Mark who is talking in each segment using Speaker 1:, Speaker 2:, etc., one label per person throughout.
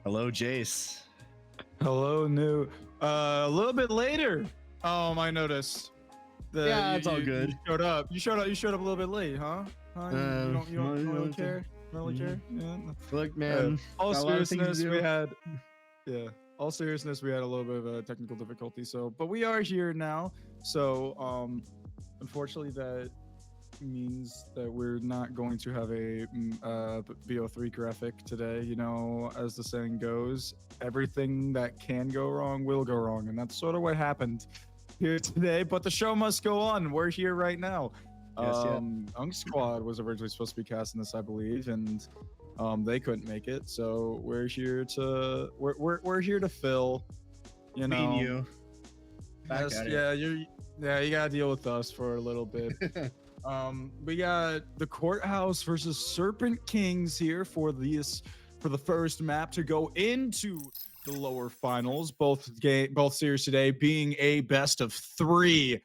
Speaker 1: Hello, Jace.
Speaker 2: Hello, new. A little bit later. I noticed.
Speaker 1: Yeah, it's all good.
Speaker 2: You showed up. You showed up a little bit late, huh? You don't really care. Don't really care. Yeah.
Speaker 1: Look, man.
Speaker 2: All
Speaker 1: got a lot of things to
Speaker 2: seriousness,
Speaker 1: do.
Speaker 2: we had. Yeah. All seriousness, we had a little bit of a technical difficulty. So, but we are here now. So, unfortunately, that means that we're not going to have a BO3 graphic today. You know, as the saying goes, everything that can go wrong will go wrong, and that's sort of what happened here today. But the show must go on. We're here right now.
Speaker 1: Yes, yeah.
Speaker 2: Unk Squad was originally supposed to be casting this, I believe, and they couldn't make it. So we're here to we're here to fill. You know,
Speaker 1: Me and you. Back at it.
Speaker 2: you gotta deal with us for a little bit. We got the Courthouse versus Serpent Kings here for the first map to go into the lower finals. Both series today being a best of 3.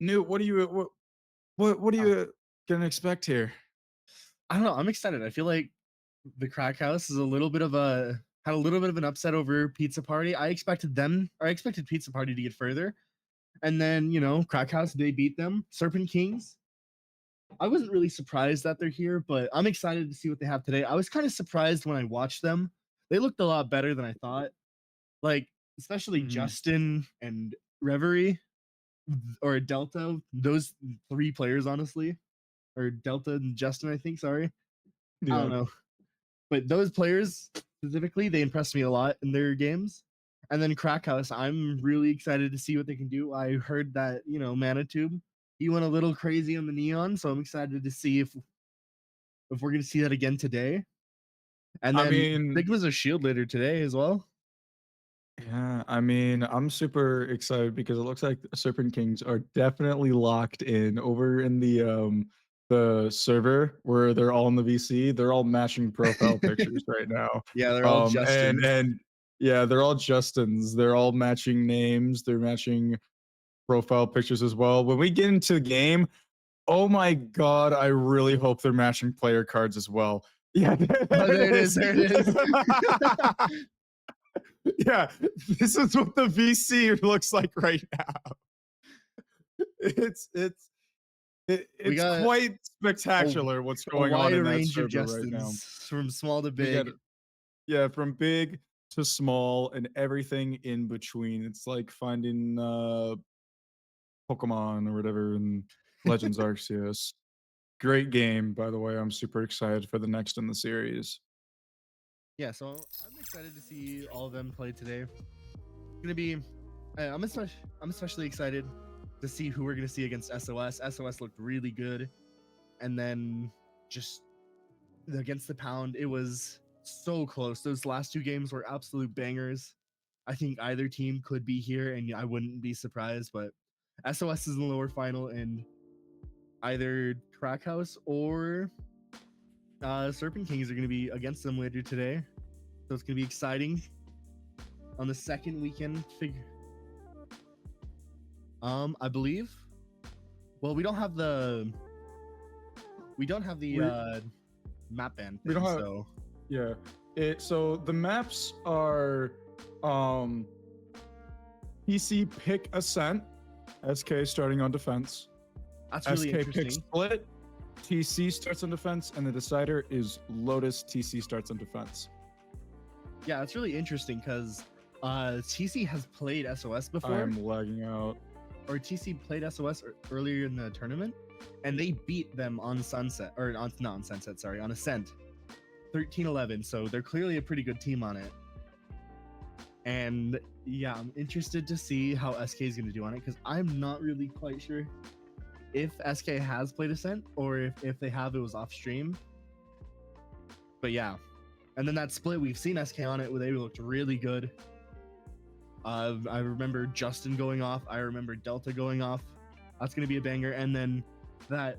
Speaker 2: Newt, what are you gonna expect here?
Speaker 1: I don't know. I'm excited. I feel like the Crack House is had a little bit of an upset over Pizza Party. I expected Pizza Party to get further, and then Crack House, they beat them. Serpent Kings, I wasn't really surprised that they're here, but I'm excited to see what they have today. I was kind of surprised when I watched them. They looked a lot better than I thought. Like, especially Justin and Reverie or Delta, those 3 players, honestly. Or Delta and Justin, I think, sorry.
Speaker 2: Yeah.
Speaker 1: I don't know. But those players, specifically, they impressed me a lot in their games. And then Crack House, I'm really excited to see what they can do. I heard that, Manitube, he went a little crazy on the neon, so I'm excited to see if we're going to see that again today. And then Sigma's a shield later today as well.
Speaker 2: Yeah, I mean, I'm super excited because it looks like Serpent Kings are definitely locked in over in the server where they're all in the VC. They're all matching profile pictures right now.
Speaker 1: Yeah, they're all Justins.
Speaker 2: And yeah, they're all Justins. They're all matching names. They're matching profile pictures as well. When we get into the game, oh my god, I really hope they're matching player cards as well. Yeah,
Speaker 1: there it is. There it is.
Speaker 2: Yeah, this is what the VC looks like right now. It's quite spectacular what's going on in that server right now.
Speaker 1: From small to big.
Speaker 2: Yeah, from big to small and everything in between. It's like finding Pokemon or whatever in Legends Arceus. Great game, by the way. I'm super excited for the next in the series.
Speaker 1: Yeah, so I'm excited to see all of them play today. It's gonna be, I'm especially excited to see who we're gonna see against SOS. SOS looked really good, and then just against the Pound, it was so close. Those last 2 games were absolute bangers. I think either team could be here, and I wouldn't be surprised. But SOS is in the lower final, and either Crack House or Serpent Kings are going to be against them later today, so it's going to be exciting on the second weekend figure. I believe. Well, we don't have the map ban thing,
Speaker 2: we don't have,
Speaker 1: so
Speaker 2: yeah. So the maps are PC pick Ascent, SK starting on defense.
Speaker 1: That's really
Speaker 2: SK
Speaker 1: interesting.
Speaker 2: pick Split, TC starts on defense, and the decider is Lotus. TC starts on defense.
Speaker 1: Yeah, it's really interesting because TC has played SOS before.
Speaker 2: I'm lagging out.
Speaker 1: Or TC played SOS earlier in the tournament, and they beat them on Sunset, or not on Sunset, sorry, on Ascent, 13-11. So they're clearly a pretty good team on it. And yeah, I'm interested to see how SK is going to do on it, because I'm not really quite sure if SK has played Ascent, or if they have, it was off stream. But yeah, and then that split, we've seen SK on it, where they looked really good. I remember Justin going off. I remember Delta going off. That's going to be a banger. And then that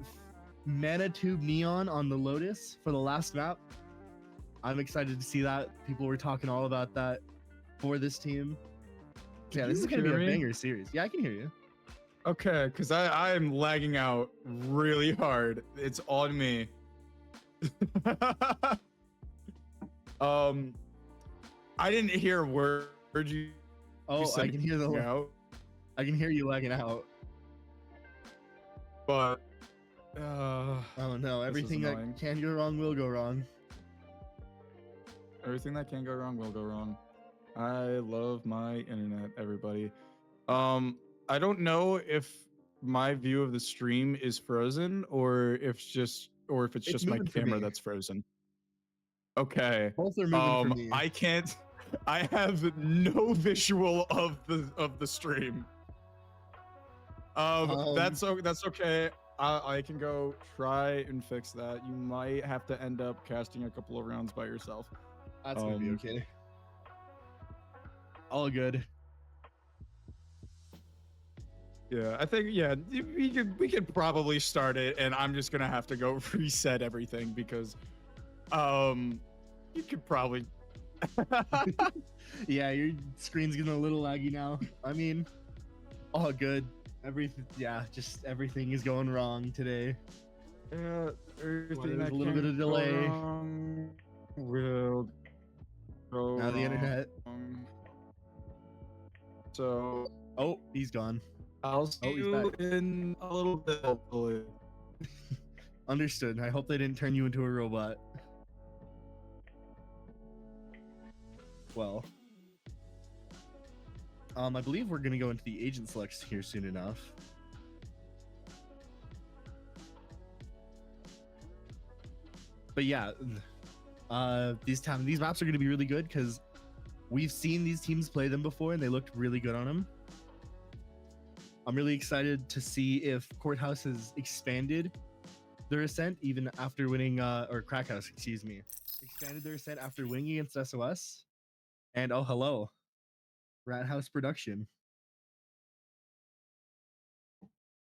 Speaker 1: Manitube Neon on the Lotus for the last map. I'm excited to see that. People were talking all about that for this team. Yeah, this is going to be a banger series. Yeah, I can hear you.
Speaker 2: Okay, because I am lagging out really hard. It's on me. I didn't hear a word you.
Speaker 1: Oh,
Speaker 2: said
Speaker 1: I can hear
Speaker 2: out,
Speaker 1: I can hear you lagging out.
Speaker 2: but
Speaker 1: Oh no, everything that
Speaker 2: annoying.
Speaker 1: can go wrong will go wrong.
Speaker 2: Everything that can go wrong will go wrong. I love my internet, everybody. I don't know if my view of the stream is frozen or if it's just
Speaker 1: It's
Speaker 2: my
Speaker 1: moving for
Speaker 2: camera
Speaker 1: me.
Speaker 2: that's frozen. Okay.
Speaker 1: Both are moving for me.
Speaker 2: I can't. I have no visual of the stream. That's okay. I can go try and fix that. You might have to end up casting a couple of rounds by yourself.
Speaker 1: That's gonna be okay. All good.
Speaker 2: Yeah, I think we could probably start it, and I'm just gonna have to go reset everything because you could probably
Speaker 1: Yeah, your screen's getting a little laggy now. I mean, all good. Just everything is going wrong today.
Speaker 2: yeah, everything
Speaker 1: There's
Speaker 2: that
Speaker 1: a little bit
Speaker 2: can
Speaker 1: of
Speaker 2: go
Speaker 1: delay.
Speaker 2: wrong will go
Speaker 1: Now the internet.
Speaker 2: wrong. So
Speaker 1: Oh, he's gone.
Speaker 2: I'll see
Speaker 1: Oh, he's
Speaker 2: you
Speaker 1: back.
Speaker 2: in a little bit, hopefully.
Speaker 1: Understood. I hope they didn't turn you into a robot. Well, I believe we're gonna go into the agent selects here soon enough. But yeah, these maps are gonna be really good because we've seen these teams play them before and they looked really good on them. I'm really excited to see if Courthouse has expanded their ascent even after winning, or Crackhouse, excuse me, expanded their ascent after winning against SOS. And oh, hello, Rat House Production.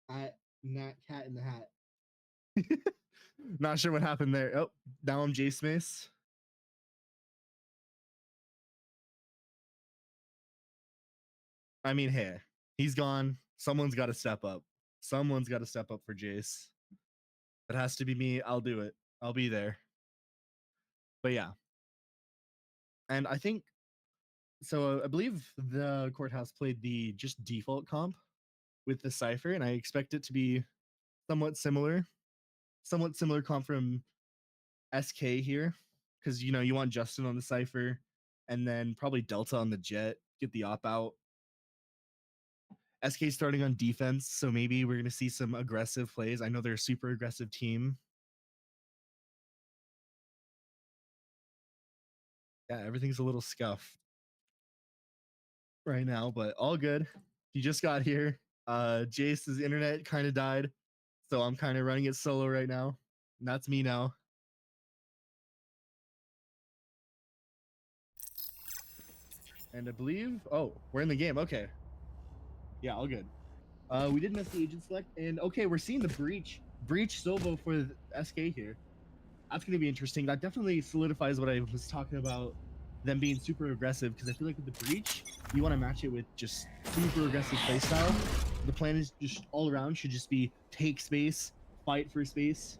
Speaker 1: Nat Cat in the Hat. Not sure what happened there. Oh, now I'm Jace Mace. I mean, hey, he's gone. Someone's got to step up. Someone's got to step up for Jace. It has to be me. I'll do it. I'll be there. But yeah. And I think, so I believe the Courthouse played the just default comp with the Cypher, and I expect it to be somewhat similar comp from SK here. Because, you know, you want Justin on the Cypher, and then probably Delta on the Jet, get the op out. SK starting on defense, so maybe we're going to see some aggressive plays. I know they're a super aggressive team. Yeah, everything's a little scuffed right now, but all good. He just got here. Jace's internet kind of died, so I'm kind of running it solo right now. And that's me now. And I believe, oh, we're in the game. Okay. Yeah, all good. We did miss the agent select, and okay, we're seeing the breach Sobo for the SK here. That's going to be interesting. That definitely solidifies what I was talking about, them being super aggressive, because I feel like with the breach, you want to match it with just super aggressive playstyle. The plan is just all around should just be take space, fight for space.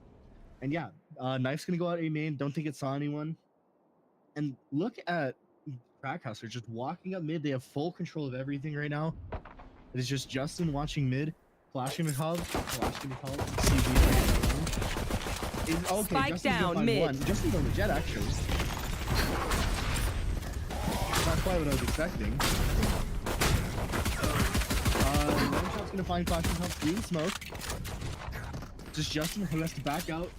Speaker 1: And yeah, Knife's going to go out A main. Don't think it saw anyone. And look at Crackhouse. They're just walking up mid. They have full control of everything right now. It is just Justin watching mid, flashing the hub, see if we can get okay,
Speaker 3: Spike
Speaker 1: Justin's
Speaker 3: down mid.
Speaker 1: One. Justin's on the Jet actually. Not quite what I was expecting. Shot's gonna find flashing hub, green smoke. Just Justin who has to back out.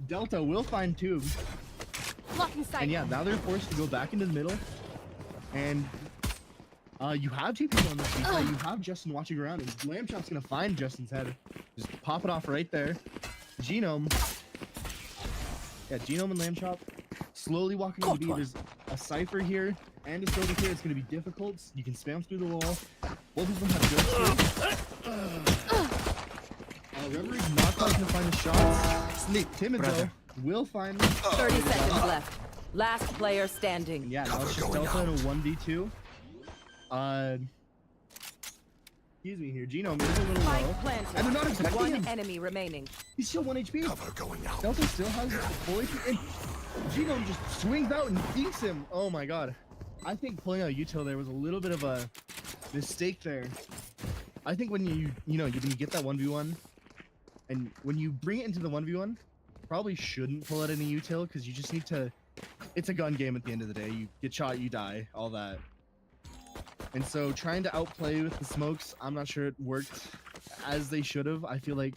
Speaker 1: Delta will find tube.
Speaker 3: Blocking sight.
Speaker 1: And yeah, now they're forced to go back into the middle. And you have two people on the street side. You have Justin watching around, and Lamb Chop's gonna find Justin's head. Just pop it off right there. Genome. Yeah, Genome and Lamb Chop slowly walking into B. There's a Cypher here and a Soda here. It's gonna be difficult. You can spam through the wall. Both of them have good skills. Reverie not quite gonna find the shots. Timid though will find
Speaker 3: 30 seconds left. Last player standing.
Speaker 1: And yeah, now it's just Delta in a 1v2. Excuse me here. Genome is a little
Speaker 3: Spike
Speaker 1: low.
Speaker 3: planted.
Speaker 1: And they're not expecting
Speaker 3: One
Speaker 1: him.
Speaker 3: enemy remaining.
Speaker 1: He's still 1 HP.
Speaker 4: Cover going out.
Speaker 1: Delta still has full HP. And Genome just swings out and beats him. Oh my god. I think pulling out util there was a little bit of a mistake there. I think when you when you get that 1v1, and when you bring it into the 1v1, probably shouldn't pull out any util because you just need to. It's a gun game at the end of the day. You get shot, you die, all that. And so trying to outplay with the smokes, I'm not sure it worked as they should have. I feel like,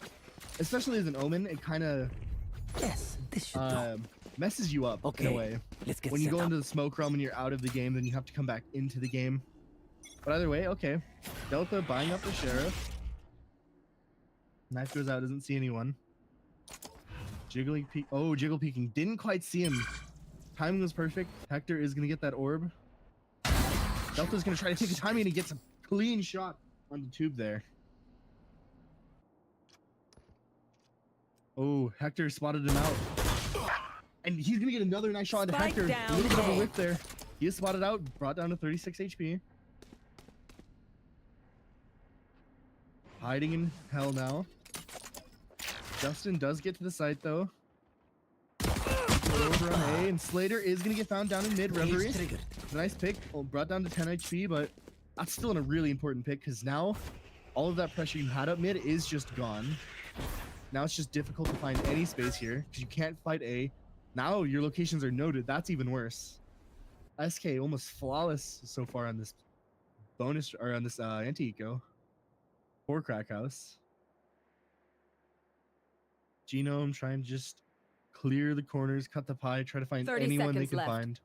Speaker 1: especially as an Omen, it kind of
Speaker 4: Yes, this should do.
Speaker 1: messes you up in a way.
Speaker 4: Let's get
Speaker 1: When you
Speaker 4: set
Speaker 1: go
Speaker 4: up.
Speaker 1: into the smoke realm and you're out of the game, then you have to come back into the game. But either way, okay. Delta buying up the sheriff. Knife goes out, doesn't see anyone. Jiggling peek. Oh, jiggle peeking. Didn't quite see him. Timing was perfect. Hector is gonna get that orb. Delta's gonna try to take the timing and he gets a clean shot on the tube there. Oh, Hector spotted him out. And he's gonna get another nice shot into
Speaker 3: Spike
Speaker 1: Hector.
Speaker 3: down.
Speaker 1: A little bit of a whip there. He is spotted out, brought down to 36 HP. Hiding in hell now. Justin does get to the site though. Over on A, and Slater is gonna get found down in mid. Reverie. Nice pick. Well, brought down to 10 HP, but that's still a really important pick because now all of that pressure you had up mid is just gone. Now it's just difficult to find any space here because you can't fight A. Now your locations are noted. That's even worse. SK almost flawless so far on this bonus or on this anti-eco for Crack House. Genome trying to just clear the corners, cut the pie, try to find
Speaker 3: 30
Speaker 1: anyone they
Speaker 3: seconds
Speaker 1: can
Speaker 3: left.
Speaker 1: find.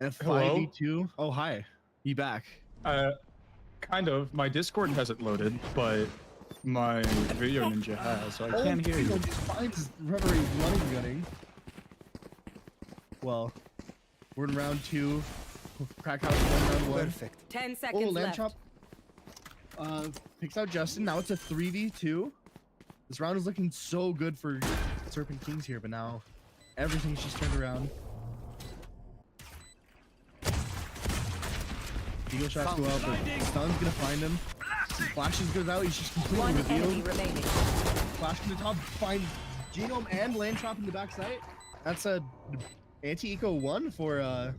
Speaker 1: And a
Speaker 2: Hello?
Speaker 1: 5v2. Oh, hi. You back?
Speaker 2: Kind of. My Discord hasn't loaded, but my video ninja has, so I can't hear you.
Speaker 1: Finds Reverie running gunning. Well, we're in round 2. Crack House round 1.
Speaker 4: Perfect.
Speaker 3: 10
Speaker 1: Oh,
Speaker 3: seconds
Speaker 1: Lamb
Speaker 3: left.
Speaker 1: Chop picks out Justin. Now it's a 3v2. This round is looking so good for Serpent Kings here, but now everything's just turned around. Eagle shots go out, but Stun's gonna find him. Flashes goes out, he's just completely
Speaker 3: One enemy
Speaker 1: revealed.
Speaker 3: remaining.
Speaker 1: Flash from the top, finds Genome and Land Chop in the backside. That's a anti-eco 1 for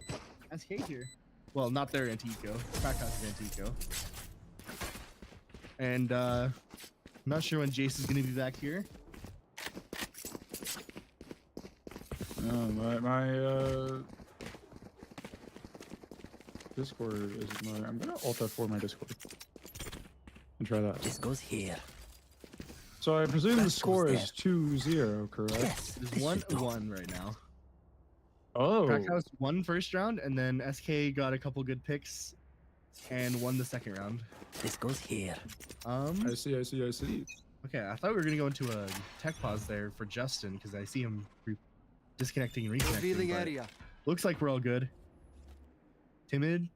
Speaker 1: SK here. Well, not their anti-eco. Crack House's anti-eco. And I'm not sure when Jace is gonna be back here.
Speaker 2: My Discord is my. I'm gonna alt F4 my Discord and try that.
Speaker 4: This goes here.
Speaker 2: So I presume the
Speaker 4: That
Speaker 2: score
Speaker 4: goes
Speaker 2: is 2-0, correct?
Speaker 4: Yes,
Speaker 1: There's
Speaker 4: this should do.
Speaker 1: 1-1 right now.
Speaker 2: Oh,
Speaker 1: Crack House won first round, and then SK got a couple good picks and won the second round.
Speaker 4: This goes here.
Speaker 2: I see.
Speaker 1: Okay, I thought we were gonna go into a tech pause there for Justin because I see him disconnecting and reconnecting. But looks like we're all good. Timid,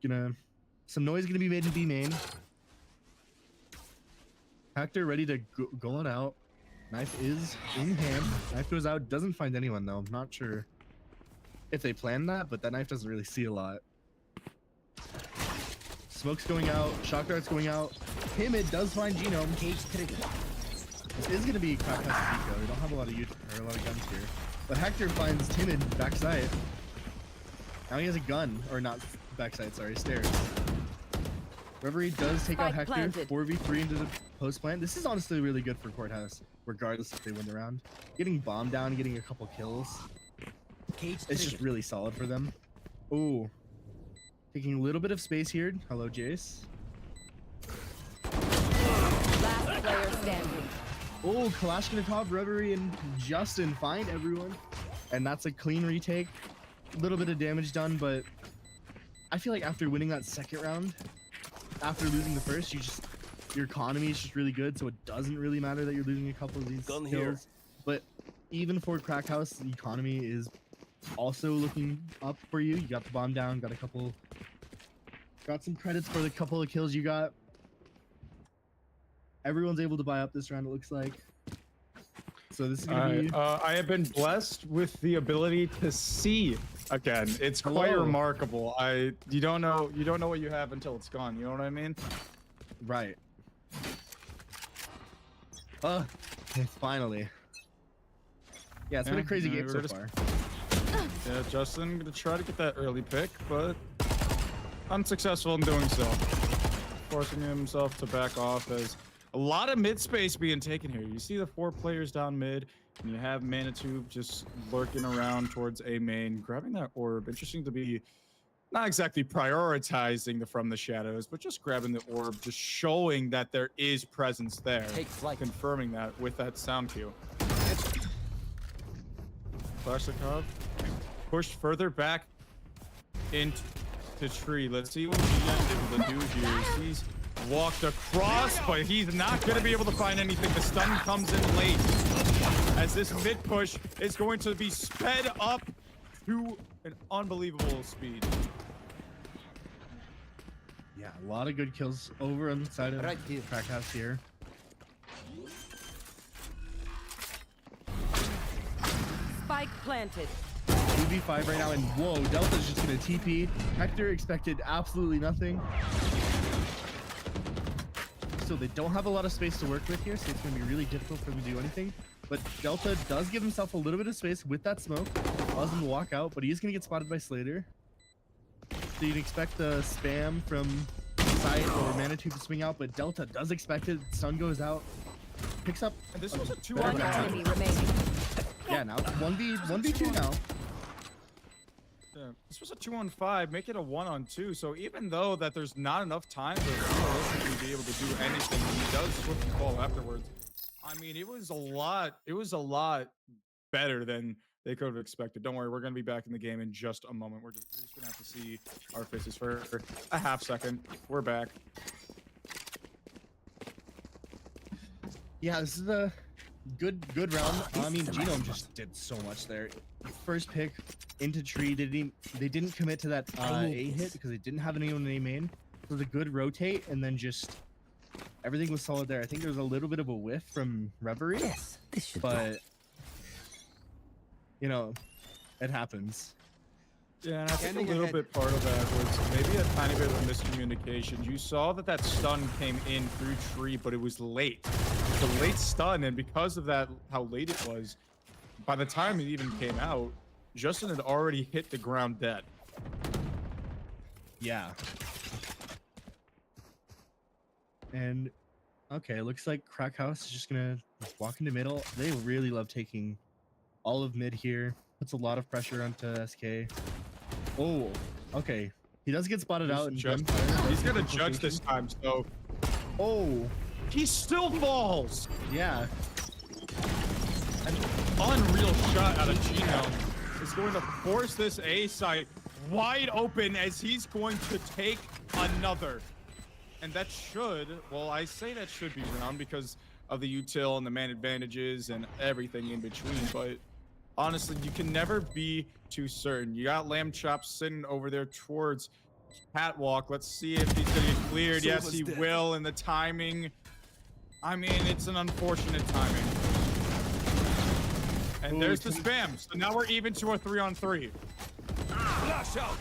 Speaker 1: some noise gonna be made in B main. Hector ready to go on out. Knife is in hand. Knife goes out, doesn't find anyone though. I'm not sure if they planned that, but that knife doesn't really see a lot. Smoke's going out, shock dart's going out. Timid does find Genome.
Speaker 4: Cage trigger.
Speaker 1: This is gonna be Crack House Eco. We don't have a lot of guns here. But Hector finds Timid backside. Now he has a gun, or not backside, sorry, stairs. Reverie does take out
Speaker 3: Spike
Speaker 1: Hector,
Speaker 3: planted.
Speaker 1: 4v3 into the post plant. This is honestly really good for Courthouse, regardless if they win the round. Getting bomb down, getting a couple kills.
Speaker 4: Cage
Speaker 1: It's
Speaker 4: trigger.
Speaker 1: just really solid for them. Ooh. Taking a little bit of space here. Hello, Jace.
Speaker 3: Last player standing.
Speaker 1: Oh, Kalashnikov, Reverie, and Justin find everyone. And that's a clean retake. A little bit of damage done, but I feel like after winning that second round, after losing the first, your economy is just really good, so it doesn't really matter that you're losing a couple of these
Speaker 4: Gun
Speaker 1: kills.
Speaker 4: here.
Speaker 1: But even for Crack House, the economy is also looking up for you. You got the bomb down, got some credits for the couple of kills you got. Everyone's able to buy up this round, it looks like. So this is gonna be
Speaker 2: I have been blessed with the ability to see again. It's quite
Speaker 1: Hello.
Speaker 2: remarkable. You don't know what you have until it's gone. You know what I mean?
Speaker 1: right. Finally. Yeah, it's been a
Speaker 2: Yeah,
Speaker 1: crazy
Speaker 2: yeah,
Speaker 1: game
Speaker 2: we're
Speaker 1: so
Speaker 2: just-
Speaker 1: far.
Speaker 2: Yeah, Justin gonna try to get that early pick, but unsuccessful in doing so, forcing himself to back off as a lot of mid space being taken here. You see the 4 players down mid, and you have Manitube just lurking around towards A main, grabbing that orb. Interesting to be not exactly prioritizing the from the shadows, but just grabbing the orb, just showing that there is presence there.
Speaker 4: Take flight.
Speaker 2: Confirming that with that sound cue. Flashlikov pushed further back into the tree. Let's see what he's able to do here. He's walked across, but he's not going to be able to find anything. The stun comes in late as this mid push is going to be sped up to an unbelievable speed.
Speaker 1: Yeah, a lot of good kills over on the side of
Speaker 4: Right here.
Speaker 1: Crack House here.
Speaker 3: Spike planted.
Speaker 1: 2v5 right now, and whoa, Delta's just gonna TP. Hector expected absolutely nothing. So they don't have a lot of space to work with here, so it's gonna be really difficult for them to do anything. But Delta does give himself a little bit of space with that smoke. Allows him to walk out, but he is gonna get spotted by Slater. So you'd expect the spam from Sight or Manitou to swing out, but Delta does expect it. Sun goes out, picks up.
Speaker 2: And this was a 2
Speaker 3: One
Speaker 2: on
Speaker 3: enemy remaining.
Speaker 1: Yeah, now 1v2 now.
Speaker 2: Yeah, this was a 2-on-5, make it a 1-on-2. So even though that there's not enough time to realistically be able to do anything, he does flip the ball afterwards. I mean, it was a lot better than they could have expected. Don't worry, we're gonna be back in the game in just a moment. We're just gonna have to see our faces for a half second. We're back.
Speaker 1: Yeah, this is a good round. I mean, Genome just did so much there. First pick into tree. They didn't commit to that A hit because they didn't have anyone in A main. So it was a good rotate, and then just everything was solid there. I think there was a little bit of a whiff from Reverie,
Speaker 4: Yes, this should
Speaker 1: but you know, it happens.
Speaker 2: Yeah, and I think a little bit part of that was maybe a tiny bit of a miscommunication. You saw that stun came in through tree, but it was late. It's a late stun, and because of that, how late it was, by the time it even came out, Justin had already hit the ground dead.
Speaker 1: Yeah. And okay, looks like Crack House is just gonna walk into middle. They really love taking all of mid here. Puts a lot of pressure onto SK. Oh, okay. He does get spotted out.
Speaker 2: He's gonna judge this time, so
Speaker 1: Oh,
Speaker 2: he still falls.
Speaker 1: yeah.
Speaker 2: An unreal shot out of Genome is going to force this A site wide open as he's going to take another. And that should, well, I say that should be round because of the util and the man advantages and everything in between, but honestly, you can never be too certain. You got Lamb Chop sitting over there towards Catwalk. Let's see if he's gonna get cleared. Yes, he will, and the timing, I mean, it's an unfortunate timing. And there's the spam. So now we're even to a 3-on-3.
Speaker 4: Flash out.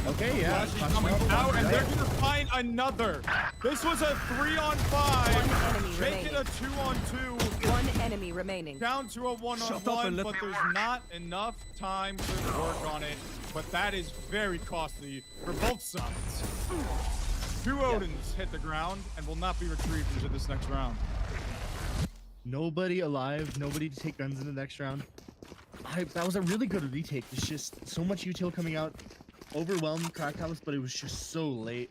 Speaker 1: Okay, yeah.
Speaker 2: Flashy coming out, and they're gonna find another. This was a 3-on-5. Make it a 2-on-2.
Speaker 3: One enemy remaining.
Speaker 2: Down to a 1-on-1, but there's not enough time to work on it. But that is very costly for both sides. 2 Odins hit the ground and will not be retrieved into this next round.
Speaker 1: Nobody alive, nobody to take guns in the next round. That was a really good retake. It's just so much util coming out. Overwhelmed Crack House, but it was just so late.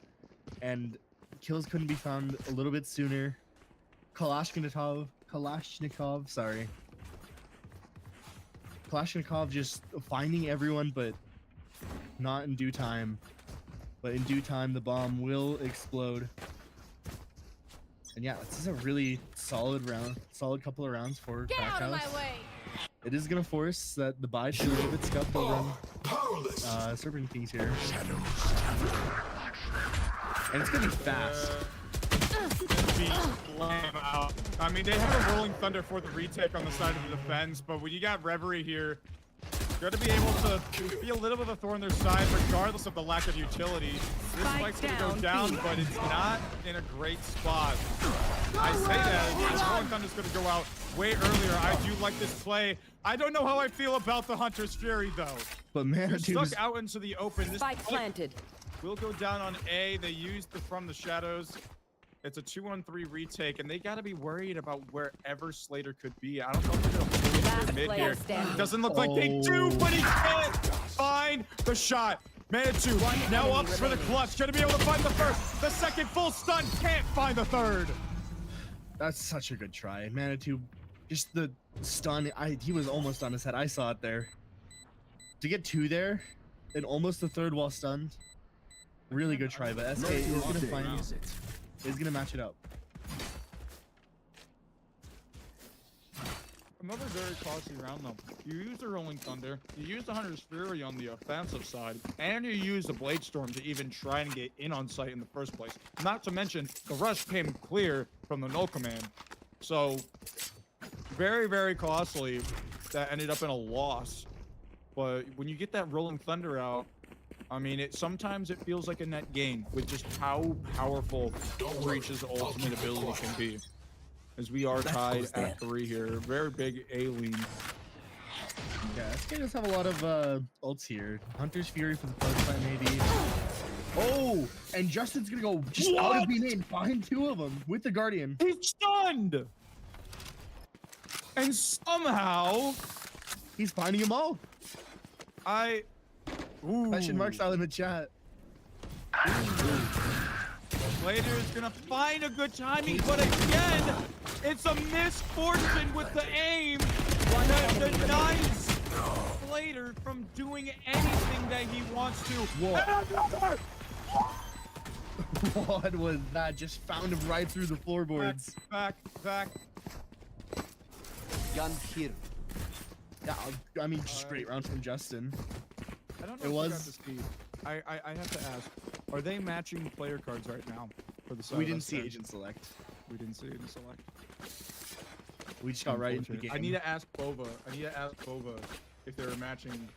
Speaker 1: And kills couldn't be found a little bit sooner. Kalashnikov, sorry. Kalashnikov just finding everyone, but not in due time. But in due time, the bomb will explode. And yeah, this is a really solid round, solid couple of rounds for Crack House. Get out of my way! It is gonna force that the buy to a little bit scuffed over Serpent Kings here. And it's gonna be fast.
Speaker 2: I mean, they have a Rolling Thunder for the retake on the side of the defense, but when you got Reverie here, Got to be able to be a little bit of a thorn in their side, regardless of the lack of utility. This fight's gonna go down, but it's not in a great spot. I say that, the Rolling Thunder's gonna go out way earlier. I do like this play. I don't know how I feel about the Hunter's Fury, though.
Speaker 1: But man,
Speaker 2: They're stuck out into the open. This
Speaker 3: Spike planted.
Speaker 2: will go down on A. They used the From the Shadows. It's a 2-on-3 retake, and they got to be worried about wherever Slater could be. I don't know if they're going to pull
Speaker 3: Last
Speaker 2: into mid
Speaker 3: player
Speaker 2: here.
Speaker 3: standing.
Speaker 2: Doesn't look like they do, but he can't find the shot. Manitou now up for the clutch. Going to be able to find the first. The second full stun. Can't find the third.
Speaker 1: that's such a good try. Manitou, just the stun. He was almost on his head. I saw it there. To get 2 there, and almost the third while stunned. Really good try, but SK is going to find. Is going to match it up.
Speaker 2: Another very costly round, though. You use the Rolling Thunder, you use the Hunter's Fury on the offensive side, and you use the Blade Storm to even try and get in on site in the first place. Not to mention, the rush came clear from the null command. So, very, very costly. That ended up in a loss. But when you get that Rolling Thunder out, I mean, sometimes it feels like a net gain with just how powerful Breach's ultimate ability can be. As we are tied at 3 here. Very big A lean.
Speaker 1: Yeah, SK does have a lot of ults here. Hunter's Fury for the first fight, maybe. Oh, and Justin's gonna go just out of being in, find 2 of them with the Guardian.
Speaker 2: He's stunned! And somehow...
Speaker 1: He's finding them all.
Speaker 2: Ooh.
Speaker 1: Question marks out in the chat.
Speaker 2: Slater is gonna find a good timing, but again, it's a misfortune with the aim that denies Slater from doing anything that he wants to.
Speaker 1: Whoa. What was that? Just found him right through the floorboards.
Speaker 2: Back.
Speaker 4: Gun here.
Speaker 1: Yeah, I mean, straight round from Justin.
Speaker 2: I don't know
Speaker 1: It
Speaker 2: if
Speaker 1: was-
Speaker 2: you got to see. I have to ask, are they matching player cards right now for the side?
Speaker 1: We didn't see Agent Select.
Speaker 2: We didn't see Agent Select.
Speaker 1: We just got right into the game.
Speaker 2: I need to ask Bova. If they were matching.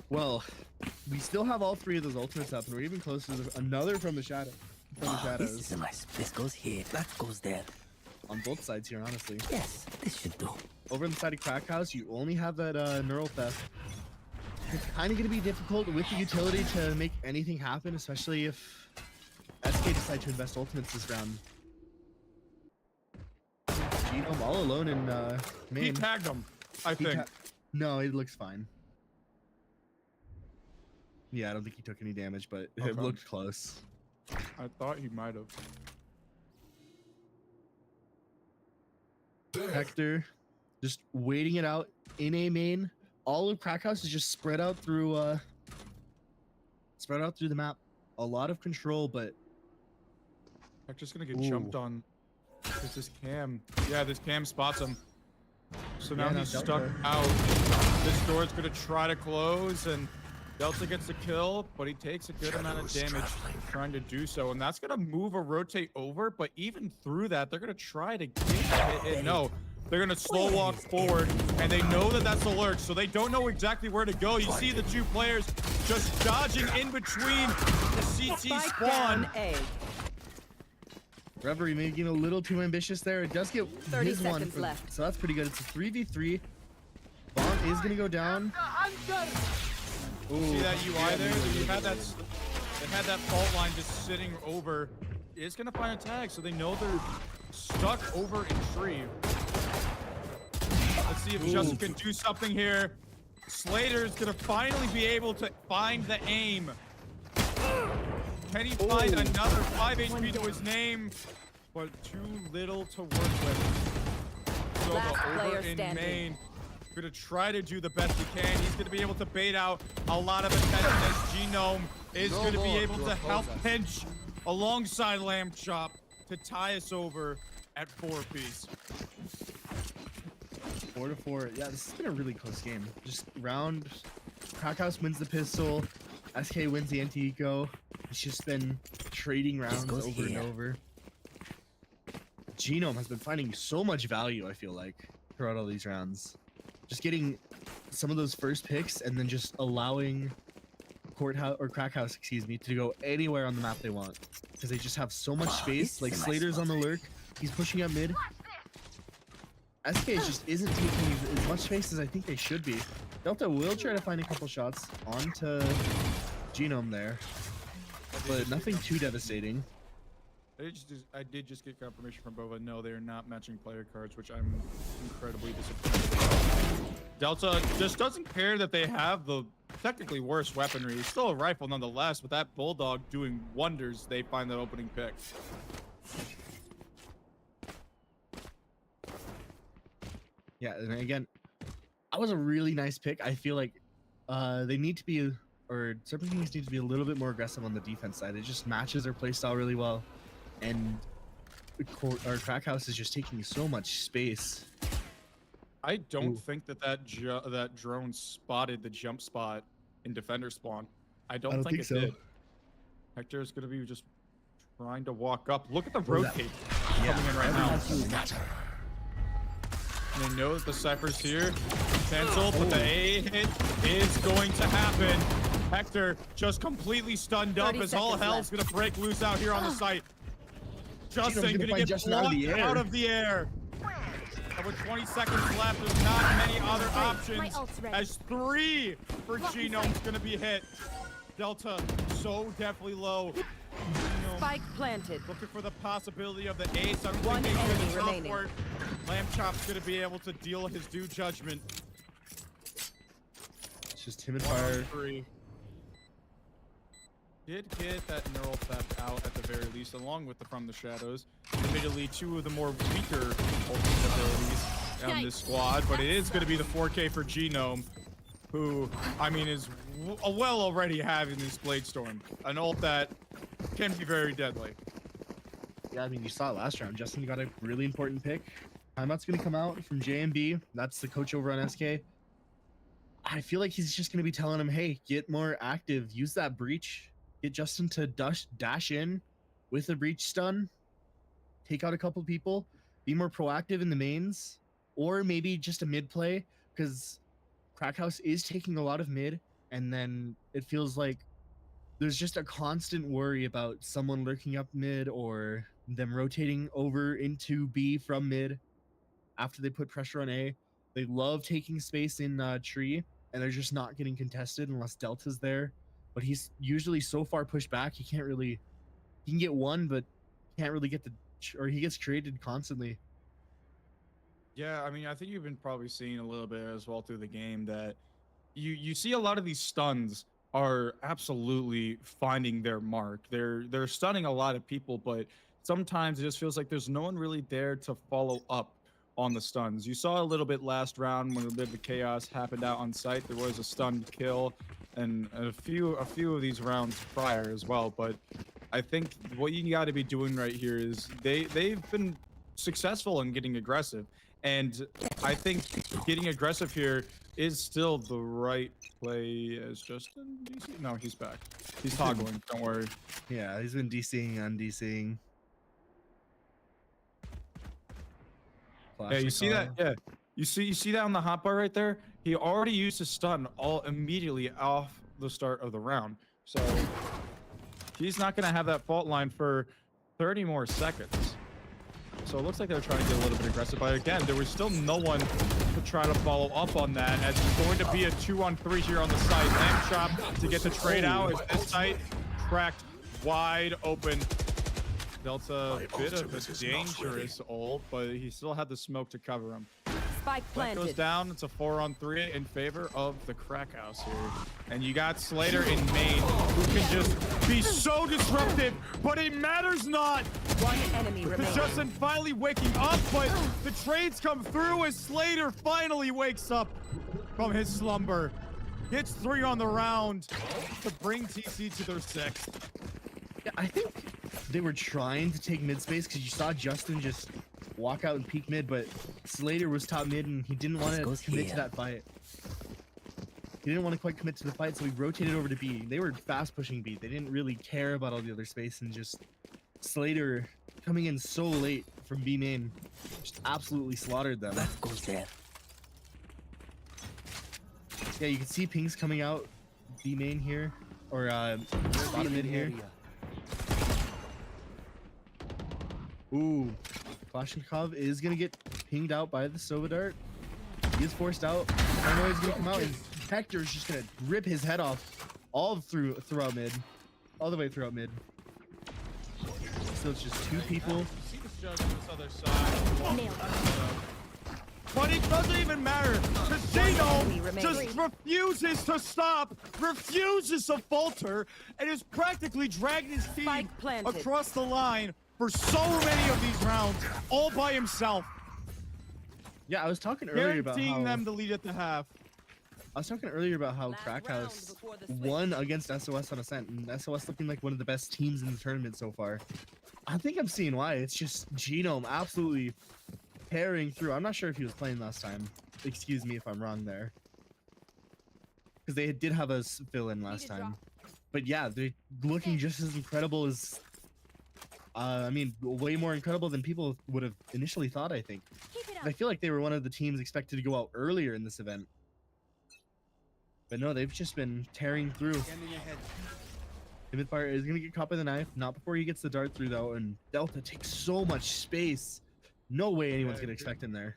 Speaker 1: Well, we still have all 3 of those ultimates up, and we're even closer to another from the shadow. From the
Speaker 4: This
Speaker 1: shadows.
Speaker 4: is nice. This goes here. That goes there.
Speaker 1: On both sides here, honestly.
Speaker 4: Yes, this should do.
Speaker 1: Over on the side of Crack House, you only have that neural theft. It's kind of going to be difficult with the utility to make anything happen, especially if SK decide to invest ultimates this round. Genome all alone in
Speaker 2: He
Speaker 1: main.
Speaker 2: tagged him, I
Speaker 1: He
Speaker 2: think.
Speaker 1: No, it looks fine. Yeah, I don't think he took any damage, but
Speaker 2: Okay.
Speaker 1: it looked close.
Speaker 2: I thought he might have.
Speaker 1: Hector just waiting it out in a main. All of Crack House is just spread out through the map. A lot of control, but
Speaker 2: Hector's gonna get jumped on. It's this Cam. Yeah, this Cam spots him. So now
Speaker 1: Yeah,
Speaker 2: he's
Speaker 1: no,
Speaker 2: stuck
Speaker 1: Delta.
Speaker 2: out. This door's gonna try to close, and Delta gets the kill, but he takes a good amount of damage trying to do so, and that's gonna move or rotate over. But even through that, they're gonna try to get it. No, they're gonna slow walk forward, and they know that that's a lurk, so they don't know exactly where to go. You see the 2 players just dodging in between the CT
Speaker 3: Spike
Speaker 2: spawn.
Speaker 3: down A.
Speaker 1: Reverie making a little too ambitious there. It does get
Speaker 3: 30
Speaker 1: his one,
Speaker 3: seconds left.
Speaker 1: so that's pretty good. It's a 3v3. Bomb is gonna go down.
Speaker 2: See that UI there? They had that fault line just sitting over. It's gonna find a tag, so they know they're stuck over in tree. Let's see if Justin can do something here. Slater's gonna finally be able to find the aim. Can he find another 5 HP to his name? But too little to work with. So
Speaker 3: Last
Speaker 2: the
Speaker 3: player
Speaker 2: over in
Speaker 3: standing.
Speaker 2: main. Gonna try to do the best he can. He's gonna be able to bait out a lot of attention as Genome is gonna be able to help pinch alongside Lamb Chop to tie us over at 4-piece.
Speaker 1: 4-4. Yeah, this has been a really close game. Just round. Crack House wins the pistol. SK wins the anti-eco. It's just been trading rounds
Speaker 4: goes
Speaker 1: over and
Speaker 4: here.
Speaker 1: over. Genome has been finding so much value, I feel like. throughout all these rounds. Just getting some of those first picks and then just allowing Courthouse or Crackhouse, excuse me, to go anywhere on the map they want because they just have so much space. Like Slater's on the lurk, he's pushing up mid. SK just isn't taking as much space as I think they should be. Delta will try to find a couple shots onto Genome there, but nothing too devastating.
Speaker 2: I did just get confirmation from Bova. No, they are not matching player cards, which I'm incredibly disappointed about. Delta just doesn't care that they have the technically worse weaponry. It's still a rifle nonetheless, but that Bulldog doing wonders. They find that opening pick.
Speaker 1: Yeah, and again, that was a really nice pick. I feel like they need to be, or Serpent Kings need to be a little bit more aggressive on the defense side. It just matches their playstyle really well. And our Crackhouse is just taking so much space.
Speaker 2: I don't think that drone spotted the jump spot in defender spawn. I don't think it did. Hector is going to be just trying to walk up. Look at the rotate coming in right now. And they know that the Cypher's here. Cancel, but the A hit is going to happen. Hector just completely stunned up as all hell's going to break loose out here on the site. Justin going to get blocked out of the air. And with 20 seconds left, there's not many other options as 3 for Genome's going to be hit. Delta so definitely low.
Speaker 3: Spike planted.
Speaker 2: Looking for the possibility of the ace. I'm
Speaker 3: One
Speaker 2: thinking
Speaker 3: enemy
Speaker 2: the
Speaker 3: remaining.
Speaker 2: support. Lamb Chop's going to be able to deal his due judgment.
Speaker 1: It's just him and Fire.
Speaker 2: 3. Did get that neural theft out at the very least, along with the From the Shadows. Admittedly, 2 of the more weaker ultimate abilities on this squad, but it is going to be the 4K for Genome, who, I mean, is well already having this Blade Storm, an ult that can be very deadly.
Speaker 1: Yeah, I mean, you saw it last round. Justin got a really important pick. Timeout's going to come out from JMB. That's the coach over on SK. I feel like he's just going to be telling him, hey, get more active. Use that breach. Get Justin to dash in with a breach stun. Take out a couple people. Be more proactive in the mains. Or maybe just a mid play. Because Crackhouse is taking a lot of mid. And then it feels like there's just a constant worry about someone lurking up mid or them rotating over into B from mid after they put pressure on A. They love taking space in tree, and they're just not getting contested unless Delta's there. But he's usually so far pushed back, he can't really... He can get one, but can't really get the... Or he gets created constantly.
Speaker 2: Yeah, I mean, I think you've been probably seeing a little bit as well through the game that you see a lot of these stuns are absolutely finding their mark. They're stunning a lot of people, but sometimes it just feels like there's no one really there to follow up on the stuns. You saw a little bit last round when a bit of the chaos happened out on site. There was a stunned kill and a few of these rounds prior as well. But I think what you got to be doing right here is they've been successful in getting aggressive. And I think getting aggressive here is still the right play as Justin DC? No, he's back. He's toggling, don't worry.
Speaker 1: Yeah, he's been DCing, undCing.
Speaker 2: Yeah, you see that? Yeah. You see that on the hotbar right there? He already used his stun all immediately off the start of the round. So he's not gonna have that fault line for 30 more seconds. So it looks like they're trying to get a little bit aggressive, but again, there was still no one to try to follow up on that, as it's going to be a 2-on-3 here on the site. Lamb Chop to get the trade out as this site cracked wide open. Delta a bit of a dangerous ult, but he still had the smoke to cover him.
Speaker 3: Spike
Speaker 2: That
Speaker 3: planted.
Speaker 2: goes down. It's a 4-on-3 in favor of the Crackhouse here. And you got Slater in main, who can just be so disruptive, but it matters not.
Speaker 3: One enemy remaining.
Speaker 2: Justin finally waking up, but the trades come through as Slater finally wakes up from his slumber. Hits 3 on the round to bring TC to their 6th.
Speaker 1: Yeah, I think they were trying to take mid space because you saw Justin just walk out and peek mid, but Slater was top mid and he didn't want to commit to that fight. He didn't want to quite commit to the fight, so he rotated over to B. They were fast pushing B. They didn't really care about all the other space, and just Slater coming in so late from B main. Just absolutely slaughtered them.
Speaker 4: That goes there.
Speaker 1: Yeah, you can see pings coming out B main here, or bottom mid here. Ooh, Kalashnikov is gonna get pinged out by the Sova Dart. He is forced out. Paranoid's gonna come out, and Hector's just gonna rip his head off all throughout mid, all the way throughout mid. So it's just two people.
Speaker 2: See the judge on this other side. But it doesn't even matter. Casino just refuses to stop, refuses to falter, and is practically dragging his team
Speaker 3: Spike planted.
Speaker 2: across the line for so many of these rounds, all by himself.
Speaker 1: Yeah, I was talking earlier about
Speaker 2: Guaranteeing
Speaker 1: how
Speaker 2: them to lead at the half.
Speaker 1: I was talking earlier about how
Speaker 3: Last
Speaker 1: Crack
Speaker 3: round
Speaker 1: House
Speaker 3: before the switch.
Speaker 1: won against SOS on Ascent, and SOS looking like one of the best teams in the tournament so far. I think I'm seeing why. It's just Genome absolutely tearing through. I'm not sure if he was playing last time. Excuse me if I'm wrong there. Because they did have us fill in last time. But yeah, they're looking just as incredible as... I mean, way more incredible than people would have initially thought, I think. I feel like they were one of the teams expected to go out earlier in this event. But no, they've just been tearing through. Timidfire is going to get caught by the knife. Not before he gets the dart through, though. And Delta takes so much space. No way anyone's going to expect him there.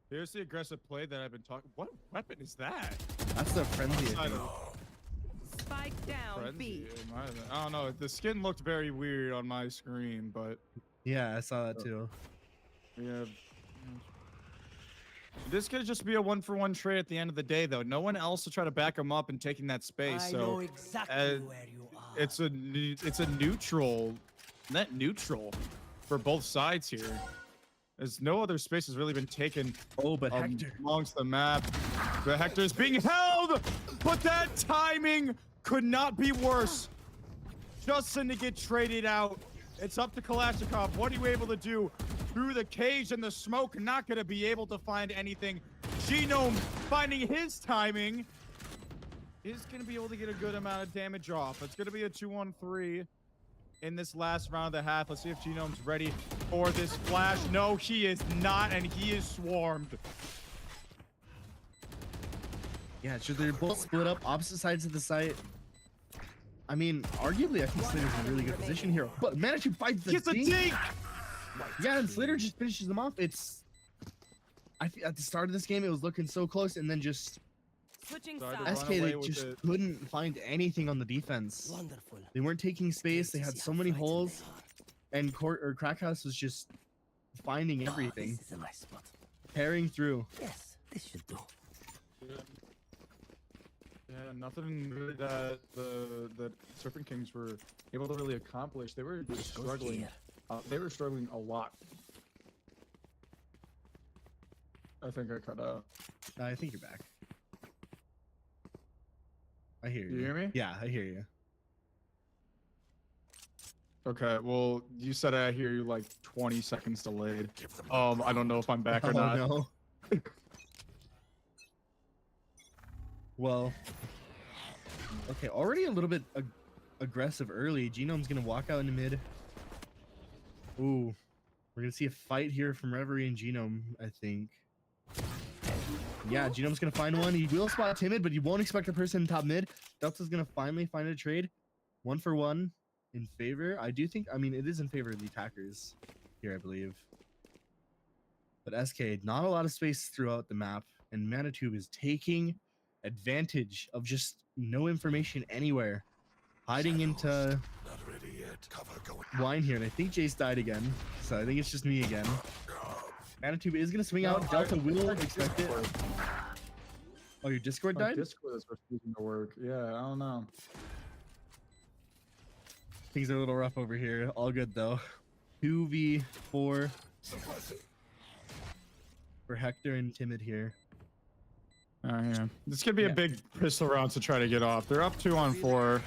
Speaker 2: Here's the aggressive play that I've been talking. What weapon is that?
Speaker 1: That's the frenzy, I think.
Speaker 3: Spike down
Speaker 2: Frenzy,
Speaker 3: B.
Speaker 2: it might have been. I don't know. The skin looked very weird on my screen, but
Speaker 1: Yeah, I saw that too.
Speaker 2: yeah. This could just be a one-for-one trade at the end of the day, though. No one else to try to back him up and taking that space.
Speaker 4: I
Speaker 2: So
Speaker 4: know exactly where you are.
Speaker 2: it's a neutral, net neutral, for both sides here. As no other space has really been taken
Speaker 1: Oh, but Hector.
Speaker 2: amongst the map. The Hector is being held, but that timing could not be worse. Justin to get traded out. It's up to Kalashnikov. What are you able to do? Through the cage and the smoke, not going to be able to find anything. Genome finding his timing is going to be able to get a good amount of damage off. It's going to be a 2-on-3 in this last round of the half. Let's see if Genome's ready for this flash. No, he is not, and he is swarmed.
Speaker 1: Yeah, so they're both split up, opposite sides of the site. I mean, arguably, I think Slater's in a really good position here. But Manitou finds the
Speaker 2: Gets a
Speaker 1: dink.
Speaker 2: dink!
Speaker 1: Yeah, and Slater just finishes them off. It's... at the start of this game, it was looking so close, and then just...
Speaker 3: Switching
Speaker 2: Sorry to
Speaker 3: sides.
Speaker 2: run
Speaker 1: SK,
Speaker 2: away
Speaker 1: they
Speaker 2: with
Speaker 1: just
Speaker 2: it.
Speaker 1: couldn't find anything on the defense.
Speaker 4: Wonderful.
Speaker 1: They weren't taking space, they had so many holes, and Crackhouse was just finding everything,
Speaker 4: This is a nice spot.
Speaker 1: tearing through.
Speaker 4: Yes, this should do.
Speaker 2: Yeah, nothing really that the Serpent Kings were able to really accomplish. They were just struggling. They were struggling a lot. I think I cut out.
Speaker 1: I think you're back. I hear you.
Speaker 2: You hear me?
Speaker 1: Yeah, I hear you.
Speaker 2: Okay, well, you said I hear you like 20 seconds delayed. I don't know if I'm back or
Speaker 1: Oh,
Speaker 2: not.
Speaker 1: no. Well, okay, already a little bit aggressive early. Genome's gonna walk out into mid. Ooh, we're gonna see a fight here from Reverie and Genome, I think. Yeah, Genome's gonna find one. He will spot Timid, but you won't expect a person in top mid. Delta's gonna finally find a trade. 1-for-1 in favor. I mean, it is in favor of the attackers here, I believe. But SK, not a lot of space throughout the map, and Manitube is taking advantage of just no information anywhere, hiding into wine here. And I think Jace died again, so I think it's just me again. Manitube is gonna swing out. Delta will expect it. Oh, your Discord
Speaker 2: My
Speaker 1: died?
Speaker 2: Discord is refusing to work. Yeah, I don't know.
Speaker 1: Things are a little rough over here. All good though. 2v4 for Hector and Timid here.
Speaker 2: Oh yeah, this could be a
Speaker 1: Yeah.
Speaker 2: big pistol round to try to get off. They're up 2-on-4,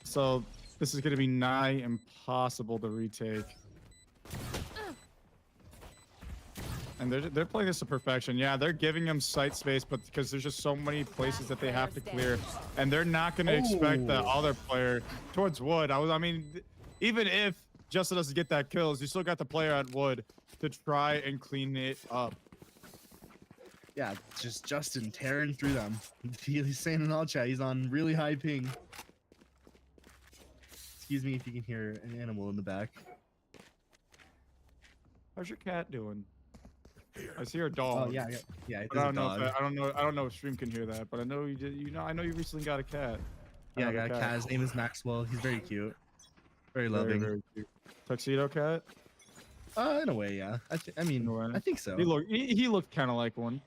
Speaker 2: so this is going to be nigh impossible to retake. And they're playing this to perfection. Yeah, they're giving them sight space, but because there's just so many places that they have to clear, and they're not going to expect the
Speaker 1: Oh.
Speaker 2: other player towards wood. I mean, even if Justin doesn't get that kills. You still got the player on wood to try and clean it up.
Speaker 1: Yeah, just Justin tearing through them. He's saying in all chat, he's on really high ping. Excuse me if you can hear an animal in the back.
Speaker 2: How's your cat doing? I see her dog.
Speaker 1: Oh yeah, yeah.
Speaker 2: But I don't know if I don't know if stream can hear that, but I know you did. I know you recently got a cat.
Speaker 1: Yeah, I got a cat. His name is Maxwell. He's very cute, very loving.
Speaker 2: Very cute. Tuxedo cat.
Speaker 1: In a way, yeah. I mean,
Speaker 2: In a way.
Speaker 1: I think so.
Speaker 2: He looked kind of like one.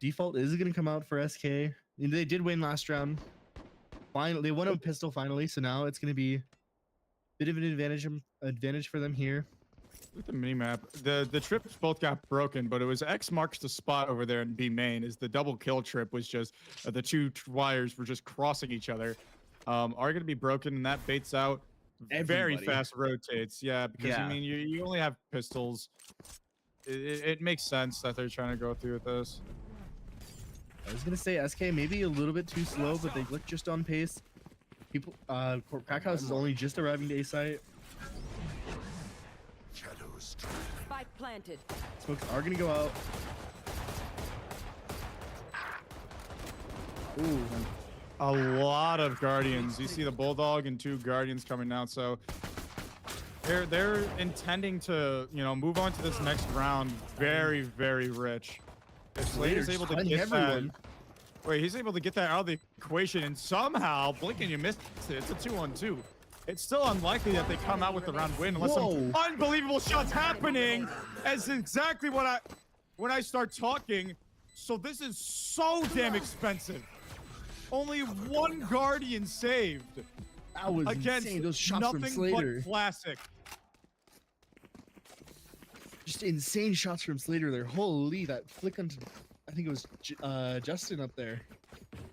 Speaker 1: Default is gonna come out for SK. I mean, they did win last round. Finally, they won a pistol finally, so now it's gonna be a bit of an advantage for them here.
Speaker 2: Look at the mini map. The trips both got broken, but it was X marks the spot over there in B main. Is the double kill trip was just the two wires were just crossing each other. Are going to be broken, and that baits out. Very fast rotates. Yeah, because I mean you only have pistols. It makes sense that they're trying to go through with this.
Speaker 1: I was gonna say SK maybe a little bit too slow, but they look just on pace. People, Crackhouse is only just arriving to A site.
Speaker 3: Spike planted.
Speaker 1: Smokes are gonna go out. Ooh,
Speaker 2: A lot of Guardians. You see the Bulldog and 2 Guardians coming out, so they're intending to move on to this next round very, very rich. If Slater's able to get that, he's able to get that out of the equation, and somehow Blinken, you missed it. It's a 2-on-2. It's still unlikely that they come out with the round win unless some unbelievable shots happening. That's exactly what when I start talking. So this is so damn expensive. Only 1 Guardian saved.
Speaker 1: That was
Speaker 2: against
Speaker 1: insane. Those shots
Speaker 2: nothing
Speaker 1: from Slater.
Speaker 2: but classic.
Speaker 1: Just insane shots from Slater there. Holy, that flick onto, I think it was Justin up there.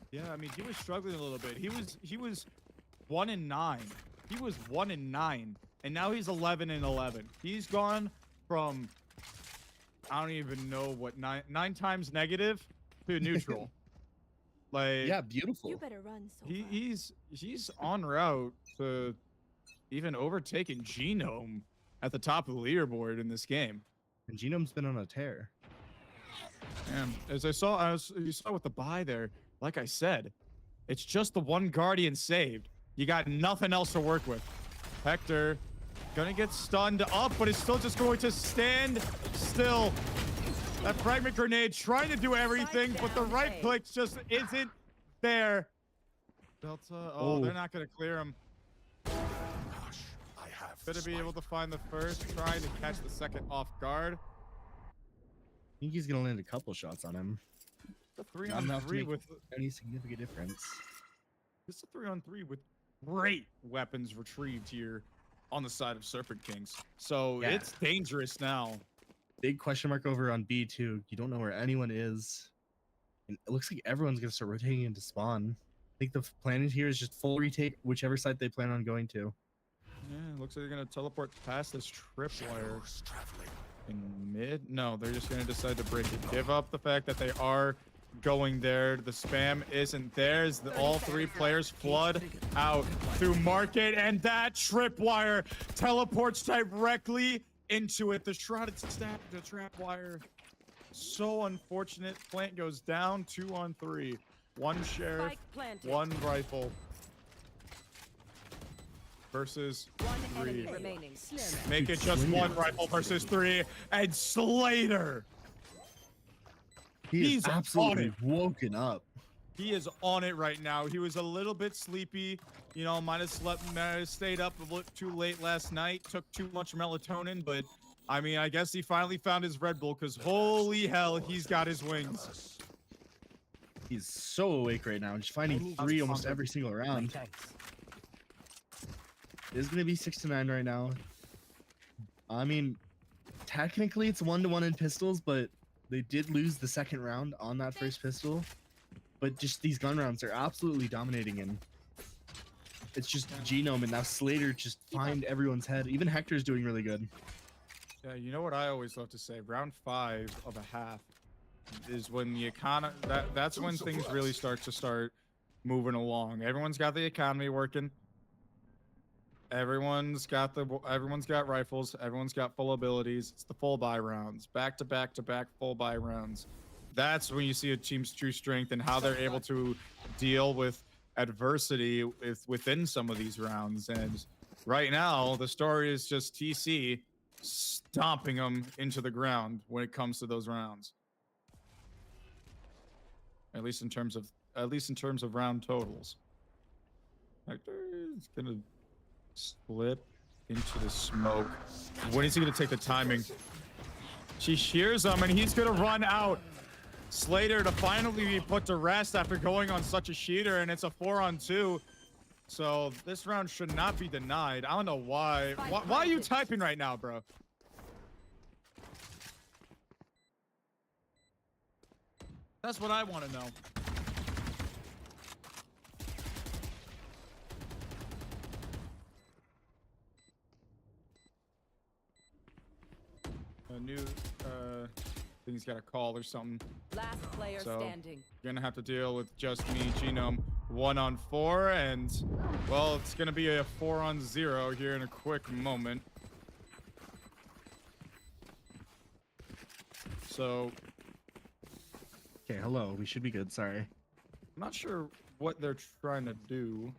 Speaker 2: Yeah, I mean, he was struggling a little bit. He was 1-9. He was 1-9, and now he's 11-11. He's gone from I don't even know what nine times negative to neutral. Like,
Speaker 1: yeah, beautiful.
Speaker 3: You better run.
Speaker 2: He's en route to even overtaking Genome at the top of the leaderboard in this game.
Speaker 1: And Genome's been on a tear.
Speaker 2: And as you saw with the buy there, like I said, it's just the 1 Guardian saved. You got nothing else to work with. Hector gonna get stunned up, but is still just going to stand still. That fragment grenade trying to do everything, but the right click just isn't there. Delta, they're not gonna clear him. Better be able to find the first, trying to catch the second off guard.
Speaker 1: I think he's gonna land a couple shots on him.
Speaker 2: The 3-on-3 with
Speaker 1: any significant difference.
Speaker 2: It's a 3-on-3 with great weapons retrieved here on the side of Serpent Kings. So it's dangerous now.
Speaker 1: Big question mark over on B2. You don't know where anyone is. And it looks like everyone's gonna start rotating into spawn. I think the plan here is just full retake whichever side they plan on going to.
Speaker 2: Yeah, looks like they're gonna teleport past this tripwire in mid. No, they're just gonna decide to break it. Give up the fact that they are going there. The spam isn't there as all 3 players flood out through market, and that tripwire teleports directly into it. The shrouded stack, the trapwire. So unfortunate. Plant goes down. 2-on-3. 1 sheriff, 1 rifle. Versus 3. Make it just 1 rifle versus 3, and Slater.
Speaker 1: He's absolutely woken up.
Speaker 2: He is on it right now. He was a little bit sleepy, might have stayed up a little too late last night, took too much melatonin, but I mean, I guess he finally found his Red Bull, because holy hell, he's got his wings.
Speaker 1: He's so awake right now, just finding 3 almost every single round. It's gonna be 6-9 right now. I mean, technically it's 1-1 in pistols, but they did lose the second round on that first pistol. But just these gun rounds are absolutely dominating, and it's just Genome and now Slater just find everyone's head. Even Hector's doing really good.
Speaker 2: Yeah, you know what I always love to say? Round 5 of a half is when the economy. That's when things really start moving along. Everyone's got the economy working. Everyone's got rifles. Everyone's got full abilities. It's the full buy rounds, back to back to back full buy rounds. That's when you see a team's true strength and how they're able to deal with adversity within some of these rounds. And right now, the story is just TC stomping them into the ground when it comes to those rounds. At least in terms of round totals. Hector is gonna split into the smoke. When is he gonna take the timing? She hears him and he's gonna run out. Slater to finally be put to rest after going on such a cheater, and it's a 4-on-2. So this round should not be denied. I don't know why. Why are you typing right now, bro? That's what I want to know. A new thing's got a call or something.
Speaker 3: Last player standing.
Speaker 2: You're gonna have to deal with just me, Genome, 1-on-4, and well, it's gonna be a 4-on-0 here in a quick moment. So,
Speaker 1: Okay, hello. We should be good. Sorry.
Speaker 2: I'm not sure what they're trying to do.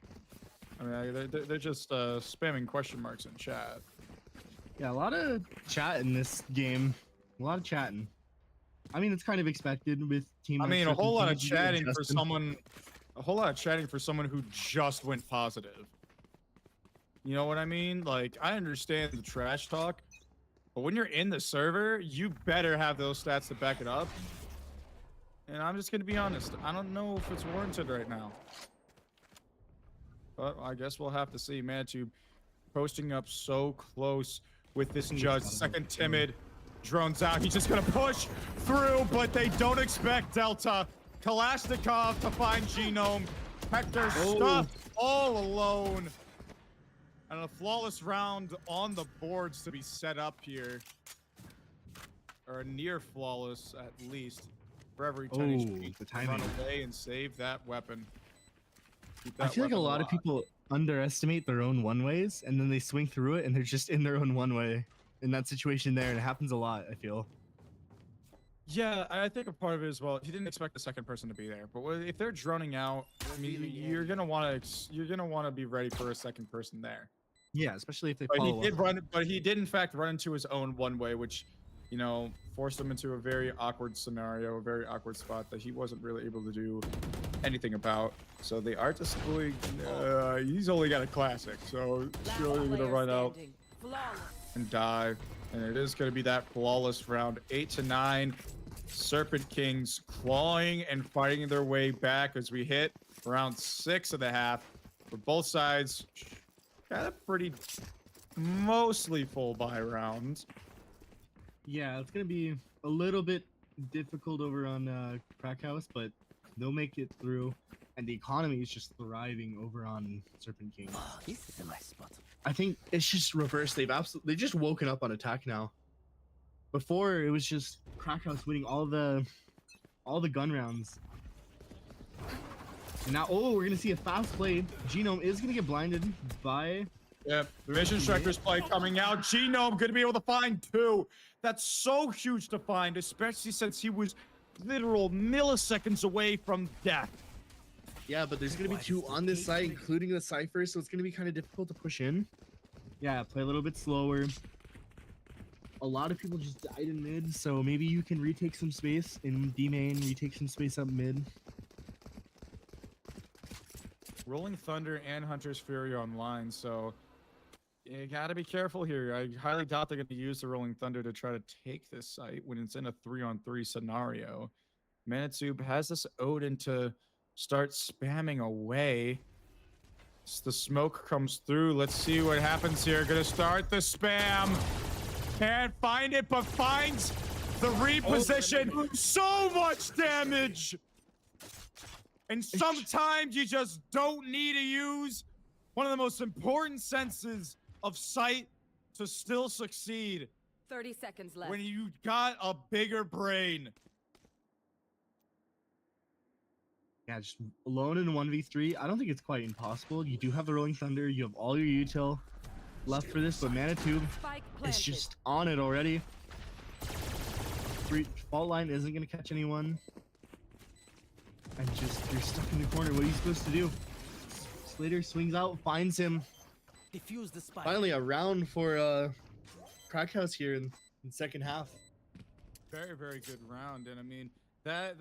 Speaker 2: I mean, they're just spamming question marks in chat.
Speaker 1: Yeah, a lot of chat in this game. A lot of chatting. I mean, it's kind of expected with team.
Speaker 2: I mean, a whole lot of chatting for someone. A whole lot of chatting for someone who just went positive. You know what I mean? Like, I understand the trash talk, but when you're in the server, you better have those stats to back it up. And I'm just gonna be honest. I don't know if it's warranted right now. But I guess we'll have to see. Manitube posting up so close with this judge. Second timid. Drones out. He's just gonna push through, but they don't expect Delta. Kalashnikov to find Genome. Hector stuffed all alone. And a flawless round on the boards to be set up here. Or a near flawless, at least. For every 10 HP,
Speaker 1: the
Speaker 2: run
Speaker 1: timing.
Speaker 2: away and save that weapon. Keep
Speaker 1: I
Speaker 2: that
Speaker 1: feel like a
Speaker 2: weapon
Speaker 1: lot of
Speaker 2: alive.
Speaker 1: people underestimate their own one-ways, and then they swing through it, and they're just in their own one-way. In that situation there, and it happens a lot, I feel.
Speaker 2: Yeah, I think a part of it as well. He didn't expect the second person to be there, but if they're droning out, I mean, you're gonna want to be ready for a second person there.
Speaker 1: Yeah, especially if they
Speaker 2: But he
Speaker 1: follow
Speaker 2: did
Speaker 1: up.
Speaker 2: run, but he did in fact run into his own one-way, which, you know, forced him into a very awkward scenario, a very awkward spot that he wasn't really able to do anything about. So they are just going. He's only got a classic, so surely gonna run out and die. And it is going to be that flawless round. 8 to 9. Serpent Kings clawing and fighting their way back as we hit round 6 of the half. For both sides, got a pretty mostly full buy rounds.
Speaker 1: Yeah, it's gonna be a little bit difficult over on Crack House, but they'll make it through. And the economy is just thriving over on Serpent King.
Speaker 4: Oh, this is a nice spot.
Speaker 1: I think it's just reversed. They've just woken up on attack now. Before it was just Crack House winning all the gun rounds. And now, we're gonna see a fast play. Genome is gonna get blinded by.
Speaker 2: Yep, the Mission Strikers play coming out. Genome gonna be able to find 2. That's so huge to find, especially since he was literal milliseconds away from death.
Speaker 1: Yeah, but there's gonna be 2 on this side, including the Cypher, so it's gonna be kind of difficult to push in. Yeah, play a little bit slower. A lot of people just died in mid, so maybe you can retake some space in D main, retake some space up mid.
Speaker 2: Rolling Thunder and Hunter's Fury online, so you gotta be careful here. I highly doubt they're gonna use the Rolling Thunder to try to take this site when it's in a 3-on-3 scenario. Manitube has this Odin to start spamming away. As the smoke comes through. Let's see what happens here. Gonna start the spam. Can't find it, but finds the reposition. So much damage. And sometimes you just don't need to use one of the most important senses of sight to still succeed.
Speaker 3: 30 seconds left.
Speaker 2: When you got a bigger brain.
Speaker 1: Yeah, just alone in 1v3. I don't think it's quite impossible. You do have the Rolling Thunder. You have all your util left for this, but Manitou
Speaker 3: Spike
Speaker 1: is
Speaker 3: planted.
Speaker 1: just on it already. Fault line isn't going to catch anyone. And just, you're stuck in the corner. What are you supposed to do? Slater swings out, finds him.
Speaker 4: Defuse the spike.
Speaker 1: Finally, a round for Crackhouse here in second half.
Speaker 2: Very, very good round. And I mean, that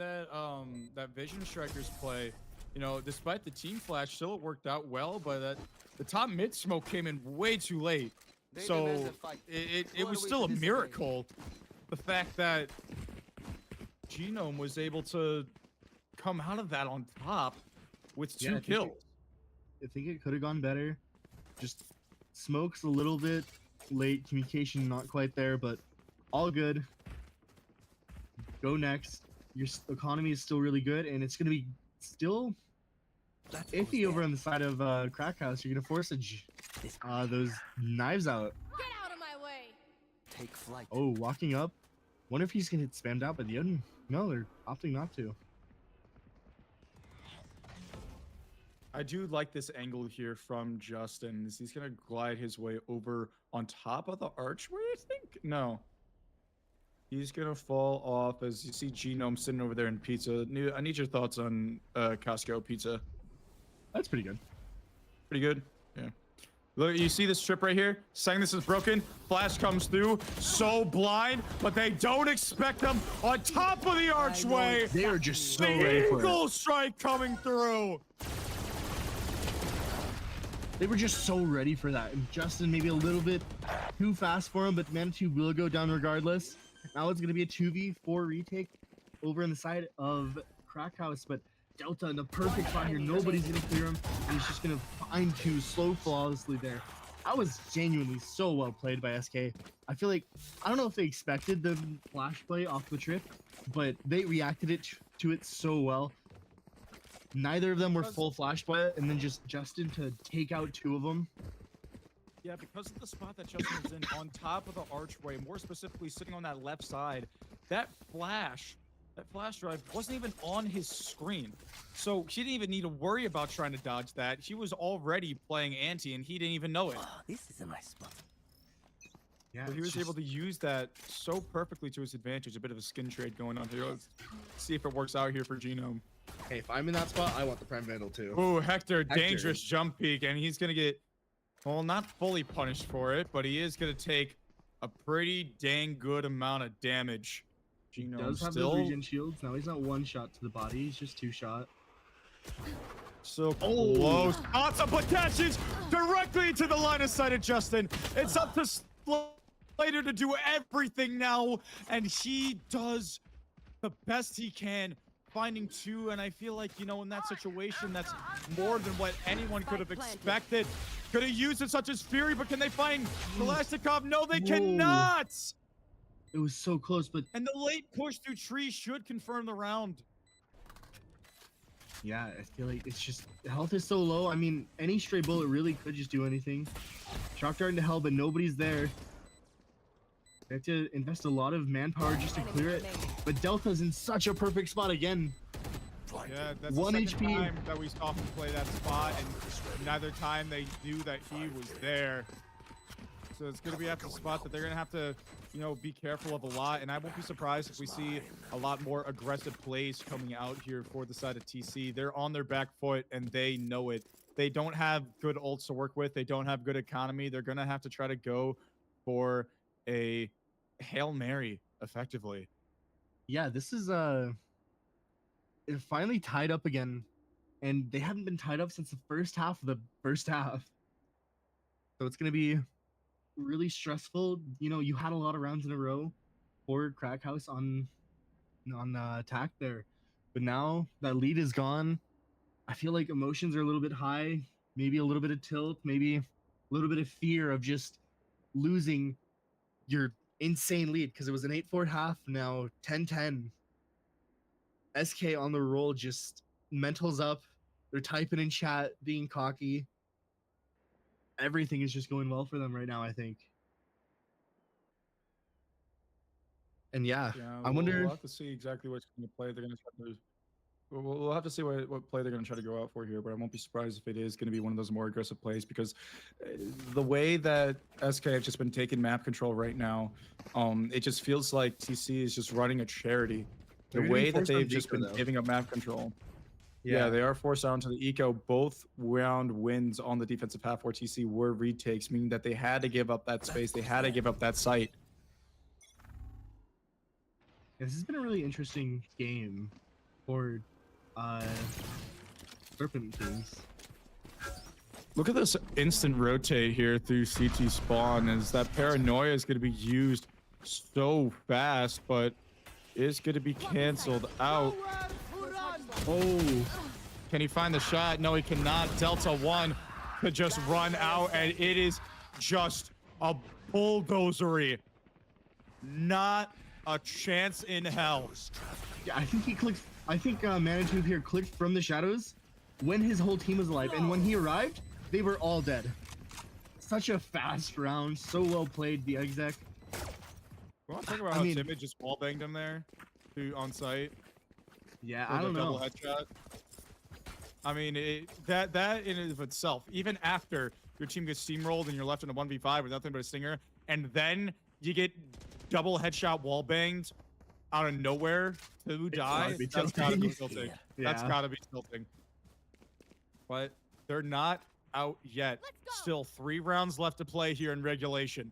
Speaker 2: Vision Strikers play, you know, despite the team flash, still it worked out well, but the top mid smoke came in way too late. So it was still a miracle, the fact that Genome was able to come out of that on top with two kills.
Speaker 1: I think it could have gone better. Just smokes a little bit late, communication not quite there, but all good. Go next. Your economy is still really good, and it's going to be still iffy over on the side of Crackhouse. You're going to force those knives out.
Speaker 5: Get out of my way!
Speaker 4: Take flight.
Speaker 1: Oh, walking up. Wonder if he's going to get spammed out, but the other, no, they're opting not to.
Speaker 2: I do like this angle here from Justin. He's going to glide his way over on top of the archway, I think? No. He's going to fall off as you see Genome sitting over there in pizza. I need your thoughts on Costco pizza.
Speaker 1: That's pretty good.
Speaker 2: Pretty good? Yeah. Look, you see this strip right here? Saying this is broken. Flash comes through. So blind, but they don't expect them on top of the archway.
Speaker 1: They are just so
Speaker 2: The
Speaker 1: ready for
Speaker 2: Eagle
Speaker 1: it.
Speaker 2: strike coming through.
Speaker 1: They were just so ready for that. And Justin maybe a little bit too fast for him, but Manitou will go down regardless. Now it's going to be a 2v4 retake over on the side of Crackhouse, but Delta in the perfect spot here. Nobody's going to clear him, and he's just going to find two slow flawlessly there. That was genuinely so well played by SK. I feel like, I don't know if they expected the flash play off the trip, but they reacted to it so well. Neither of them were full flash play, and then just Justin to take out two of them.
Speaker 2: Yeah, because of the spot that Justin was in on top of the archway, more specifically sitting on that left side, that flash drive wasn't even on his screen. So he didn't even need to worry about trying to dodge that. He was already playing anti and he didn't even know it.
Speaker 4: Oh, this is a nice spot.
Speaker 1: Yeah,
Speaker 2: But he was able to use that so perfectly to his advantage. A bit of a skin trade going on here. Let's see if it works out here for Genome.
Speaker 1: Hey, if I'm in that spot, I want the Prime Vandal too.
Speaker 2: Oh, Hector, dangerous jump peek, and he's gonna get, well, not fully punished for it, but he is gonna take a pretty dang good amount of damage. Genome
Speaker 1: Does have
Speaker 2: still,
Speaker 1: those regen shields. Now he's not one shot to the body, he's just two shot.
Speaker 2: so close. Lots of potentials directly into the line of sight of Justin. It's up to Slater to do everything now, and he does the best he can, finding two, and I feel like, you know, in that situation, that's more than what anyone could have expected. Could have used it such as Fury, but can they find Kalashnikov? No, they cannot!
Speaker 1: It was so close, but
Speaker 2: And the late push through tree should confirm the round.
Speaker 1: yeah, I feel like it's just, the health is so low. I mean, any stray bullet really could just do anything. Shock dart into hell, but nobody's there. They have to invest a lot of manpower just to clear it. But Delta's in such a perfect spot again.
Speaker 2: Yeah, that's
Speaker 1: One
Speaker 2: the second
Speaker 1: HP.
Speaker 2: time that we saw him play that spot, and neither time they knew that he was there. So it's going to be at the spot that they're going to have to, you know, be careful of a lot. And I won't be surprised if we see a lot more aggressive plays coming out here for the side of TC. They're on their back foot, and they know it. They don't have good ults to work with. They don't have good economy. They're going to have to try to go for a Hail Mary, effectively.
Speaker 1: Yeah, this is it finally tied up again, and they haven't been tied up since the first half of the first half. So it's gonna be really stressful. You know, you had a lot of rounds in a row for Crackhouse on attack there, but now that lead is gone. I feel like emotions are a little bit high, maybe a little bit of tilt, maybe a little bit of fear of just losing your insane lead, because it was an 8-4 half, now 10-10. SK on the roll, just mentals up. They're typing in chat, being cocky. Everything is just going well for them right now, I think. And yeah, I wonder.
Speaker 2: We'll have to see exactly what's going to play. They're going to start to. we'll have to see what play they're going to try to go out for here, but I won't be surprised if it is going to be one of those more aggressive plays because the way that SK have just been taking map control right now, it just feels like TC is just running a charity. The
Speaker 1: They're gonna be
Speaker 2: way that
Speaker 1: forced on
Speaker 2: they've just
Speaker 1: Deco,
Speaker 2: been
Speaker 1: though.
Speaker 2: giving up map control. Yeah, they are forced down to the eco. Both round wins on the defensive half for TC were retakes, meaning that they had to give up that space. They had to give up that site.
Speaker 1: This has been a really interesting game for Serpent teams.
Speaker 2: Look at this instant rotate here through CT spawn as that paranoia is going to be used so fast, but is going to be canceled out.
Speaker 1: Oh,
Speaker 2: Can he find the shot? No, he cannot. Delta 1 could just run out, and it is just a bulldozery. Not a chance in hell.
Speaker 1: yeah, I think he clicked. I think management here clicked from the shadows when his whole team was alive, and when he arrived, they were all dead. Such a fast round, so well played, the exec.
Speaker 2: We want to talk about how Timid just wall banged him there on site.
Speaker 1: Yeah,
Speaker 2: For
Speaker 1: I
Speaker 2: the
Speaker 1: don't
Speaker 2: double
Speaker 1: know.
Speaker 2: headshot. I mean, that in and of itself, even after your team gets steamrolled and you're left in a 1v5 with nothing but a stinger, and then you get double headshot wall banged out of nowhere to die,
Speaker 1: be
Speaker 2: that's gotta be
Speaker 1: tilting.
Speaker 2: tilting.
Speaker 1: Yeah.
Speaker 2: That's gotta be tilting. But they're not out yet. Still 3 rounds left to play here in regulation.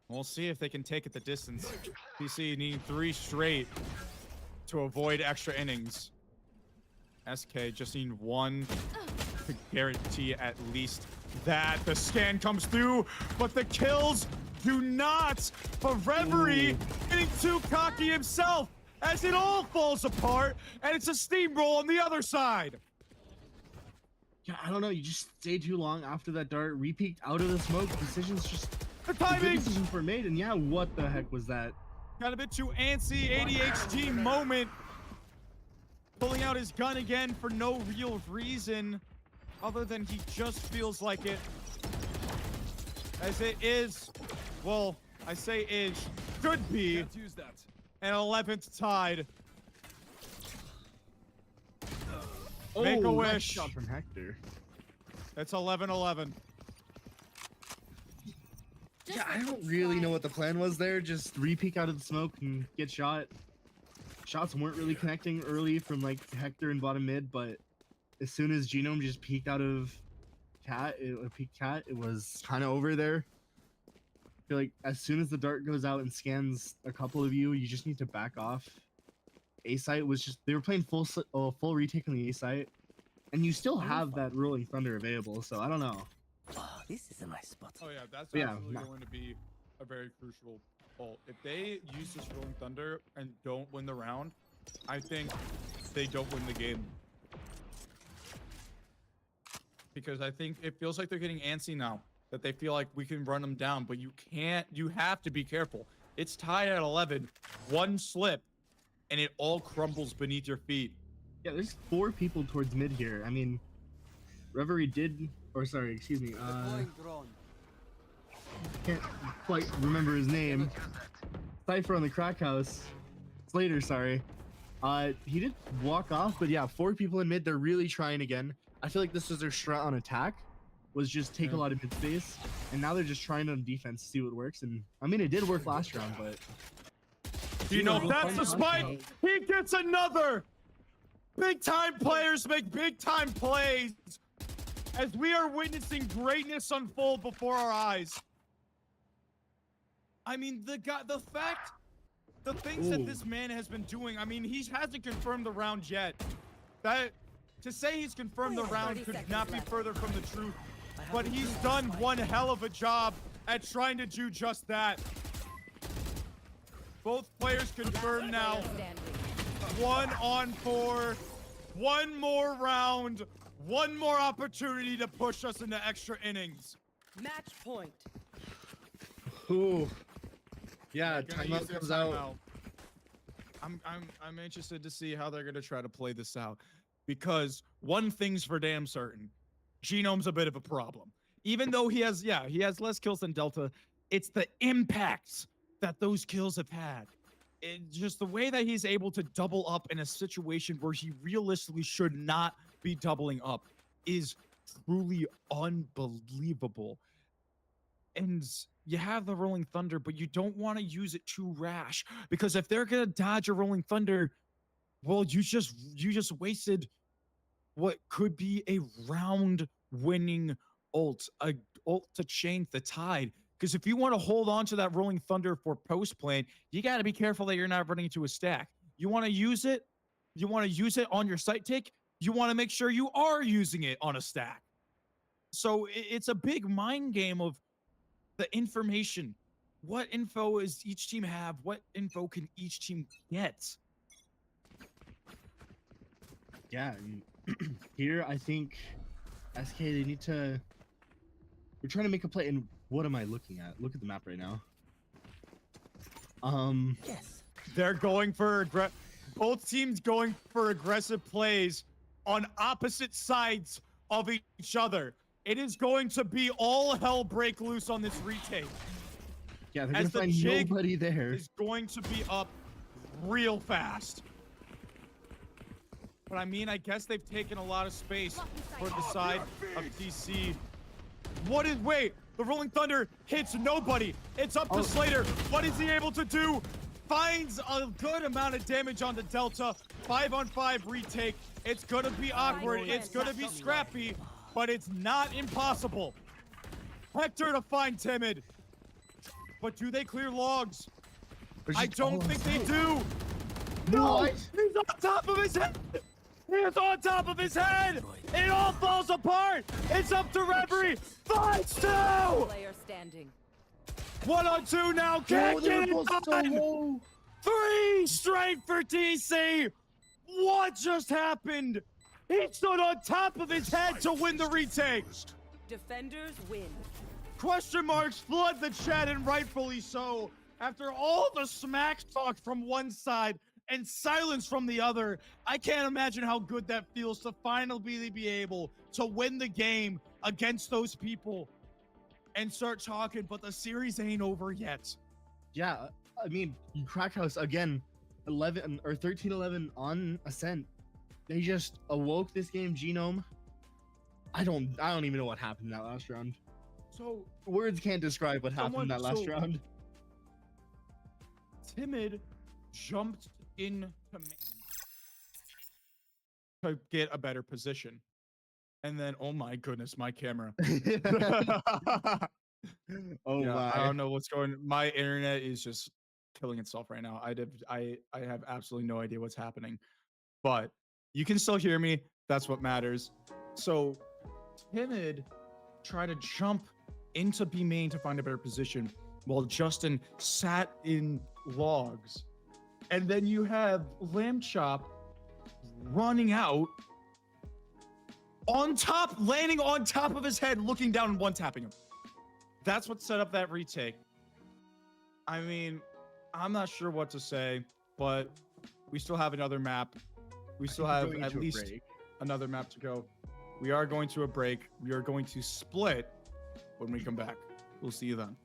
Speaker 2: We'll see if they can take it the distance. PC needing 3 straight to avoid extra innings. SK just need 1 to guarantee at least that. The scan comes through, but the kills do not. But Reverie getting too cocky himself as it all falls apart, and it's a steamroll on the other side.
Speaker 1: Yeah, I don't know. You just stayed too long after that dart. Repeaked out of the smoke. Decisions just.
Speaker 2: The
Speaker 1: Good
Speaker 2: timing
Speaker 1: decisions were made, and yeah, what the heck was that?
Speaker 2: got a bit too antsy. ADHD moment. Pulling out his gun again for no real reason other than he just feels like it. As it is, well, I say is, should be an 11th tide. Make a
Speaker 1: nice
Speaker 2: wish.
Speaker 1: shot from Hector.
Speaker 2: It's 11-11.
Speaker 1: Yeah, I don't really know what the plan was there. Just repeak out of the smoke and get shot. Shots weren't really connecting early from like Hector and bottom mid, but as soon as Genome just peeked out of peeked cat, it was kind of over there. I feel like as soon as the dart goes out and scans a couple of you, you just need to back off. A site was just, they were playing full retake on the A site, and you still have that Rolling Thunder available. So I don't know.
Speaker 4: Oh, this is a nice spot.
Speaker 2: Oh yeah, that's
Speaker 1: Yeah,
Speaker 2: absolutely
Speaker 1: no.
Speaker 2: going to be a very crucial ult. If they use this Rolling Thunder and don't win the round, I think they don't win the game. Because I think it feels like they're getting antsy now. That they feel like we can run them down, but you can't. You have to be careful. It's tied at 11. 1 slip, and it all crumbles beneath your feet.
Speaker 1: Yeah, there's 4 people towards mid here. I mean, Reverie did, or sorry, excuse me,
Speaker 4: Deploying drone.
Speaker 1: can't quite remember his name. Cypher on the crack house. Slater, sorry. He did walk off, but yeah, 4 people in mid. They're really trying again. I feel like this was their strat on attack, was just take a lot of mid space, and now they're just trying on defense to see what works. And I mean, it did work last round, but
Speaker 2: You know, that's the spike. He gets another. Big time players make big time plays as we are witnessing greatness unfold before our eyes. I mean, the things that
Speaker 1: Ooh.
Speaker 2: this man has been doing. I mean, he hasn't confirmed the round yet. That to say he's confirmed the round
Speaker 3: 30
Speaker 2: could
Speaker 3: seconds
Speaker 2: not be
Speaker 3: left.
Speaker 2: further from the truth. But he's done one hell of a job at trying to do just that. Both players confirmed now.
Speaker 3: Standing.
Speaker 2: 1 on 4. 1 more round. 1 more opportunity to push us into extra innings.
Speaker 3: Match point.
Speaker 1: ooh, yeah,
Speaker 2: They're gonna use
Speaker 1: timeout
Speaker 2: their
Speaker 1: comes out.
Speaker 2: I'm interested to see how they're gonna try to play this out. Because one thing's for damn certain. Genome's a bit of a problem. Even though he has less kills than Delta, it's the impacts that those kills have had. just the way that he's able to double up in a situation where he realistically should not be doubling up is truly unbelievable. And you have the Rolling Thunder, but you don't want to use it too rash, because if they're gonna dodge a Rolling Thunder, well, you just wasted what could be a round winning ult, a ult to change the tide. Because if you want to hold on to that Rolling Thunder for post play, you got to be careful that you're not running into a stack. You want to use it. You want to use it on your site take. You want to make sure you are using it on a stack. So it's a big mind game of the information. What info does each team have? What info can each team get?
Speaker 1: Yeah, and here I think SK they need to. We're trying to make a play, and what am I looking at? Look at the map right now.
Speaker 4: Yes.
Speaker 2: They're going for both teams going for aggressive plays on opposite sides of each other. It is going to be all hell break loose on this retake.
Speaker 1: Yeah, they're
Speaker 2: As
Speaker 1: gonna
Speaker 2: the
Speaker 1: find
Speaker 2: jig
Speaker 1: nobody there.
Speaker 2: is going to be up real fast. But I mean, I guess they've taken a lot of space for the side of DC. Wait, the Rolling Thunder hits nobody. It's up to Slater. What is he able to do? Finds a good amount of damage on the Delta. 5-on-5 retake. It's gonna be awkward. It's gonna be scrappy, but it's not impossible. Hector to find Timid. But do they clear logs? I don't think they do. No, he's on top of his head. He's on top of his head. It all falls apart. It's up to Reverie. 5-2.
Speaker 3: Player standing.
Speaker 2: 1-on-2 now. Can't get it done. 3 straight for DC. What just happened? He stood on top of his head to win the retake.
Speaker 3: Defenders win.
Speaker 2: Question marks flood the chat, and rightfully so. After all the smack talk from one side and silence from the other, I can't imagine how good that feels to finally be able to win the game against those people and start talking, but the series ain't over yet.
Speaker 1: Yeah, I mean, Crackhouse again, 11 or 13-11 on Ascent. They just awoke this game genome. I don't even know what happened in that last round.
Speaker 2: So
Speaker 1: Words can't describe what happened in that last round.
Speaker 2: Timid jumped into main to get a better position. And then, oh my goodness, my camera.
Speaker 1: Oh
Speaker 2: Yeah,
Speaker 1: my.
Speaker 2: I don't know what's going. My internet is just killing itself right now. I have absolutely no idea what's happening, but you can still hear me. That's what matters. So Timid tried to jump into B main to find a better position, while Justin sat in logs. And then you have Lamb Chop running out on top, landing on top of his head, looking down and one-tapping him. That's what set up that retake. I mean, I'm not sure what to say, but we still have another map. We still have at least another map to go. We are going to a break. We are going to split when we come back. We'll see you then.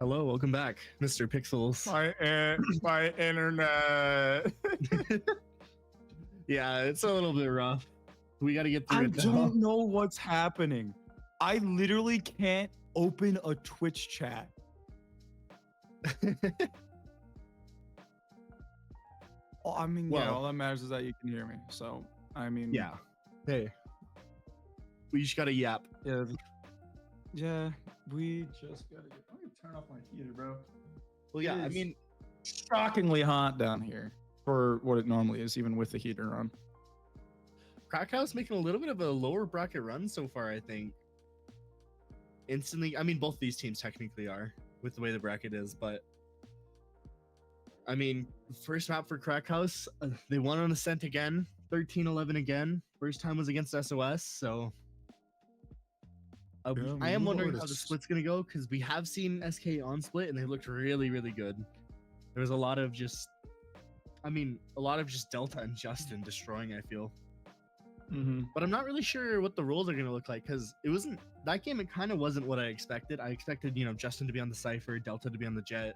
Speaker 1: Hello, welcome back, Mr. Pixels.
Speaker 2: My internet.
Speaker 1: Yeah, it's a little bit rough. We got to get through
Speaker 2: I
Speaker 1: it now.
Speaker 2: don't know what's happening. I literally can't open a Twitch chat. Oh, I mean, yeah,
Speaker 1: Well-
Speaker 2: all that matters is that you can hear me. So, I mean,
Speaker 1: Yeah. Hey. We just got to yap.
Speaker 2: yeah, we just gotta get. I'm gonna turn off my heater, bro.
Speaker 1: Well, yeah,
Speaker 2: It
Speaker 1: I
Speaker 2: is
Speaker 1: mean,
Speaker 2: shockingly hot down here for what it normally is, even with the heater on.
Speaker 1: Krakow's making a little bit of a lower bracket run so far, I think. Instantly, I mean, both these teams technically are with the way the bracket is, but I mean, first map for Krakow's, they won on Ascent again, 13-11 again. First time was against SOS, so I am wondering how the split's gonna go because we have seen SK on split and they looked really, really good. There was a lot of just Delta and Justin destroying, I feel. But I'm not really sure what the roles are going to look like because it wasn't that game. It kind of wasn't what I expected. I expected, Justin to be on the Cypher, Delta to be on the Jet,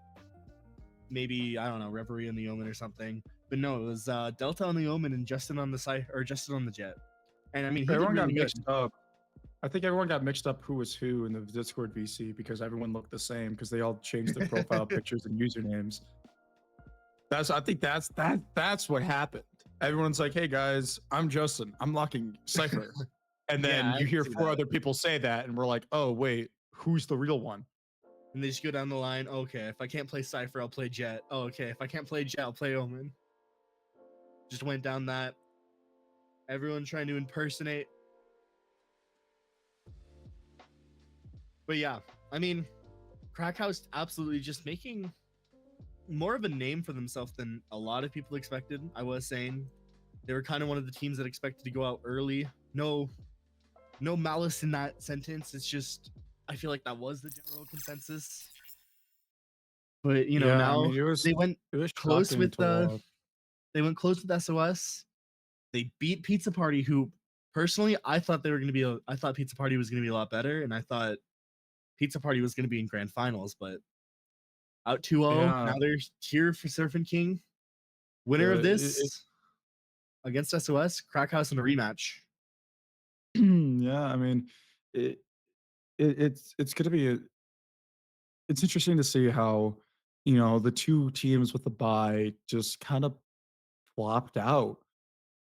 Speaker 1: maybe, I don't know, Reverie on the Omen or something. But no, it was Delta on the Omen and Justin on the Cypher or Justin on the Jet. And I mean, he
Speaker 2: Everyone
Speaker 1: did
Speaker 2: got
Speaker 1: really
Speaker 2: mixed
Speaker 1: good.
Speaker 2: up. I think everyone got mixed up who was who in the Discord VC because everyone looked the same because they all changed their profile pictures and usernames. I think that's what happened. Everyone's like, "Hey guys, I'm Justin. I'm locking Cypher," and then
Speaker 1: Yeah, I
Speaker 2: you hear
Speaker 1: see
Speaker 2: 4
Speaker 1: that.
Speaker 2: other people say that, and we're like, "Oh wait, who's the real one?"
Speaker 1: And they just go down the line. Okay, if I can't play Cypher, I'll play Jet. Oh, okay, if I can't play Jet, I'll play Omen. Just went down that. Everyone trying to impersonate. But yeah, I mean, Krakow's absolutely just making more of a name for themselves than a lot of people expected. I was saying they were kind of one of the teams that expected to go out early. No malice in that sentence. It's just I feel like that was the general consensus. But
Speaker 2: Yeah, I
Speaker 1: now
Speaker 2: mean,
Speaker 1: they went
Speaker 2: it was
Speaker 1: close
Speaker 2: shocking
Speaker 1: with
Speaker 2: to watch.
Speaker 1: they went close with SOS. They beat Pizza Party, who personally I thought I thought Pizza Party was gonna be a lot better, and I thought Pizza Party was gonna be in grand finals, but out 2-0.
Speaker 2: Yeah.
Speaker 1: Now they're here for Surfing King. Winner of
Speaker 2: Yeah,
Speaker 1: this against SOS, Crackhouse in a rematch.
Speaker 2: yeah, I mean, it's gonna be it's interesting to see how the 2 teams with the bye just kind of flopped out.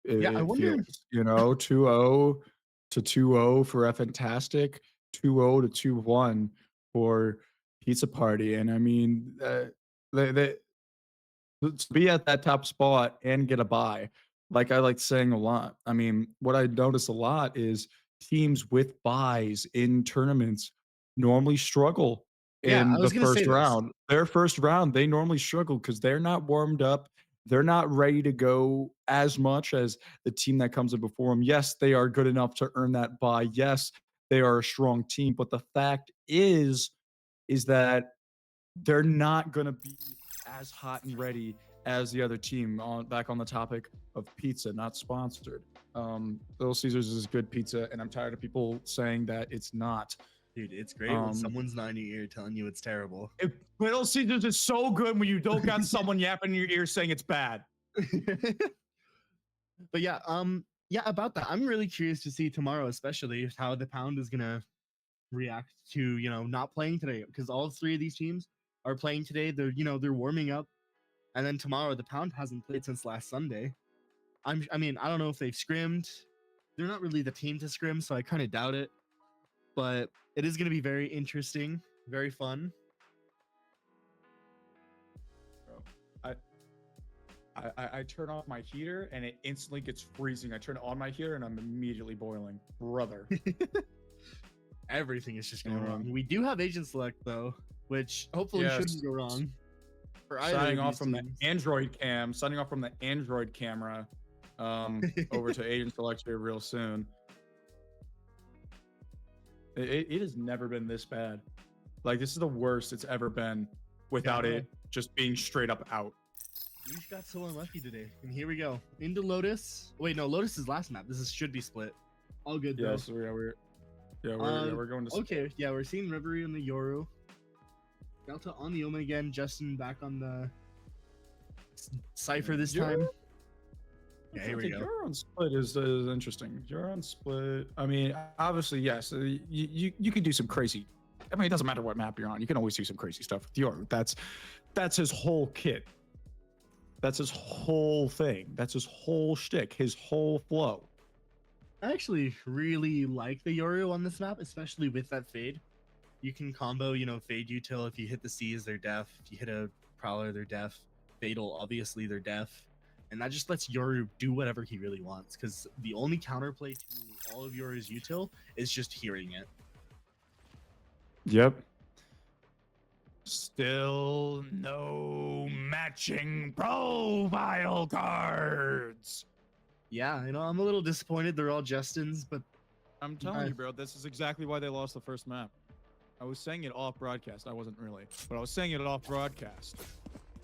Speaker 1: Yeah, I
Speaker 2: It
Speaker 1: wonder.
Speaker 2: feels 2-0 to 2-0 for a Fantastic, 2-0 to 2-1 for Pizza Party, and I mean, they to be at that top spot and get a bye, like I like saying a lot. I mean, what I notice a lot is teams with buys in tournaments normally struggle
Speaker 1: Yeah, I
Speaker 2: in the
Speaker 1: was gonna say
Speaker 2: first
Speaker 1: this.
Speaker 2: round. Their first round, they normally struggle because they're not warmed up. They're not ready to go as much as the team that comes in before them. Yes, they are good enough to earn that bye. Yes, they are a strong team. But the fact is that they're not going to be as hot and ready as the other team. Back on the topic of pizza, not sponsored. Little Caesars is good pizza, and I'm tired of people saying that it's not.
Speaker 1: Dude, it's great when someone's not in your ear telling you it's terrible.
Speaker 2: Little Caesars is so good when you don't got someone yapping in your ear saying it's bad.
Speaker 1: But yeah, about that, I'm really curious to see tomorrow, especially how the Pound is gonna react to not playing today, because all 3 of these teams are playing today. They're warming up, and then tomorrow the Pound hasn't played since last Sunday. I don't know if they've scrimmed. They're not really the team to scrim, so I kind of doubt it. But it is going to be very interesting, very fun.
Speaker 2: I turn off my heater and it instantly gets freezing. I turn on my heater and I'm immediately boiling. Brother.
Speaker 1: Everything is just going wrong. We do have agent select though, which hopefully shouldn't go wrong.
Speaker 2: Signing off from the Android cam, signing off from the Android camera, over to agent select here real soon. It has never been this bad. Like, this is the worst it's ever been without it just being straight up out.
Speaker 1: We just got so unlucky today. And here we go. Into Lotus. Wait, no, Lotus is last map. Should be split. All good though.
Speaker 2: Yeah, so we're going to
Speaker 1: okay, yeah, we're seeing Reverie in the Yoru. Delta on the Omen again. Justin back on the Cypher this
Speaker 2: You're-
Speaker 1: time. Yeah, here we go.
Speaker 2: Your own split is interesting. Your own split. I mean, obviously, yes. You can do some crazy. I mean, it doesn't matter what map you're on. You can always do some crazy stuff with Yoru. That's his whole kit. That's his whole thing. That's his whole shtick. His whole flow.
Speaker 1: I actually really like the Yoru on this map, especially with that fade. You can combo, fade util. If you hit the C's, they're deaf. If you hit a Prowler, they're deaf. Fatal, obviously, they're deaf. And that just lets Yoru do whatever he really wants, because the only counterplay to all of Yoru's util is just hearing it.
Speaker 2: Yep. Still no matching profile cards.
Speaker 1: Yeah, I'm a little disappointed. They're all Justin's, but
Speaker 2: I'm telling you, bro, this is exactly why they lost the first map. I was saying it off broadcast. I wasn't really, but I was saying it off broadcast.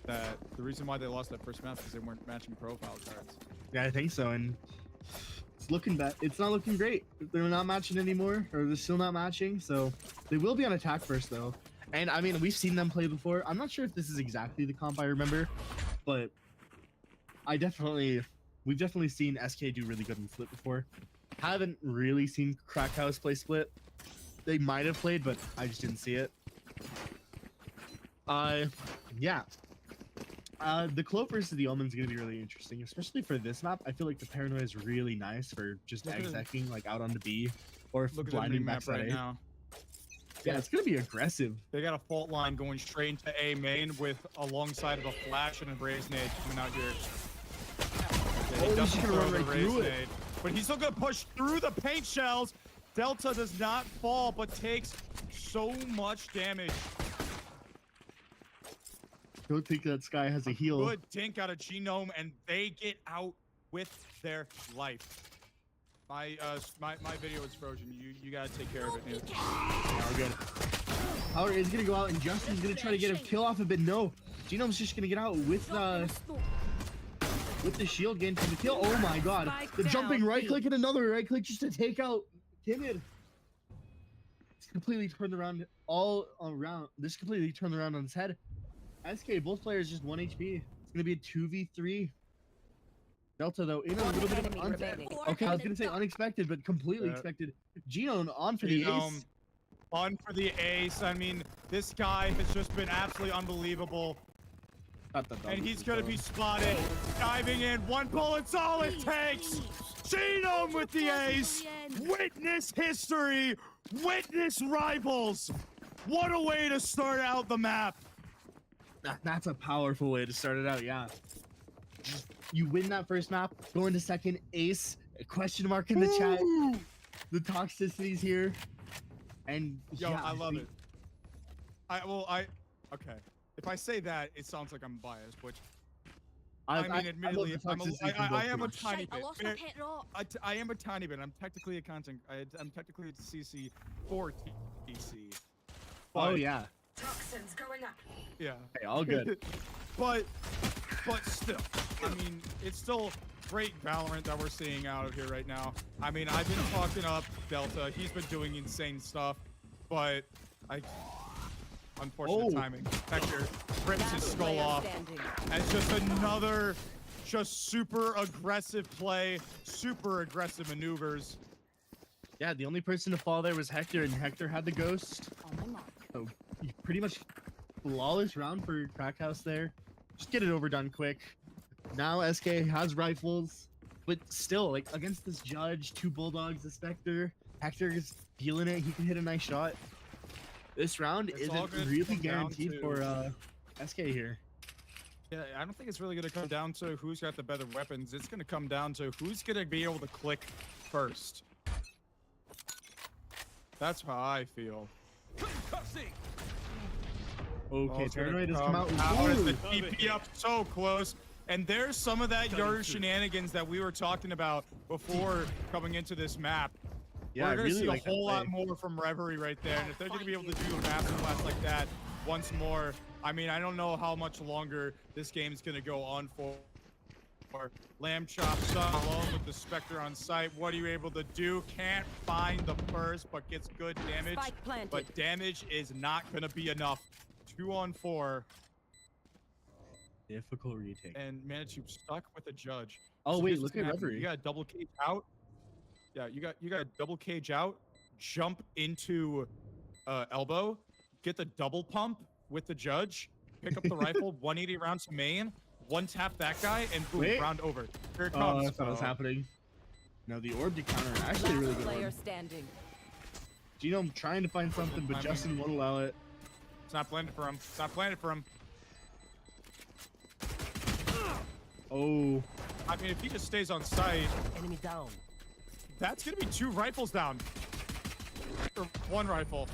Speaker 2: That the reason why they lost that first map is because they weren't matching profile cards.
Speaker 1: yeah, I think so. And it's looking bad. It's not looking great. They're not matching anymore, or they're still not matching. So they will be on attack first, though. And I mean, we've seen them play before. I'm not sure if this is exactly the comp I remember, but we've definitely seen SK do really good in split before. Haven't really seen Crack House play split. They might have played, but I just didn't see it. Yeah. The Clove versus the Omen is going to be really interesting, especially for this map. I feel like the Paranoia is really nice for just execing like out on the B or
Speaker 2: Look at
Speaker 1: blinding
Speaker 2: the map
Speaker 1: backside
Speaker 2: right
Speaker 1: A.
Speaker 2: now.
Speaker 1: Yeah, it's going to be aggressive.
Speaker 2: They got a fault line going straight into A main with alongside of a flash and a raise nade coming out here. Okay,
Speaker 1: Oh,
Speaker 2: he
Speaker 1: he's
Speaker 2: doesn't
Speaker 1: gonna
Speaker 2: throw
Speaker 1: run
Speaker 2: the
Speaker 1: right
Speaker 2: raise
Speaker 1: through it.
Speaker 2: nade, but he's still gonna push through the paint shells. Delta does not fall, but takes so much damage.
Speaker 1: Don't think that Sky has a heal.
Speaker 2: Good dink out of Genome, and they get out with their life. My video is frozen. You gotta take care of it, dude.
Speaker 1: Yeah, we're good. Power is gonna go out, and Justin's gonna try to get a kill off of it. No, Genome's just gonna get out with the shield gain from the kill. Oh my god! The jumping right click and another right click just to take out Timid. It's completely turned around all around. This completely turned around on his head. SK, both players just 1 HP. It's gonna be a 2v3. Delta though in a little bit of okay, I was gonna say unexpected, but completely expected. Genome on for the ace.
Speaker 2: On for the ace. I mean, this guy has just been absolutely unbelievable. And he's gonna be spotted. Diving in. One bullet's all it takes. Genome with the ace. Witness history. Witness rivals. What a way to start out the map.
Speaker 1: That's a powerful way to start it out, yeah. You win that first map, go into second, ace, a question mark in the chat. The toxicity's here. And
Speaker 2: Yo,
Speaker 1: yeah,
Speaker 2: I love it. Okay. If I say that, it sounds like I'm biased, which I mean, admittedly, I am a tiny bit. I am a tiny bit. I'm technically a I'm technically a CC for TC.
Speaker 1: Oh yeah.
Speaker 5: Toxins going up.
Speaker 2: Yeah.
Speaker 1: Hey, all good.
Speaker 2: but still, I mean, it's still great Valorant that we're seeing out of here right now. I mean, I've been talking up Delta. He's been doing insane stuff, but unfortunate timing. Hector rips his skull off. And just another super aggressive play, super aggressive maneuvers.
Speaker 1: Yeah, the only person to fall there was Hector, and Hector had the ghost. So pretty much flawless round for Crackhouse there. Just get it overdone quick. Now SK has rifles, but still, like, against this judge, 2 bulldogs, a Spectre, Hector is feeling it. He can hit a nice shot. This round isn't really guaranteed for SK here.
Speaker 2: Yeah, I don't think it's really going to come down to who's got the better weapons. It's going to come down to who's going to be able to click first. That's how I feel.
Speaker 1: Okay, Paranoid has come out.
Speaker 2: How is the TP up so close? And there's some of that Yoru shenanigans that we were talking about before coming into this map.
Speaker 1: Yeah,
Speaker 2: we're going to see
Speaker 1: like
Speaker 2: a whole lot more from Reverie right there. And if they're going to be able to do a masterclass like that once more, I mean, I don't know how much longer this game's going to go on for. Lamb chops alone with the Spectre on site. What are you able to do? Can't find the first, but gets good damage. But damage is not going to be enough 2-on-4,
Speaker 1: Difficult retake.
Speaker 2: and Manitou stuck with a judge.
Speaker 1: Oh
Speaker 2: So
Speaker 1: wait,
Speaker 2: here's what's
Speaker 1: look at
Speaker 2: gonna happen. You
Speaker 1: Reverie.
Speaker 2: got a double cage out. Yeah, you got a double cage out. Jump into elbow. Get the double pump with the judge. Pick up the rifle. 180 rounds to main. One tap that guy, and boom,
Speaker 1: Wait.
Speaker 2: round over. Here it
Speaker 1: Oh,
Speaker 2: comes.
Speaker 1: that's what was happening. Now the orb to counter actually a really
Speaker 3: Last
Speaker 1: good
Speaker 3: player
Speaker 1: one.
Speaker 3: standing.
Speaker 1: Genome trying to find something, but
Speaker 2: Timing.
Speaker 1: Justin won't allow it.
Speaker 2: It's not planted for him. It's not planted for him.
Speaker 1: Oh,
Speaker 2: I mean, if he just stays on site,
Speaker 4: Enemy down.
Speaker 2: that's gonna be 2 rifles down. Or 1 rifle.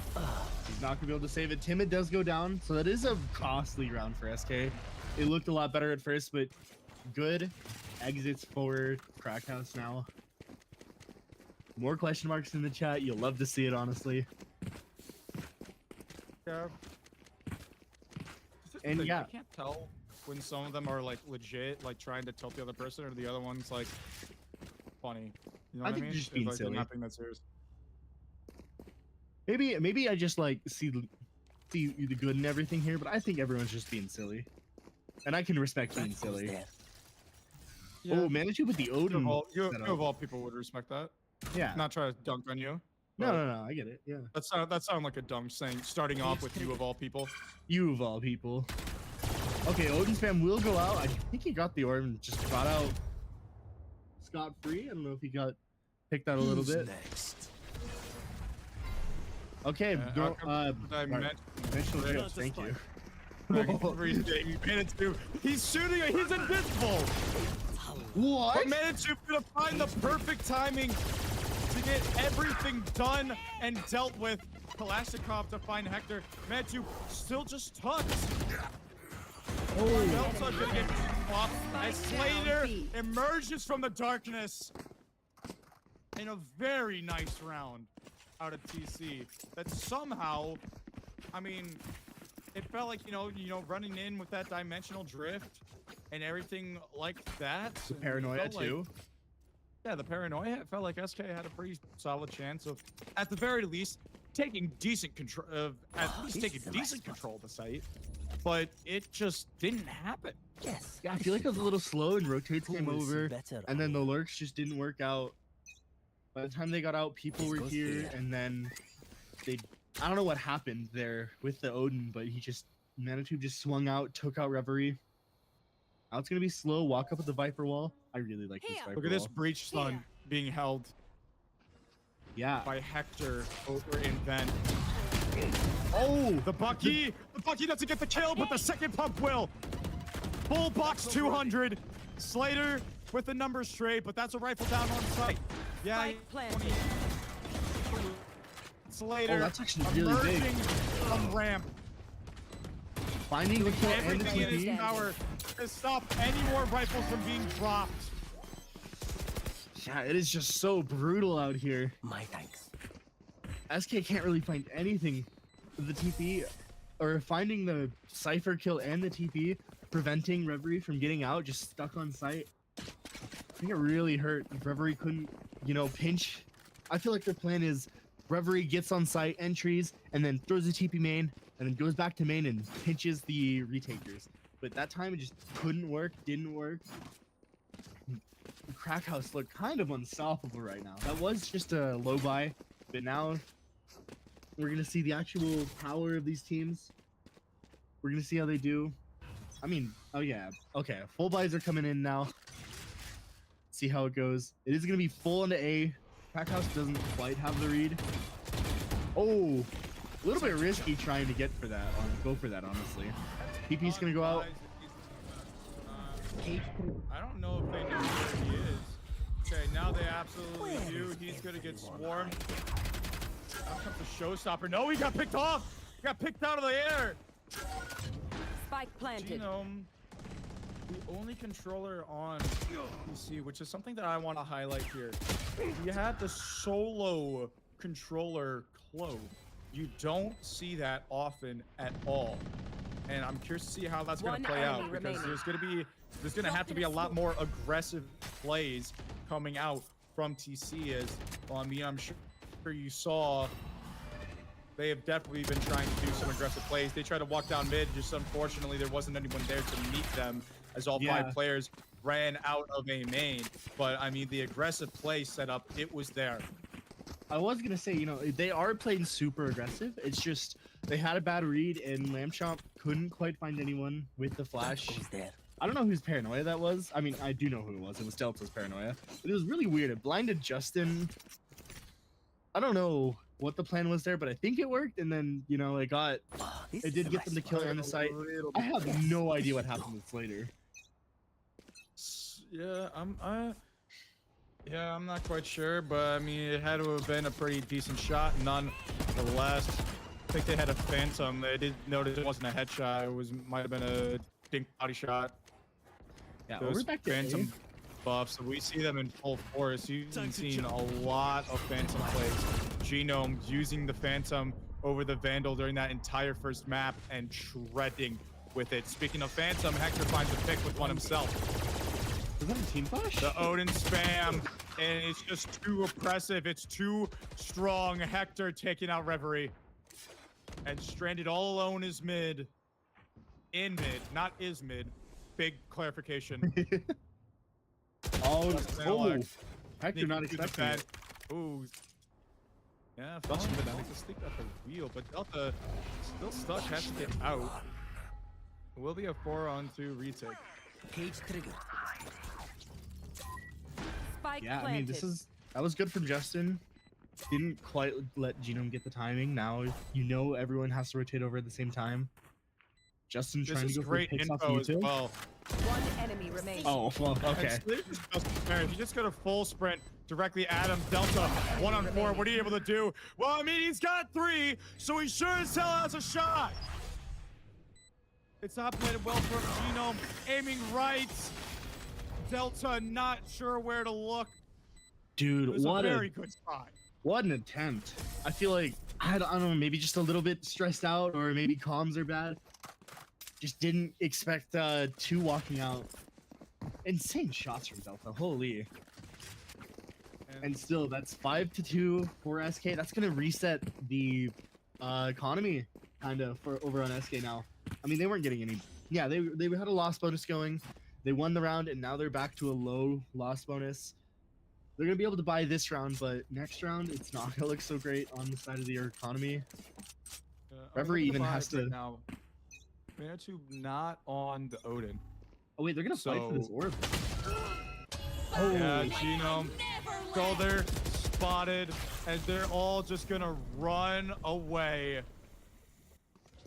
Speaker 1: he's not gonna be able to save it. Timid does go down, so that is a costly round for SK. It looked a lot better at first, but good exits forward. Crackhouse now. More question marks in the chat. You'll love to see it, honestly.
Speaker 2: Yeah.
Speaker 1: And yeah.
Speaker 2: I can't tell when some of them are like legit, like trying to tilt the other person, or the other one's like funny. You know
Speaker 1: I
Speaker 2: what I
Speaker 1: think
Speaker 2: mean?
Speaker 1: they're just being
Speaker 2: Like, they're
Speaker 1: silly.
Speaker 2: not being that serious.
Speaker 1: Maybe I just like see the good in everything here, but I think everyone's just being silly, and I can respect being
Speaker 4: That goes
Speaker 1: silly.
Speaker 4: there.
Speaker 1: Oh, Manitou with the Odin.
Speaker 2: You
Speaker 1: setup.
Speaker 2: of all people would respect that.
Speaker 1: Yeah.
Speaker 2: Not try to dunk on you.
Speaker 1: No, I get it. Yeah.
Speaker 2: That sound like a dunk saying, starting off with you of all people.
Speaker 1: You of all people. Okay, Odin spam will go out. I think he got the orb and just got out scot-free. I don't know if he got picked out a little bit.
Speaker 4: Next.
Speaker 1: Okay, dimensional
Speaker 2: Right.
Speaker 1: drift, thank you.
Speaker 2: Manitou, he's shooting it. He's invisible.
Speaker 1: What?
Speaker 2: But Manitou gonna find the perfect timing to get everything done and dealt with. Kalashnikov to find Hector. Manitou still just tucked. Oh, also gonna get off as Slater emerges from the darkness in a very nice round out of TC. That somehow, I mean, it felt like you know, running in with that dimensional drift and everything like that.
Speaker 1: The paranoia too.
Speaker 2: Yeah, the paranoia. It felt like SK had a pretty solid chance of, at the very least, taking decent control of control of the site. But it just didn't happen.
Speaker 4: Yes.
Speaker 1: Yeah, I feel like it was a little slow and rotates came
Speaker 4: Who will see
Speaker 1: over,
Speaker 4: better?
Speaker 1: and then the lurks just didn't work out. By the time they got out, people were here, and then I don't know what happened there with the Odin, but Manitou just swung out, took out Reverie. Now it's gonna be slow, walk up with the Viper wall. I really like this Viper
Speaker 2: Look at this
Speaker 1: wall.
Speaker 2: breach stun being held
Speaker 1: Yeah.
Speaker 2: by Hector over in Vent.
Speaker 1: Oh!
Speaker 2: The Bucky doesn't get the kill, but the second pump will. Full box 200. Slater with the numbers straight, but that's a rifle down on site. Yeah.
Speaker 3: Spike planted.
Speaker 2: Slater
Speaker 1: Oh, that's actually really big.
Speaker 2: emerging from ramp.
Speaker 1: Finding the kill and the
Speaker 2: Everything in his
Speaker 1: TP.
Speaker 2: power to stop any more rifles from being dropped.
Speaker 1: Yeah, it is just so brutal out here.
Speaker 4: My thanks.
Speaker 1: SK can't really find anything. The TP, or finding the Cypher kill and the TP, preventing Reverie from getting out, just stuck on site. I think it really hurt if Reverie couldn't, pinch. I feel like their plan is Reverie gets on site, entries, and then throws the TP main, and then goes back to main and pinches the retakers. But that time it just couldn't work, didn't work. Crackhouse looked kind of unstoppable right now. That was just a low buy, but now we're gonna see the actual power of these teams. We're gonna see how they do. I mean, oh yeah, okay. Full buys are coming in now. See how it goes. It is gonna be full into A. Crackhouse doesn't quite have the read. Oh, a little bit risky trying to go for that, honestly. TP's gonna go out.
Speaker 2: I don't know if they know where he is. Okay, now they absolutely do. He's gonna get swarmed. Out comes the showstopper. No, he got picked off. He got picked out of the air.
Speaker 3: Spike planted.
Speaker 2: Genome, the only controller on PC, which is something that I want to highlight here. You had the solo controller clove. You don't see that often at all. And I'm curious to see how that's going to play out, because there's going to have to be a lot more aggressive plays coming out from TC as, well, I mean, I'm sure you saw They have definitely been trying to do some aggressive plays. They tried to walk down mid, just unfortunately there wasn't anyone there to meet them as all
Speaker 1: Yeah.
Speaker 2: 5 players ran out of a main. But I mean, the aggressive play setup, it was there.
Speaker 1: I was gonna say, you know, they are playing super aggressive. It's just they had a bad read and Lamb Chomp couldn't quite find anyone with the flash.
Speaker 4: Who's there?
Speaker 1: I don't know whose paranoia that was. I mean, I do know who it was. It was Delta's paranoia. But it was really weird. It blinded Justin. I don't know what the plan was there, but I think it worked. And then, you know, it got,
Speaker 4: Oh, this
Speaker 1: it
Speaker 4: is
Speaker 1: did
Speaker 4: a
Speaker 1: get
Speaker 4: nice
Speaker 1: them to
Speaker 4: spot.
Speaker 1: kill on the site.
Speaker 2: Little
Speaker 1: I
Speaker 2: bit
Speaker 1: have
Speaker 2: fast.
Speaker 1: no idea what happened with Slater.
Speaker 2: Yeah, I'm not quite sure, but I mean, it had to have been a pretty decent shot, nonetheless. I think they had a phantom. They did notice it wasn't a headshot. It was might have been a dink body shot.
Speaker 1: Yeah,
Speaker 2: Those
Speaker 1: we're back to
Speaker 2: phantom buffs. So we see them in full force. You've seen a lot of phantom plays. Genome using the phantom over the Vandal during that entire first map and shredding with it. Speaking of phantom, Hector finds a pick with one himself.
Speaker 1: Was that a team flash?
Speaker 2: The Odin spam, and it's just too oppressive. It's too strong. Hector taking out Reverie. And stranded all alone is mid. In mid, not is mid. Big clarification.
Speaker 1: Oh,
Speaker 2: Justin
Speaker 1: oh.
Speaker 2: Alex
Speaker 1: Hector not
Speaker 2: sneaking through the
Speaker 1: expecting
Speaker 2: fence.
Speaker 1: it.
Speaker 2: Ooh. Yeah, falling back to sleep at the wheel, but Delta still stuck, has to get out. It will be a 4-on-2 retake.
Speaker 4: Cage trigger.
Speaker 3: Spike
Speaker 1: Yeah,
Speaker 3: planted.
Speaker 1: I mean, that was good from Justin. Didn't quite let Genome get the timing. Now, you know everyone has to rotate over at the same time. Justin
Speaker 2: This
Speaker 1: trying to
Speaker 2: is
Speaker 1: go for
Speaker 2: great
Speaker 1: picks off
Speaker 2: info as
Speaker 1: YouTube.
Speaker 2: well.
Speaker 3: One enemy remaining.
Speaker 1: Oh, well, okay.
Speaker 2: And Slade is just fair. If you just got a full sprint directly at him, Delta 1-on-4, what are you able to do? Well, I mean, he's got 3, so he sure as hell has a shot. It's not played well from Genome, aiming right. Delta not sure where to look. It
Speaker 1: Dude,
Speaker 2: was a
Speaker 1: what
Speaker 2: very good spot.
Speaker 1: what an attempt. I feel like, I don't know, maybe just a little bit stressed out, or maybe comms are bad. Just didn't expect 2 walking out. Insane shots from Delta, holy. And still, that's 5-2 for SK. That's gonna reset the economy, kind of, for over on SK now. I mean, they weren't getting any. Yeah, they had a loss bonus going. They won the round, and now they're back to a low loss bonus. They're gonna be able to buy this round, but next round, it's not gonna look so great on the side of the economy. Reverie even has to.
Speaker 2: Right now. Manitou not on the Odin.
Speaker 1: Oh wait, they're gonna fight for this
Speaker 2: So-
Speaker 1: orb.
Speaker 2: Yeah,
Speaker 1: Holy
Speaker 2: Genome, Golder, spotted, and they're all just gonna run away.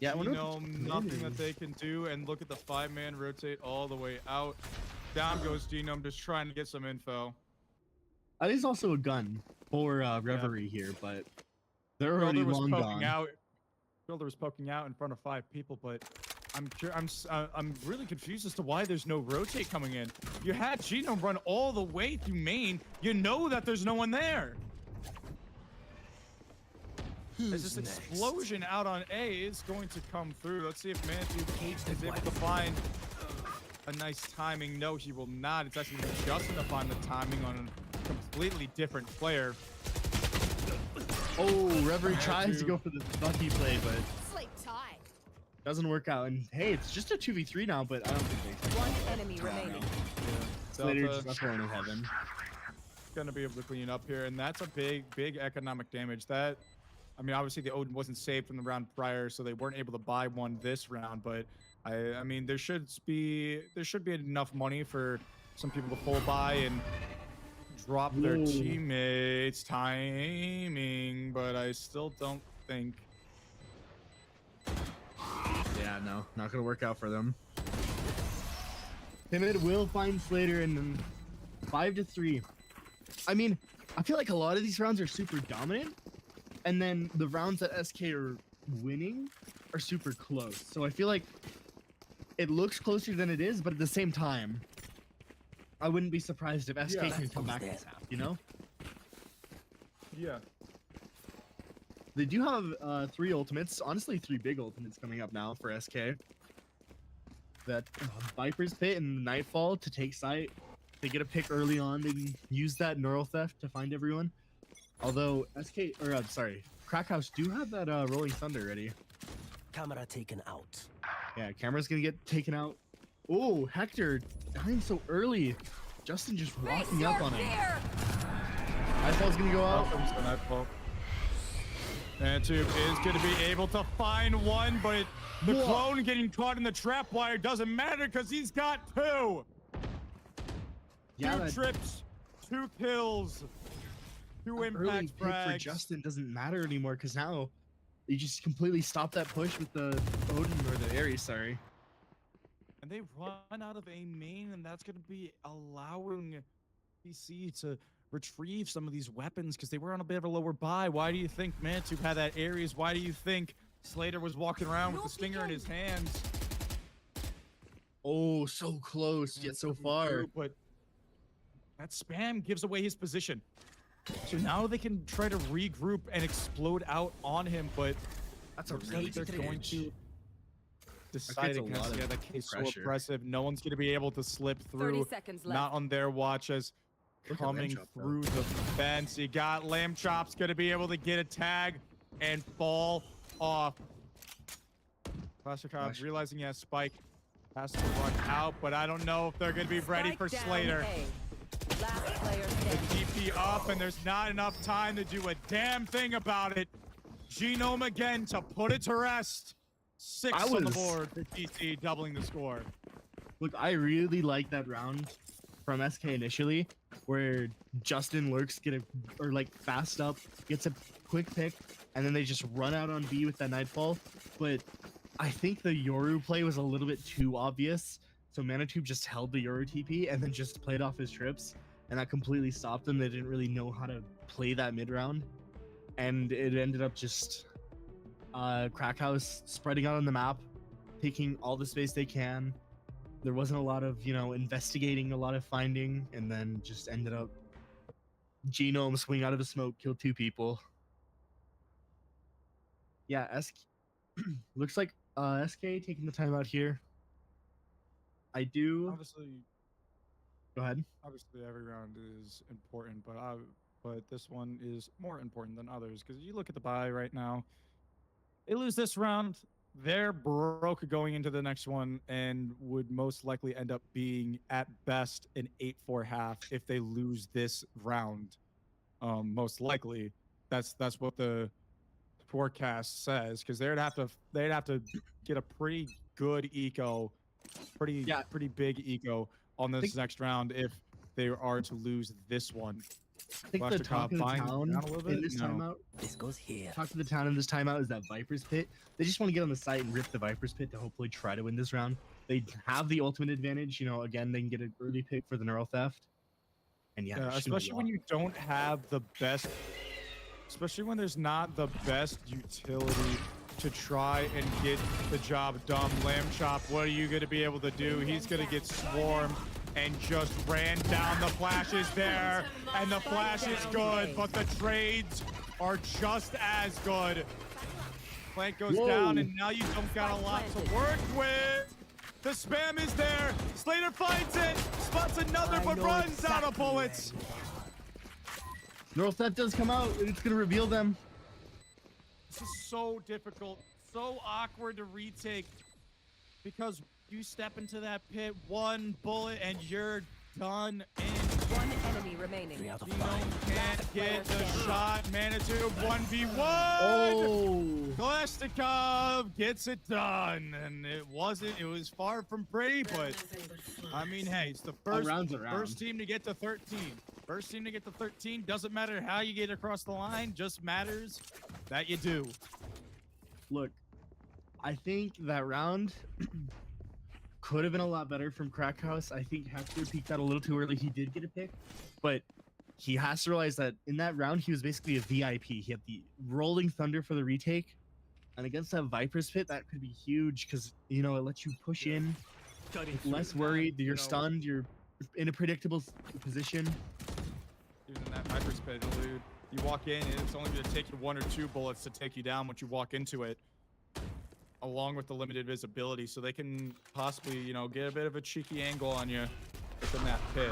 Speaker 1: Yeah, I wonder what the
Speaker 2: Genome, nothing
Speaker 1: plan
Speaker 2: that
Speaker 1: is.
Speaker 2: they can do, and look at the 5-man rotate all the way out. Down goes Genome, just trying to get some info.
Speaker 1: That is also a gun for Reverie here, but they're
Speaker 2: Golder
Speaker 1: already
Speaker 2: was
Speaker 1: long
Speaker 2: poking
Speaker 1: gone.
Speaker 2: out. Golder was poking out in front of 5 people, but I'm really confused as to why there's no rotate coming in. You had Genome run all the way through main. You know that there's no one there. As this explosion out on A is going to come through. Let's see if Manitou is able to find a nice timing. No, he will not. It's actually Justin to find the timing on a completely different player.
Speaker 1: Oh, Reverie tries to go for the lucky play, but
Speaker 3: Sleep tight.
Speaker 1: doesn't work out. And hey, it's just a 2v3 now, but I don't think they.
Speaker 3: One enemy remaining.
Speaker 1: Slater
Speaker 2: Delta
Speaker 1: just left going to heaven.
Speaker 2: gonna be able to clean up here, and that's a big economic damage. That, I mean, obviously the Odin wasn't saved from the round prior, so they weren't able to buy one this round. But I mean, there should be enough money for some people to full buy and drop their
Speaker 1: Whoa.
Speaker 2: teammates timing, but I still don't think.
Speaker 1: Yeah, no, not gonna work out for them. Timid will find Slater and then 5-3. I mean, I feel like a lot of these rounds are super dominant, and then the rounds that SK are winning are super close. So I feel like it looks closer than it is, but at the same time, I wouldn't be surprised if SK
Speaker 2: Yeah.
Speaker 1: can come back this half, you know?
Speaker 2: Yeah.
Speaker 1: They do have 3 ultimates, honestly 3 big ultimates coming up now for SK. That Viper's Pit and Nightfall to take site. They get a pick early on. They can use that neural theft to find everyone. Although SK, or I'm sorry, Krackhouse do have that Rolling Thunder ready.
Speaker 4: Camera taken out.
Speaker 1: Yeah, camera's gonna get taken out. Oh, Hector dying so early. Justin just walking up on him. Nightfall's gonna go out.
Speaker 2: Comes the Nightfall. Manatube is going to be able to find one, but the
Speaker 1: Whoa.
Speaker 2: clone getting caught in the trap wire doesn't matter because he's got two.
Speaker 1: Yeah,
Speaker 2: Two
Speaker 1: that
Speaker 2: trips, 2 kills, 2
Speaker 1: early
Speaker 2: impact
Speaker 1: pick for
Speaker 2: frags.
Speaker 1: Justin doesn't matter anymore because now you just completely stop that push with the Odin or the Ares, sorry.
Speaker 2: And they run out of a main, and that's going to be allowing PC to retrieve some of these weapons because they were on a bit of a lower buy. Why do you think Manatube had that Ares? Why do you think Slater was walking around with the stinger in his hands?
Speaker 1: Oh, so close, yet so far.
Speaker 2: But that spam gives away his position. So now they can try to regroup and explode out on him, but
Speaker 1: That's a
Speaker 2: looks
Speaker 1: really
Speaker 2: like they're
Speaker 1: good
Speaker 2: going
Speaker 1: pitch.
Speaker 2: to decide
Speaker 1: a
Speaker 2: against.
Speaker 1: lot of
Speaker 2: Yeah, that case so
Speaker 1: pressure.
Speaker 2: oppressive. No one's going to be able to slip
Speaker 3: 30
Speaker 2: through.
Speaker 3: seconds left.
Speaker 2: Not on their watch as
Speaker 1: Look at
Speaker 2: coming
Speaker 1: Lamb Chop, though.
Speaker 2: through the fence. You got Lamb Chop's going to be able to get a tag and fall off. Klasnikov
Speaker 1: Gosh.
Speaker 2: realizing he has Spike. Has to run out, but I don't know if they're going to be ready
Speaker 3: Spike
Speaker 2: for
Speaker 3: down
Speaker 2: Slater.
Speaker 3: A. Last player
Speaker 2: The
Speaker 3: standing.
Speaker 2: DP up, and there's not enough time to do a damn thing about it. Genome again to put it to rest. 6
Speaker 1: I
Speaker 2: on the
Speaker 1: was-
Speaker 2: board for DC, doubling the score.
Speaker 1: Look, I really like that round from SK initially, where Justin lurks, fast up, gets a quick pick, and then they just run out on B with that Nightfall. But I think the Yoru play was a little bit too obvious, so Manatube just held the Yoru TP and then just played off his trips, and that completely stopped them. They didn't really know how to play that mid round, and it ended up just Krackhouse spreading out on the map, taking all the space they can. There wasn't a lot of, investigating, a lot of finding, and then just ended up Genome swing out of the smoke, killed 2 people. Yeah, looks like SK taking the time out here. I do.
Speaker 2: Obviously,
Speaker 1: Go ahead.
Speaker 2: obviously every round is important, but this one is more important than others because you look at the bye right now. They lose this round, they're broke going into the next one and would most likely end up being at best an 8-4 half if they lose this round. Most likely, that's what the forecast says because they'd have to get a pretty good eco, pretty big eco on this next round if they are to lose this one.
Speaker 1: I think the talk of the
Speaker 2: Buying
Speaker 1: town
Speaker 2: down a little
Speaker 1: in
Speaker 2: bit?
Speaker 1: this
Speaker 2: No.
Speaker 1: timeout.
Speaker 4: This goes here.
Speaker 1: Talk to the town in this timeout is that Viper's Pit. They just want to get on the site and rip the Viper's Pit to hopefully try to win this round. They have the ultimate advantage. Again, they can get an early pick for the neural theft. And yeah, they're just gonna
Speaker 2: especially when
Speaker 1: walk.
Speaker 2: you don't have the best, especially when there's not the best utility to try and get the job done. Lamb Chop, what are you going to be able to do? He's going to get swarmed and just ran down. The flash is there, and the flash is good, but the trades are just as good. Flank goes down, and now you don't got a lot to work with. The spam is there. Slater finds it, spots another, but runs out of bullets.
Speaker 1: Neural theft does come out, and it's gonna reveal them.
Speaker 2: This is so difficult, so awkward to retake because you step into that pit, 1 bullet, and you're done in.
Speaker 3: 1 enemy remaining.
Speaker 4: 3 out of
Speaker 2: Genome
Speaker 4: 5.
Speaker 2: can't get the
Speaker 3: Player
Speaker 2: shot. Manatube 1v1.
Speaker 1: Oh,
Speaker 2: Kalashnikov gets it done, and it was far from pretty, but I mean, hey, it's the
Speaker 1: round's a round.
Speaker 2: first team to get to 13. First team to get to 13. Doesn't matter how you get across the line, just matters that you do.
Speaker 1: look, I think that round could have been a lot better from Krackhouse. I think Hector peaked out a little too early. He did get a pick, but he has to realize that in that round, he was basically a VIP. He had the Rolling Thunder for the retake. And against that Viper's Pit, that could be huge because, it lets you push in. Less worried. You're stunned. You're in a predictable position.
Speaker 2: Even in that Viper's Pit, dude, you walk in, and it's only going to take you 1 or 2 bullets to take you down once you walk into it, along with the limited visibility, so they can possibly, get a bit of a cheeky angle on you within that pit.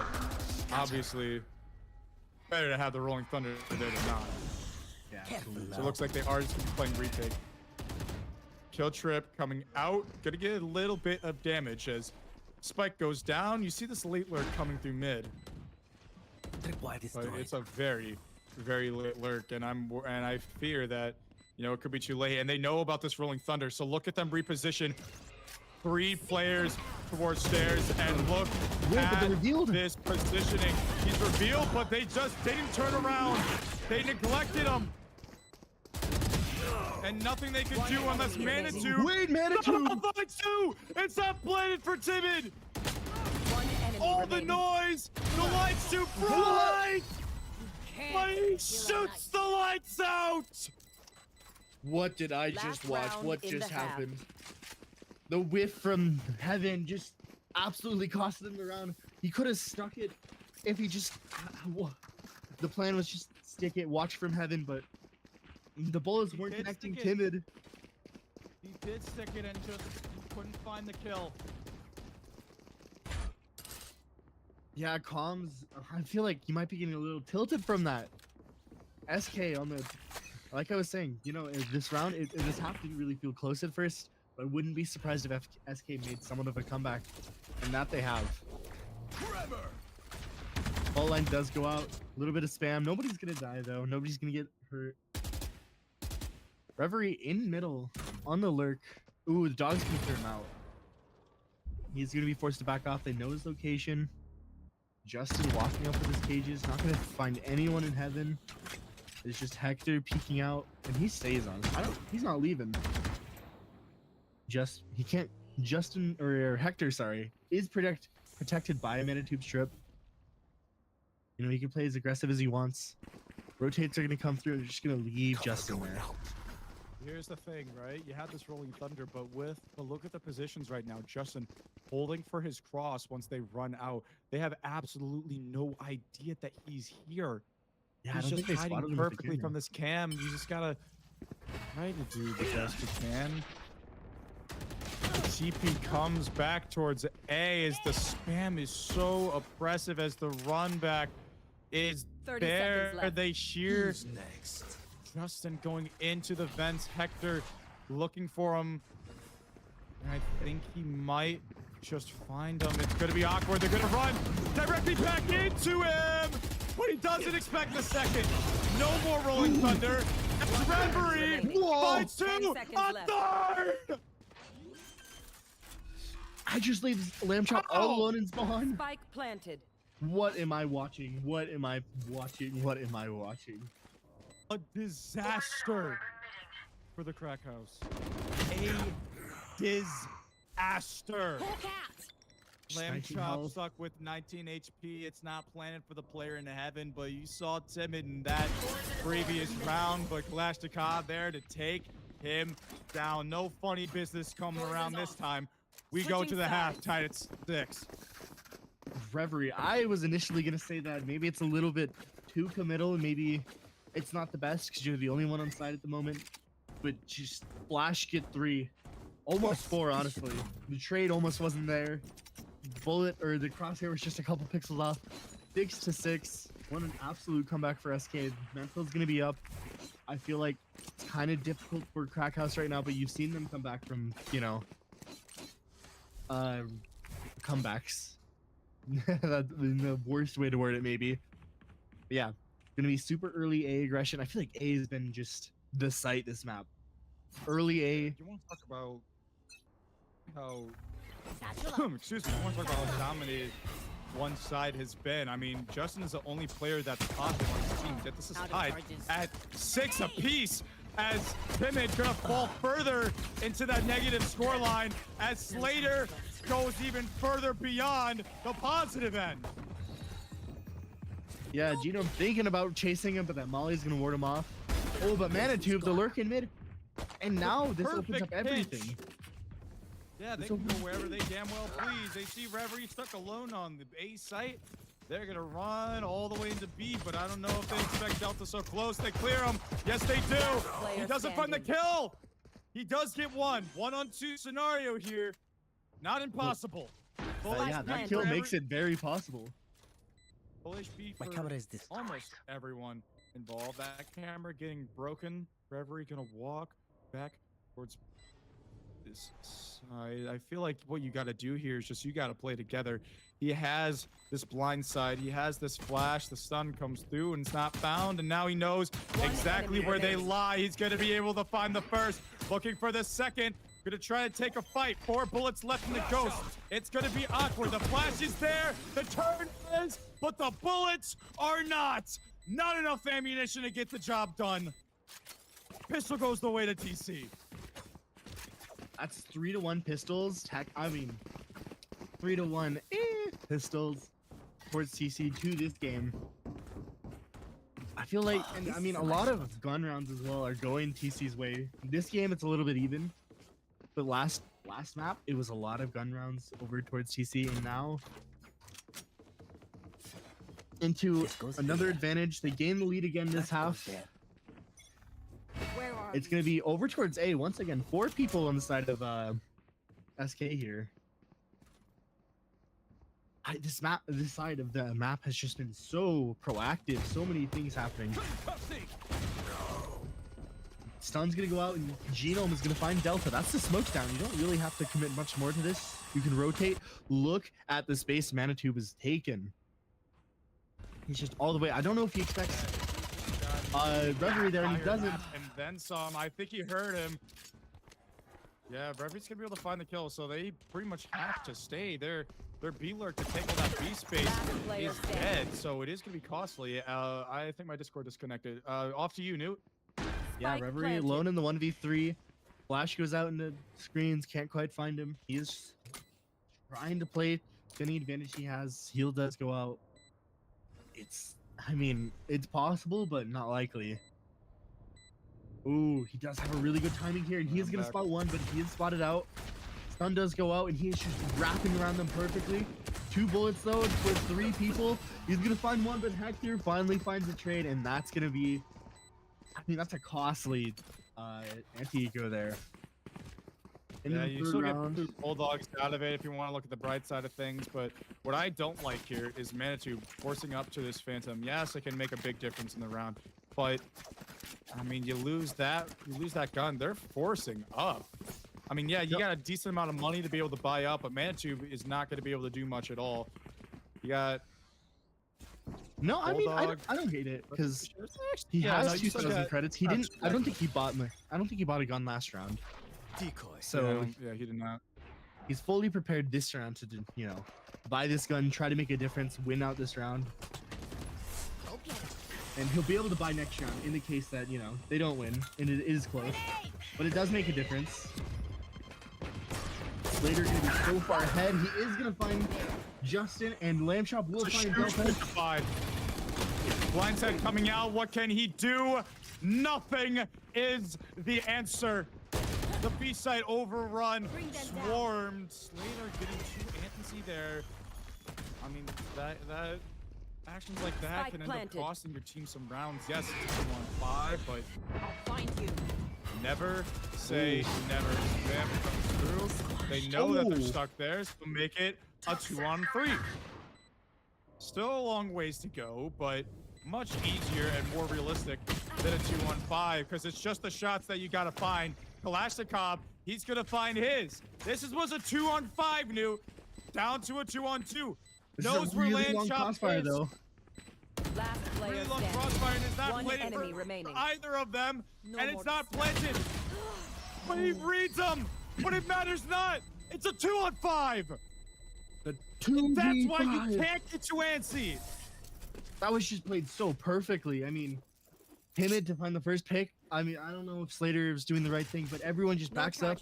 Speaker 2: Obviously, better to have the Rolling Thunder there than not.
Speaker 1: Yeah.
Speaker 4: Careful
Speaker 1: cool.
Speaker 2: So it looks like they are just gonna be playing retake. Kill trip coming out. Gonna get a little bit of damage as Spike goes down. You see this late lurk coming through mid.
Speaker 4: Tripwire
Speaker 2: But
Speaker 4: destroyed.
Speaker 2: it's a very, very late lurk, and I fear that, you know, it could be too late. And they know about this rolling thunder, so look at them reposition. 3 players towards stairs, and look
Speaker 1: Wait, but
Speaker 2: at
Speaker 1: they're revealed.
Speaker 2: this positioning. He's revealed, but they just didn't turn around. They neglected him. And nothing they could do unless Manitou.
Speaker 1: Wait, Manitou!
Speaker 2: Manitou! It's not planted for Timid!
Speaker 3: One enemy
Speaker 2: All the
Speaker 3: remaining.
Speaker 2: noise! The light's too bright! But he shoots the lights out!
Speaker 1: What did I
Speaker 3: Last
Speaker 1: just watch?
Speaker 3: round
Speaker 1: What
Speaker 3: in
Speaker 1: just
Speaker 3: the half.
Speaker 1: happened? The whiff from heaven just absolutely costed him the round. He could have stuck it if he just. The plan was just stick it, watch from heaven, but the bullets
Speaker 2: He
Speaker 1: weren't
Speaker 2: did
Speaker 1: connecting
Speaker 2: stick it.
Speaker 1: timid.
Speaker 2: He did stick it and just couldn't find the kill.
Speaker 1: Yeah, comms. I feel like you might be getting a little tilted from that. SK on the. Like I was saying, you know, this round, this half didn't really feel close at first, but I wouldn't be surprised if SK made somewhat of a comeback, and that they have. Ball line does go out. A little bit of spam. Nobody's gonna die though. Nobody's gonna get hurt. Reverie in middle on the lurk. Ooh, the dog's gonna clear him out. He's gonna be forced to back off. They know his location. Justin walking up with his cages. Not gonna find anyone in heaven. It's just Hector peeking out, and he stays on. He's not leaving. He can't. Justin or Hector, sorry, is protected by a Manitube strip. You know, he can play as aggressive as he wants. Rotates are gonna come through. They're just gonna leave Justin there.
Speaker 2: Here's the thing, right? You had this rolling thunder, but look at the positions right now. Justin holding for his cross once they run out. They have absolutely no idea that he's here.
Speaker 1: Yeah, I
Speaker 2: He's
Speaker 1: don't
Speaker 2: just
Speaker 1: think they spotted
Speaker 2: hiding
Speaker 1: him with the
Speaker 2: perfectly from
Speaker 1: camera.
Speaker 2: this cam. You just gotta try to do the best you can. TP comes back towards A as the spam is so oppressive as the run back is
Speaker 3: 30
Speaker 2: there.
Speaker 3: seconds left.
Speaker 2: They shear
Speaker 4: Who's next?
Speaker 2: Justin going into the vents. Hector looking for him. And I think he might just find him. It's going to be awkward. They're going to run directly back into him. But he doesn't expect the second. No more rolling thunder. It's Reverie.
Speaker 3: Whoa.
Speaker 2: Finds
Speaker 3: 10
Speaker 2: two.
Speaker 3: seconds
Speaker 2: A
Speaker 3: left.
Speaker 2: third.
Speaker 1: I just leave Lamb Chop all alone in spawn.
Speaker 3: Spike planted.
Speaker 1: What am I watching? What am I watching? What am I watching?
Speaker 2: A disaster for the crack house. A disaster. Lamb
Speaker 1: Striking
Speaker 2: Chop
Speaker 1: health.
Speaker 2: stuck with 19 HP. It's not planted for the player in heaven, but you saw Timid in that previous round. But Kalashnikov there to take him down. No funny business coming around this time. We go to
Speaker 3: Switching
Speaker 2: the half,
Speaker 3: sides.
Speaker 2: tied at 6.
Speaker 1: Reverie. I was initially gonna say that maybe it's a little bit too committal, and maybe it's not the best because you're the only one on site at the moment. But just flash get 3, almost 4. Honestly, the trade almost wasn't there. Bullet or the crosshair was just a couple pixels off. 6 to 6. What an absolute comeback for SK. Mental's gonna be up. I feel like it's kind of difficult for Crackhouse right now, but you've seen them come back from, you know, comebacks. That's the worst way to word it, maybe. But yeah, gonna be super early A aggression. I feel like A has been just the site this map. Early A.
Speaker 2: You want to talk about how excuse me, I want to talk about how dominated one side has been. I mean, Justin is the only player that's positive on his team. Yet this is
Speaker 3: Out of
Speaker 2: tied
Speaker 3: charges.
Speaker 2: at 6 apiece as Timid gonna fall further into that negative scoreline as Slater goes even further beyond the positive end.
Speaker 1: Yeah, Genome thinking about chasing him, but that Molly's gonna ward him off. Oh, but Manitube, the lurk in mid. And now this opens up
Speaker 2: Perfect pitch.
Speaker 1: everything.
Speaker 2: Yeah, they
Speaker 1: So-
Speaker 2: can go wherever they damn well please. They see Reverie stuck alone on the A site. They're gonna run all the way into B, but I don't know if they expect Delta so close. They clear him. Yes, they do. He
Speaker 3: Player
Speaker 2: doesn't find the
Speaker 3: standing.
Speaker 2: kill. He does get one. 1-on-2 scenario here. Not impossible. Full
Speaker 1: Yeah,
Speaker 2: HP
Speaker 1: that
Speaker 2: for
Speaker 1: kill
Speaker 2: every-
Speaker 1: makes it very possible.
Speaker 2: Full HP
Speaker 4: My
Speaker 2: for
Speaker 4: camera is this.
Speaker 2: almost everyone. involved. That camera getting broken. Reverie gonna walk back towards this side. I feel like what you got to do here is just you got to play together. He has this blind side. He has this flash. The stun comes through and it's not found. And now he knows exactly where they lie. He's going to be able to find the first. Looking for the second. Going to try to take a fight. 4 bullets left in the ghost. It's going to be awkward. The flash is there. The turn is, but the bullets are not. Not enough ammunition to get the job done. Pistol goes the way to TC.
Speaker 1: That's 3-1 pistols. 3-1 pistols towards TC to this game. I feel like, and I mean, a lot of gun rounds as well are going TC's way. This game, it's a little bit even. But last map, it was a lot of gun rounds over towards TC, and now into another advantage. They gain the lead again this half. It's going to be over towards A once again. 4 people on the side of SK here. This side of the map has just been so proactive. So many things happening. Stun's going to go out and Genome is going to find Delta. That's the smoke down. You don't really have to commit much more to this. You can rotate. Look at the space Manitube is taken. He's just all the way. I don't know if he expects Reverie there, and he doesn't.
Speaker 2: And then some. I think he heard him. Yeah, Reverie's gonna be able to find the kill, so they pretty much have to stay. Their B lurk to take all that B space is dead, so it is gonna be costly. I think my Discord disconnected. Off to you, Newt.
Speaker 1: Yeah, Reverie alone in the 1v3. Flash goes out into screens, can't quite find him. He is trying to play any advantage he has. Heal does go out. I mean, it's possible, but not likely. Ooh, he does have a really good timing here, and he is going to spot one, but he is spotted out. Stun does go out, and he is just wrapping around them perfectly. 2 bullets, though, with 3 people. He's going to find one, but Hector finally finds a trade, and that's going to be... I mean, that's a costly anti-eco there.
Speaker 2: Yeah, you still get Bulldogs out of it if you want to look at the bright side of things, but what I don't like here is Manitube forcing up to this Phantom. Yes, it can make a big difference in the round, but I mean, you lose that gun. They're forcing up. I mean, yeah, you got a decent amount of money to be able to buy up, but Manitube is not going to be able to do much at all. You got...
Speaker 1: No, I mean, I don't hate it because he has 2,000 credits. He didn't. I don't think he bought a gun last round.
Speaker 4: Decoy.
Speaker 1: So
Speaker 2: yeah, he did not.
Speaker 1: He's fully prepared this round to, you know, buy this gun, try to make a difference, win out this round. And he'll be able to buy next round in the case that, you know, they don't win, and it is close. But it does make a difference. Slater gonna be so far ahead. He is gonna find Justin, and Lambchop will find Delta.
Speaker 2: Blindside coming out. What can he do? Nothing is the answer. The B side overrun, swarmed. Slater getting 2 anti there. I mean, that actions like that can end up costing your team some rounds. Yes, it's 2-on-5, but
Speaker 3: I'll find you.
Speaker 2: Never say never. Spam comes through. They know that they're stuck there, so make it a 2-on-3. Still a long ways to go, but much easier and more realistic than a 2-on-5 because it's just the shots that you gotta find. Kalashnikov, he's gonna find his. This was a 2-on-5, New. Down to a 2-on-2. Knows where Lambchop is.
Speaker 1: Though.
Speaker 3: Last player
Speaker 2: Really long
Speaker 3: standing.
Speaker 2: crossfire and is not
Speaker 3: One
Speaker 2: plated
Speaker 3: enemy
Speaker 2: for
Speaker 3: remaining.
Speaker 2: either of them,
Speaker 3: No
Speaker 2: and
Speaker 3: more
Speaker 2: it's not
Speaker 3: to
Speaker 2: planted. But he reads them, but it matters not. It's a 2-on-5.
Speaker 1: The 2v5.
Speaker 2: That's why you can't get too antsy.
Speaker 1: That was just played so perfectly. I mean, timid to find the first pick. I mean, I don't know if Slater was doing the right thing, but everyone just backs up.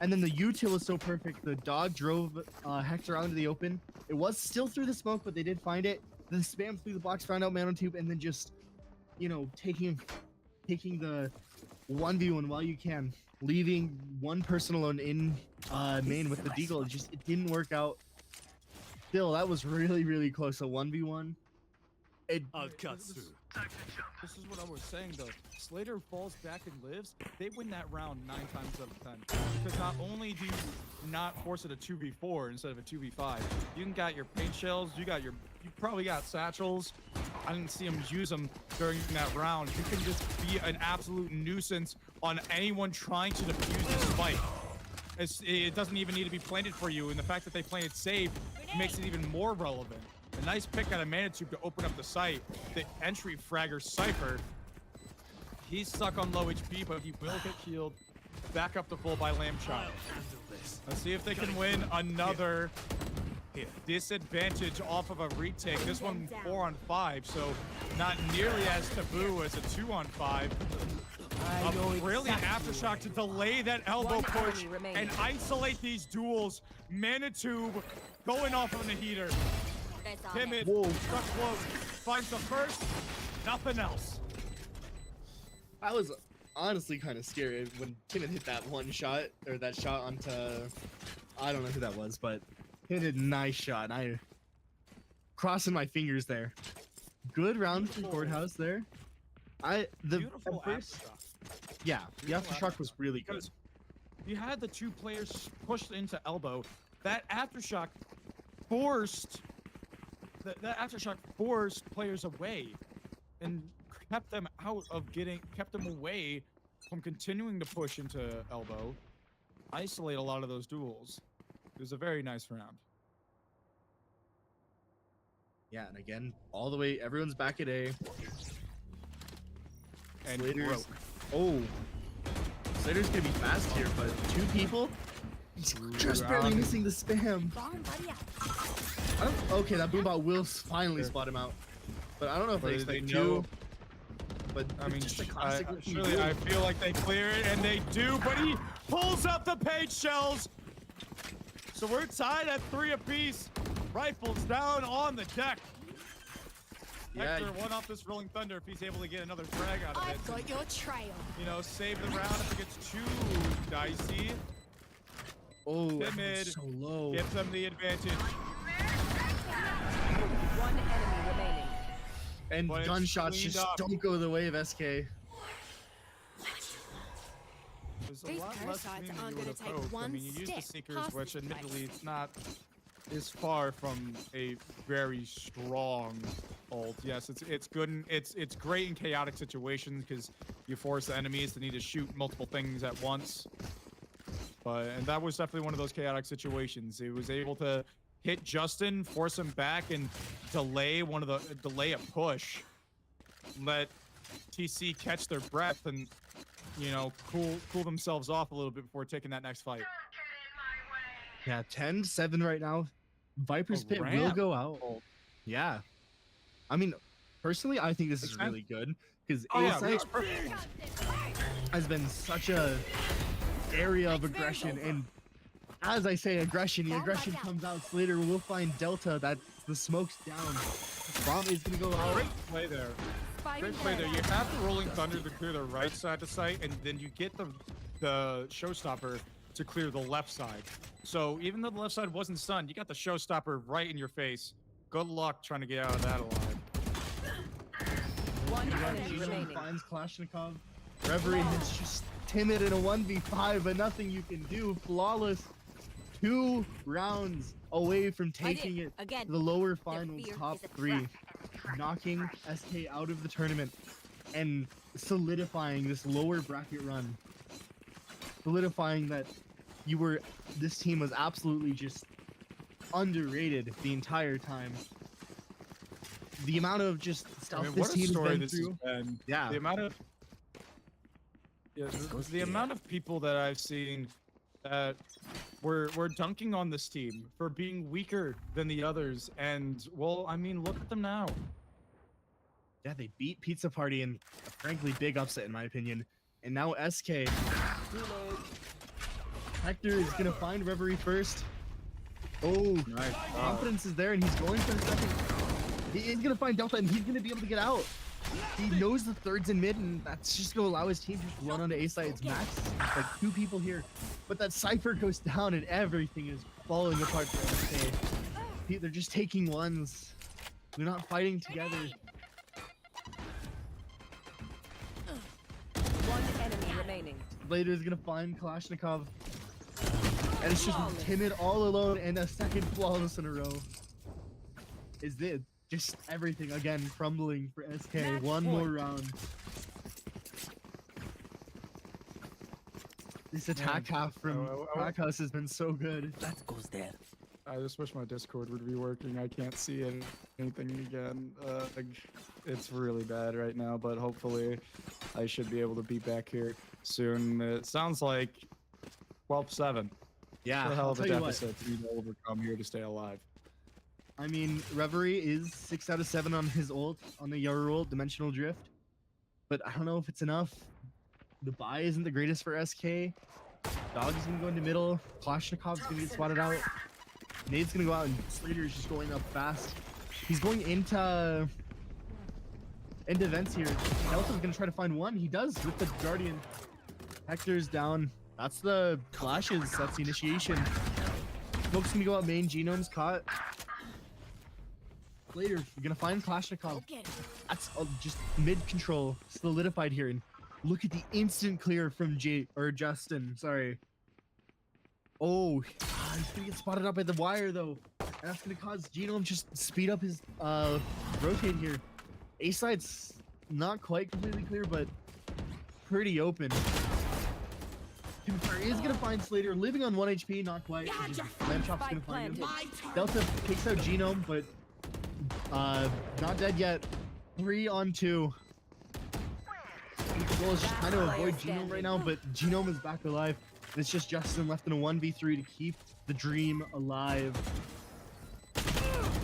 Speaker 1: And then the util is so perfect. The dog drove Hector out into the open. It was still through the smoke, but they did find it. Then spam through the box, found out Manitube, and then just, you know, taking the 1v1 while you can, leaving one person alone in main with the deagle. It didn't work out. Still, that was really close. A 1v1.
Speaker 4: I'll cut through.
Speaker 2: This is what I was saying though. Slater falls back and lives. They win that round 9 times out of 10. Because not only do you not force it a 2v4 instead of a 2v5, you got your paint shells, you probably got satchels. I didn't see him use them during that round. You can just be an absolute nuisance on anyone trying to defuse the spike. It doesn't even need to be planted for you, and the fact that they planted safe makes it even more relevant. A nice pick out of Manitube to open up the site. The entry fragger Cypher. He's stuck on low HP, but he will get healed back up to full by Lamb Chop. Let's see if they can win another disadvantage off of a retake. This one 4-on-5, so not nearly as taboo as a 2-on-5. A brilliant aftershock to delay that elbow push and isolate these duels. Manitube going off on the heater. Timid, struck close, finds the first, nothing else.
Speaker 1: I was honestly kind of scared when Timid hit that one shot, or that shot onto, I don't know who that was, but hit a nice shot. I crossing my fingers there. Good round from Courthouse there.
Speaker 2: Beautiful aftershock.
Speaker 1: Yeah, the aftershock was really good.
Speaker 2: You had the two players pushed into elbow. That aftershock forced that aftershock forced players away and kept them away from continuing to push into elbow, isolate a lot of those duels. It was a very nice round.
Speaker 1: Yeah, and again, all the way, everyone's back at A.
Speaker 2: And
Speaker 1: Slater's, Slater's gonna be fast here, but two people, just barely missing the spam. Okay, that boombot will finally spot him out, but I don't know if they expect to. But
Speaker 2: I mean,
Speaker 1: just a classic.
Speaker 2: surely I feel like they clear it, and they do, but he pulls up the page shells. So we're tied at 3 apiece. Rifles down on the deck.
Speaker 1: Yeah.
Speaker 2: Hector one off this Rolling Thunder if he's able to get another frag out of it.
Speaker 5: I've got your trail.
Speaker 2: You know, save the round if it gets too dicey.
Speaker 1: Oh,
Speaker 2: Timid
Speaker 1: so low.
Speaker 2: gives them the advantage.
Speaker 3: One enemy remaining.
Speaker 1: And
Speaker 2: But it's
Speaker 1: gunshots
Speaker 2: cleaned
Speaker 1: just
Speaker 2: up.
Speaker 1: don't go the way of SK.
Speaker 2: There's a
Speaker 5: These
Speaker 2: lot less
Speaker 5: parasites
Speaker 2: clean than
Speaker 5: aren't
Speaker 2: you would
Speaker 5: gonna
Speaker 2: have
Speaker 5: take
Speaker 2: hoped. I
Speaker 5: one
Speaker 2: mean, you use the
Speaker 5: step
Speaker 2: Seekers,
Speaker 5: past
Speaker 2: which
Speaker 5: this
Speaker 2: admittedly
Speaker 5: place.
Speaker 2: it's not is far from a very strong ult. Yes, it's good and it's great in chaotic situations because you force the enemies to need to shoot multiple things at once. And that was definitely one of those chaotic situations. It was able to hit Justin, force him back, and delay a push. Let TC catch their breath and, you know, cool themselves off a little bit before taking that next fight.
Speaker 1: Yeah, 10-7 right now. Viper's
Speaker 2: A
Speaker 1: Pit will
Speaker 2: ramp.
Speaker 1: go out. Yeah. I mean, personally, I think this is really good because
Speaker 2: It's perfect.
Speaker 1: has been such a area of aggression, and as I say aggression, the aggression comes out. Slater will find Delta. That the smoke's down. Bomb is gonna go out.
Speaker 2: Great play there. Great play there. You have the Rolling Thunder to clear the right side of sight, and then you get the Showstopper to clear the left side. So even though the left side wasn't stunned, you got the Showstopper right in your face. Good luck trying to get out of that alive.
Speaker 3: One enemy
Speaker 1: Fusion
Speaker 3: remaining.
Speaker 1: finds Kalashnikov. Reverie is just timid in a 1v5, but nothing you can do. Flawless. 2 rounds away from taking it
Speaker 5: Again,
Speaker 1: to the lower finals,
Speaker 5: fear
Speaker 1: top
Speaker 5: is a
Speaker 1: 3, knocking SK out of the tournament and solidifying this lower bracket run. Solidifying that this team was absolutely just underrated the entire time. The amount of just stuff
Speaker 2: I mean,
Speaker 1: this
Speaker 2: what a
Speaker 1: team's
Speaker 2: story
Speaker 1: been
Speaker 2: this
Speaker 1: through.
Speaker 2: has been.
Speaker 1: Yeah.
Speaker 2: The amount of the amount of people that I've seen that were dunking on this team for being weaker than the others, and well, I mean, look at them now.
Speaker 1: Yeah, they beat Pizza Party in a frankly big upset in my opinion. And now SK. Hector is gonna find Reverie first. Oh,
Speaker 2: Nice.
Speaker 1: confidence is there, and he's going for the second. He is gonna find Delta, and he's gonna be able to get out. He knows the thirds in mid, and that's just gonna allow his team to just run onto A side. It's max, like 2 people here, but that Cypher goes down, and everything is falling apart for SK. They're just taking ones. They're not fighting together.
Speaker 3: One enemy remaining.
Speaker 1: Later is gonna find Kalashnikov, and it's just Timid all alone, and a second flawless in a row. Is it Just everything again crumbling for SK.
Speaker 3: Match
Speaker 1: One more
Speaker 3: point.
Speaker 1: round. This attack half from Crack House has been so good.
Speaker 5: That goes there.
Speaker 2: I just wish my Discord would be working. I can't see anything again. Like, it's really bad right now, but hopefully I should be able to be back here soon. It sounds like 12-7.
Speaker 1: Yeah,
Speaker 2: What a hell
Speaker 1: I'll
Speaker 2: of a
Speaker 1: tell you what.
Speaker 2: deficit to be overcome here to stay alive.
Speaker 1: I mean, Reverie is 6 out of 7 on his ult, on the Yoru ult, Dimensional Drift. But I don't know if it's enough. The buy isn't the greatest for SK. Dog's gonna go into middle. Kalashnikov's gonna get spotted out. Nade's gonna go out, and Slater's just going up fast. He's going into vents here. Delta's gonna try to find one. He does with the Guardian. Hector's down. That's the flashes. That's the initiation. Smoke's gonna go out main. Genome's caught. Later, you're gonna find Kalashnikov. That's just mid control solidified here, and look at the instant clear from Justin. Sorry. Oh, he's gonna get spotted up at the wire though. And that's gonna cause Genome just speed up his rotate here. A side's not quite completely clear, but
Speaker 3: pretty open.
Speaker 1: Confirm is gonna find Slater living on 1 HP, not quite. Lamchop's gonna find him. Delta takes out Genome, but not dead yet. 3 on 2. The goal is just kind of avoid Genome right now, but Genome is back alive. And it's just Justin left in a 1v3 to keep the dream alive.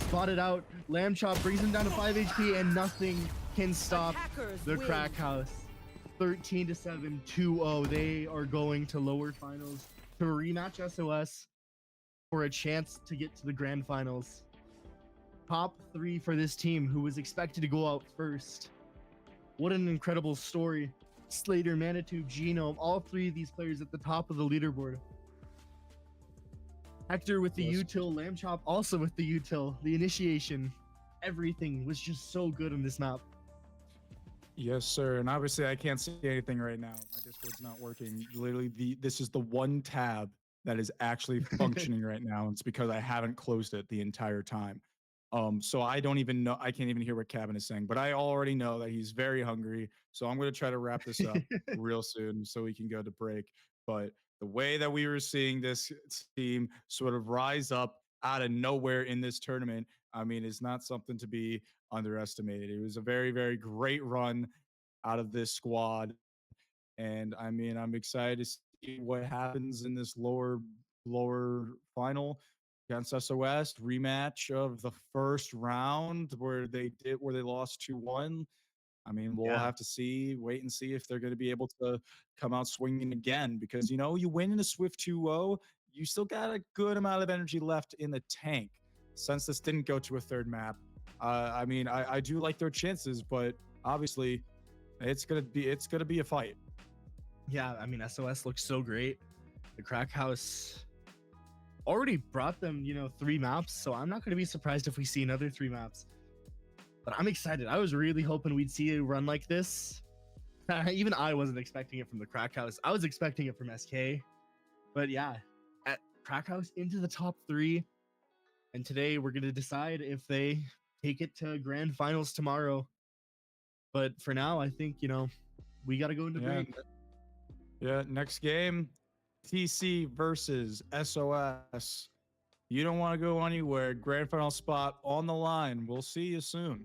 Speaker 1: Spotted out. Lamchop brings him down to 5 HP, and nothing can stop the Crack House. 13-7, 2-0. They are going to lower finals to rematch SOS for a chance to get to the grand finals. Top 3 for this team, who was expected to go out first. What an incredible story. Slater, Manitou, Genome, all 3 of these players at the top of the leaderboard. Hector with the util, Lamchop also with the util, the initiation. Everything was just so good on this map.
Speaker 2: Yes, sir. And obviously, I can't see anything right now. My Discord's not working. Literally, this is the one tab that is actually functioning right now. And it's because I haven't closed it the entire time. So I don't even know. I can't even hear what Cabin is saying. But I already know that he's very hungry. So I'm going to try to wrap this up real soon so we can go to break. But the way that we were seeing this team sort of rise up out of nowhere in this tournament, I mean, is not something to be underestimated. It was a very, very great run out of this squad. And I mean, I'm excited to see what happens in this lower final against SOS, rematch of the first round where they lost 2-1. I mean, we'll have to wait and see if they're going to be able to come out swinging again, because, you know, you win in a swift 2-0, you still got a good amount of energy left in the tank. Since this didn't go to a third map, I mean, I do like their chances, but obviously it's gonna be a fight.
Speaker 1: Yeah, I mean, SOS looks so great. The Crack House already brought them, 3 maps, so I'm not going to be surprised if we see another 3 maps. But I'm excited. I was really hoping we'd see a run like this. Even I wasn't expecting it from the Crack House. I was expecting it from SK. But yeah, at Crack House into the top 3. And today we're going to decide if they take it to grand finals tomorrow. But for now, I think, we got to go into break.
Speaker 2: Yeah, next game, TC versus SOS. You don't want to go anywhere. Grand final spot on the line. We'll see you soon.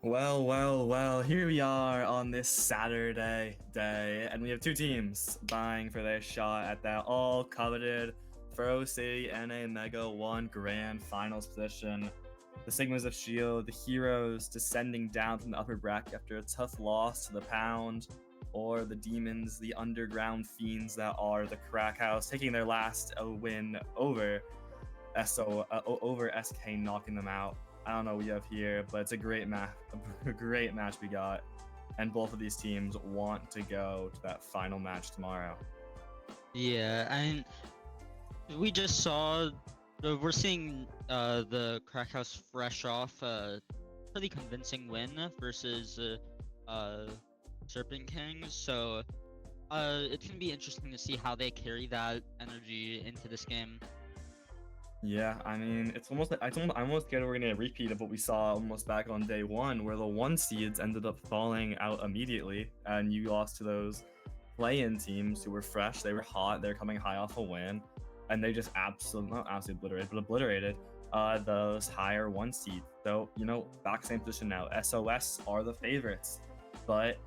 Speaker 5: Well, here we are on this Saturday day, and we have two teams vying for their shot at that all coveted Fro City NA Mega 1 Grand Finals position. The Sigmas of Shield, the heroes descending down from the upper bracket after a tough loss to the Pound, or the Demons, the underground fiends that are the Crack House, taking their last win over over SK, knocking them out. I don't know what we have here, but it's a great match. A great match we got, and both of these teams want to go to that final match tomorrow.
Speaker 6: Yeah, and we just saw we're seeing the Crack House fresh off a pretty convincing win versus Serpent Kings. So it's gonna be interesting to see how they carry that energy into this game.
Speaker 5: Yeah, I mean, it's almost like I'm almost scared we're gonna get a repeat of what we saw almost back on day one, where the 1 seeds ended up falling out immediately, and you lost to those play-in teams who were fresh, they were hot, they're coming high off a win, and they just not absolutely obliterated those higher 1 seeds. So, back same position now. SOS are the favorites, but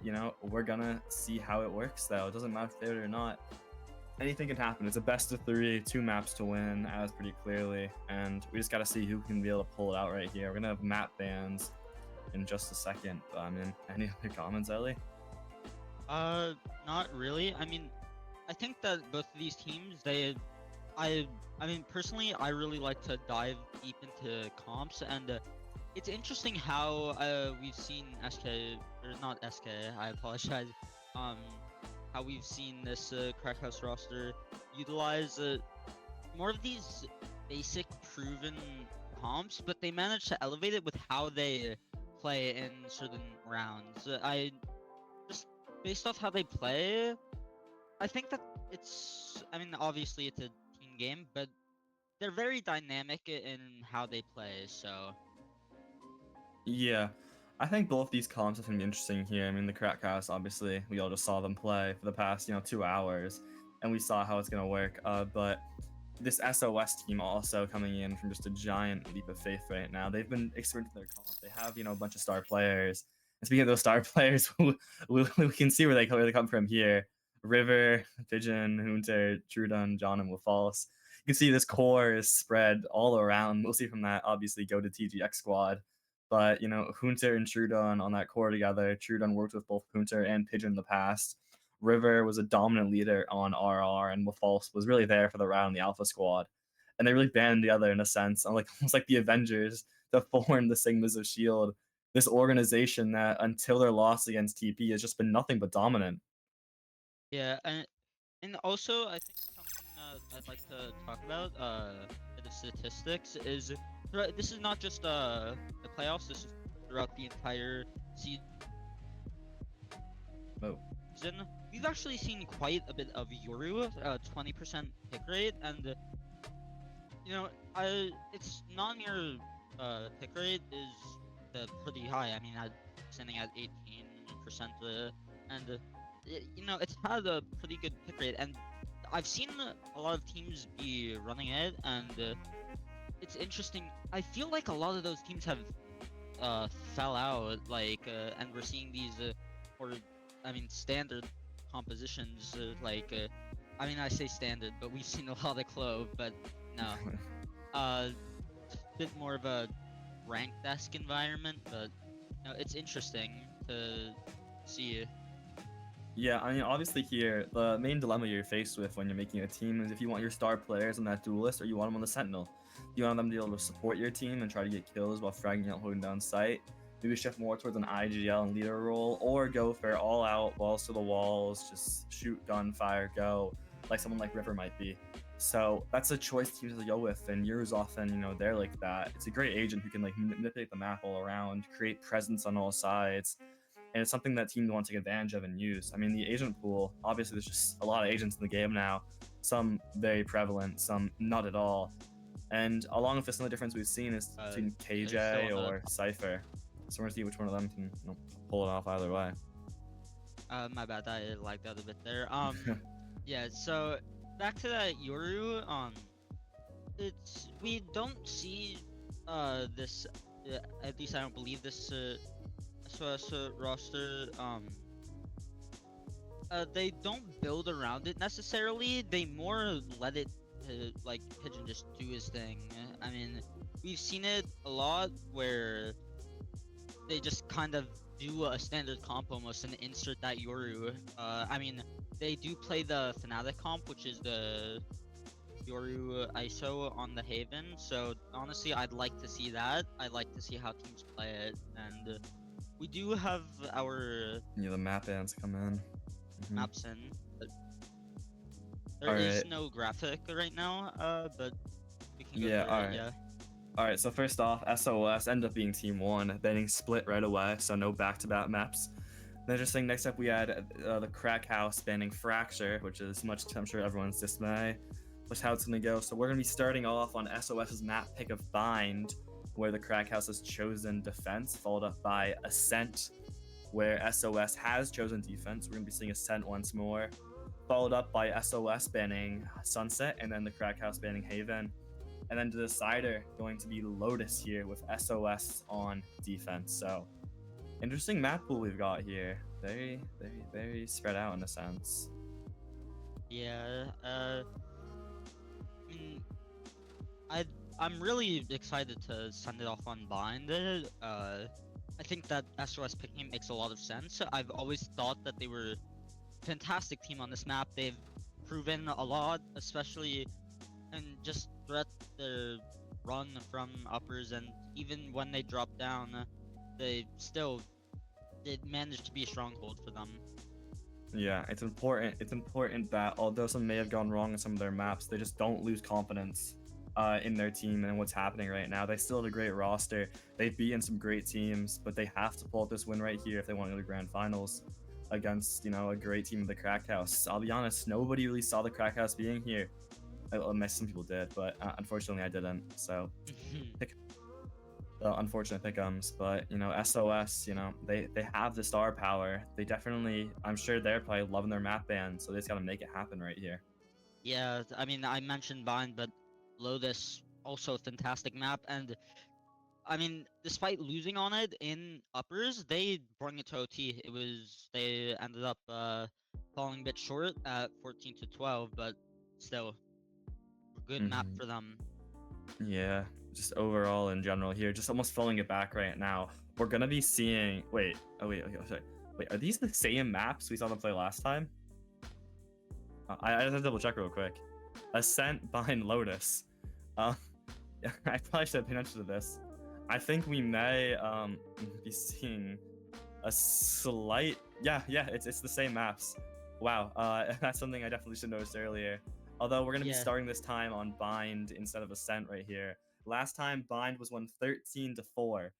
Speaker 5: we're gonna see how it works though. It doesn't matter if they're or not. Anything can happen. It's a best of 3, 2 maps to win, as pretty clearly, and we just got to see who can be able to pull it out right here. We're gonna have map bans in just a second. But, I mean, any other comments, Ellie?
Speaker 6: Not really. I mean, I think that both of these teams, I mean, personally, I really like to dive deep into comps, and it's interesting how we've seen SK, or not SK, I apologize, how we've seen this Crack House roster utilize more of these basic proven comps, but they manage to elevate it with how they play in certain rounds. I just based off how they play, I think that I mean, obviously it's a team game, but they're very dynamic in how they play, so.
Speaker 5: Yeah, I think both these comps are going to be interesting here. I mean, the Crack House, obviously, we all just saw them play for the past, 2 hours, and we saw how it's going to work. But this SOS team also coming in from just a giant leap of faith right now. They've been experimenting their comp. They have, a bunch of star players. And speaking of those star players, we can see where they come from here. River, Pigeon, Hunter, Trudon, John, and Wafalse. You can see this core is spread all around. We'll see from that, obviously, go to TGX squad. But, Hunter and Trudon on that core together. Trudon worked with both Hunter and Pigeon in the past. River was a dominant leader on RR, and Wafalse was really there for the round in the Alpha squad. And they really band together in a sense, almost like the Avengers, to form the Sigmas of S.H.I.E.L.D., this organization that, until their loss against TP, has just been nothing but dominant.
Speaker 6: Yeah, and also I think something I'd like to talk about the statistics is this is not just the playoffs. This is throughout the entire season.
Speaker 5: Oh.
Speaker 6: We've actually seen quite a bit of Yoru, 20% pick rate, and it's non-your pick rate is pretty high. I mean, I'm standing at 18%, and it's had a pretty good pick rate, and I've seen a lot of teams be running it, and it's interesting. I feel like a lot of those teams have fell out, and we're seeing these standard compositions, I mean, I say standard, but we've seen a lot of Clove, but no, a bit more of a ranked-esque environment, but it's interesting to see.
Speaker 5: Yeah, I mean, obviously here, the main dilemma you're faced with when you're making a team is if you want your star players on that duelist or you want them on the Sentinel. You want them to be able to support your team and try to get kills while fragging out, holding down sight. Maybe shift more towards an IGL and leader role, or go for all out, balls to the walls, just shoot, gunfire, go, like someone like River might be. So that's a choice teams to go with, and yours often, they're like that. It's a great agent who can manipulate the map all around, create presence on all sides, and it's something that teams want to take advantage of and use. I mean, the agent pool, obviously there's just a lot of agents in the game now, some very prevalent, some not at all. And along with this, another difference we've seen is between KJ or Cypher. So we're gonna see which one of them can pull it off either way.
Speaker 6: My bad, I lagged out a bit there. Yeah, so back to that Yoru, we don't see this, at least I don't believe this SOS roster, they don't build around it necessarily. They more let it, like Pigeon just do his thing. I mean, we've seen it a lot where they just kind of do a standard comp almost and insert that Yoru. I mean, they do play the Fnatic comp, which is the Yoru ISO on the Haven. So honestly, I'd like to see that. I'd like to see how teams play it, and we do have our
Speaker 5: Yeah, the map bands come in. Mhm.
Speaker 6: maps in. But there is
Speaker 5: Alright.
Speaker 6: no graphic right now, but we can go
Speaker 5: Yeah,
Speaker 6: through it,
Speaker 5: alright.
Speaker 6: yeah.
Speaker 5: Alright, so first off, SOS ended up being Team 1, getting split right away, so no back-to-back maps. Then just saying, next up we had the Crack House banning Fracture, which is much to, I'm sure, everyone's dismay. That's how it's gonna go. So we're gonna be starting off on SOS's map pick of Bind, where the Crack House has chosen defense, followed up by Ascent, where SOS has chosen defense. We're gonna be seeing Ascent once more, followed up by SOS banning Sunset, and then the Crack House banning Haven. And then the decider going to be Lotus here with SOS on defense. So interesting map pool we've got here. Very, very, very spread out in a sense.
Speaker 6: Yeah, I mean, I'm really excited to send it off on Bind. I think that SOS picking makes a lot of sense. I've always thought that they were a fantastic team on this map. They've proven a lot, especially and just throughout their run from uppers, and even when they dropped down, they still did manage to be a stronghold for them.
Speaker 5: Yeah, it's important. It's important that although some may have gone wrong in some of their maps, they just don't lose confidence in their team and what's happening right now. They still have a great roster. They've beaten some great teams, but they have to pull out this win right here if they want to go to grand finals against, you know, a great team of the Crack House. I'll be honest, nobody really saw the Crack House being here. Some people did, but unfortunately I didn't. So unfortunate pickums, but you know, SOS, you know, they have the star power. They definitely, I'm sure they're probably loving their map ban, so they just gotta make it happen right here.
Speaker 6: Yeah, I mean, I mentioned Bind, but Lotus also a fantastic map, and I mean, despite losing on it in uppers, they brought it to OT. They ended up falling a bit short at 14 to 12, but still a good map
Speaker 5: Mhm.
Speaker 6: for them.
Speaker 5: Yeah, just overall in general here, just almost filling it back right now. We're gonna be seeing. Wait, okay, sorry. Wait, are these the same maps we saw them play last time? I have to double check real quick. Ascent, Bind, Lotus. Uh, I probably should have paid attention to this. I think we may be seeing a slight. Yeah, it's the same maps. Wow, that's something I definitely should have noticed earlier. Although we're gonna be
Speaker 6: Yeah.
Speaker 5: starting this time on Bind instead of Ascent right here. Last time Bind was won 13 to 4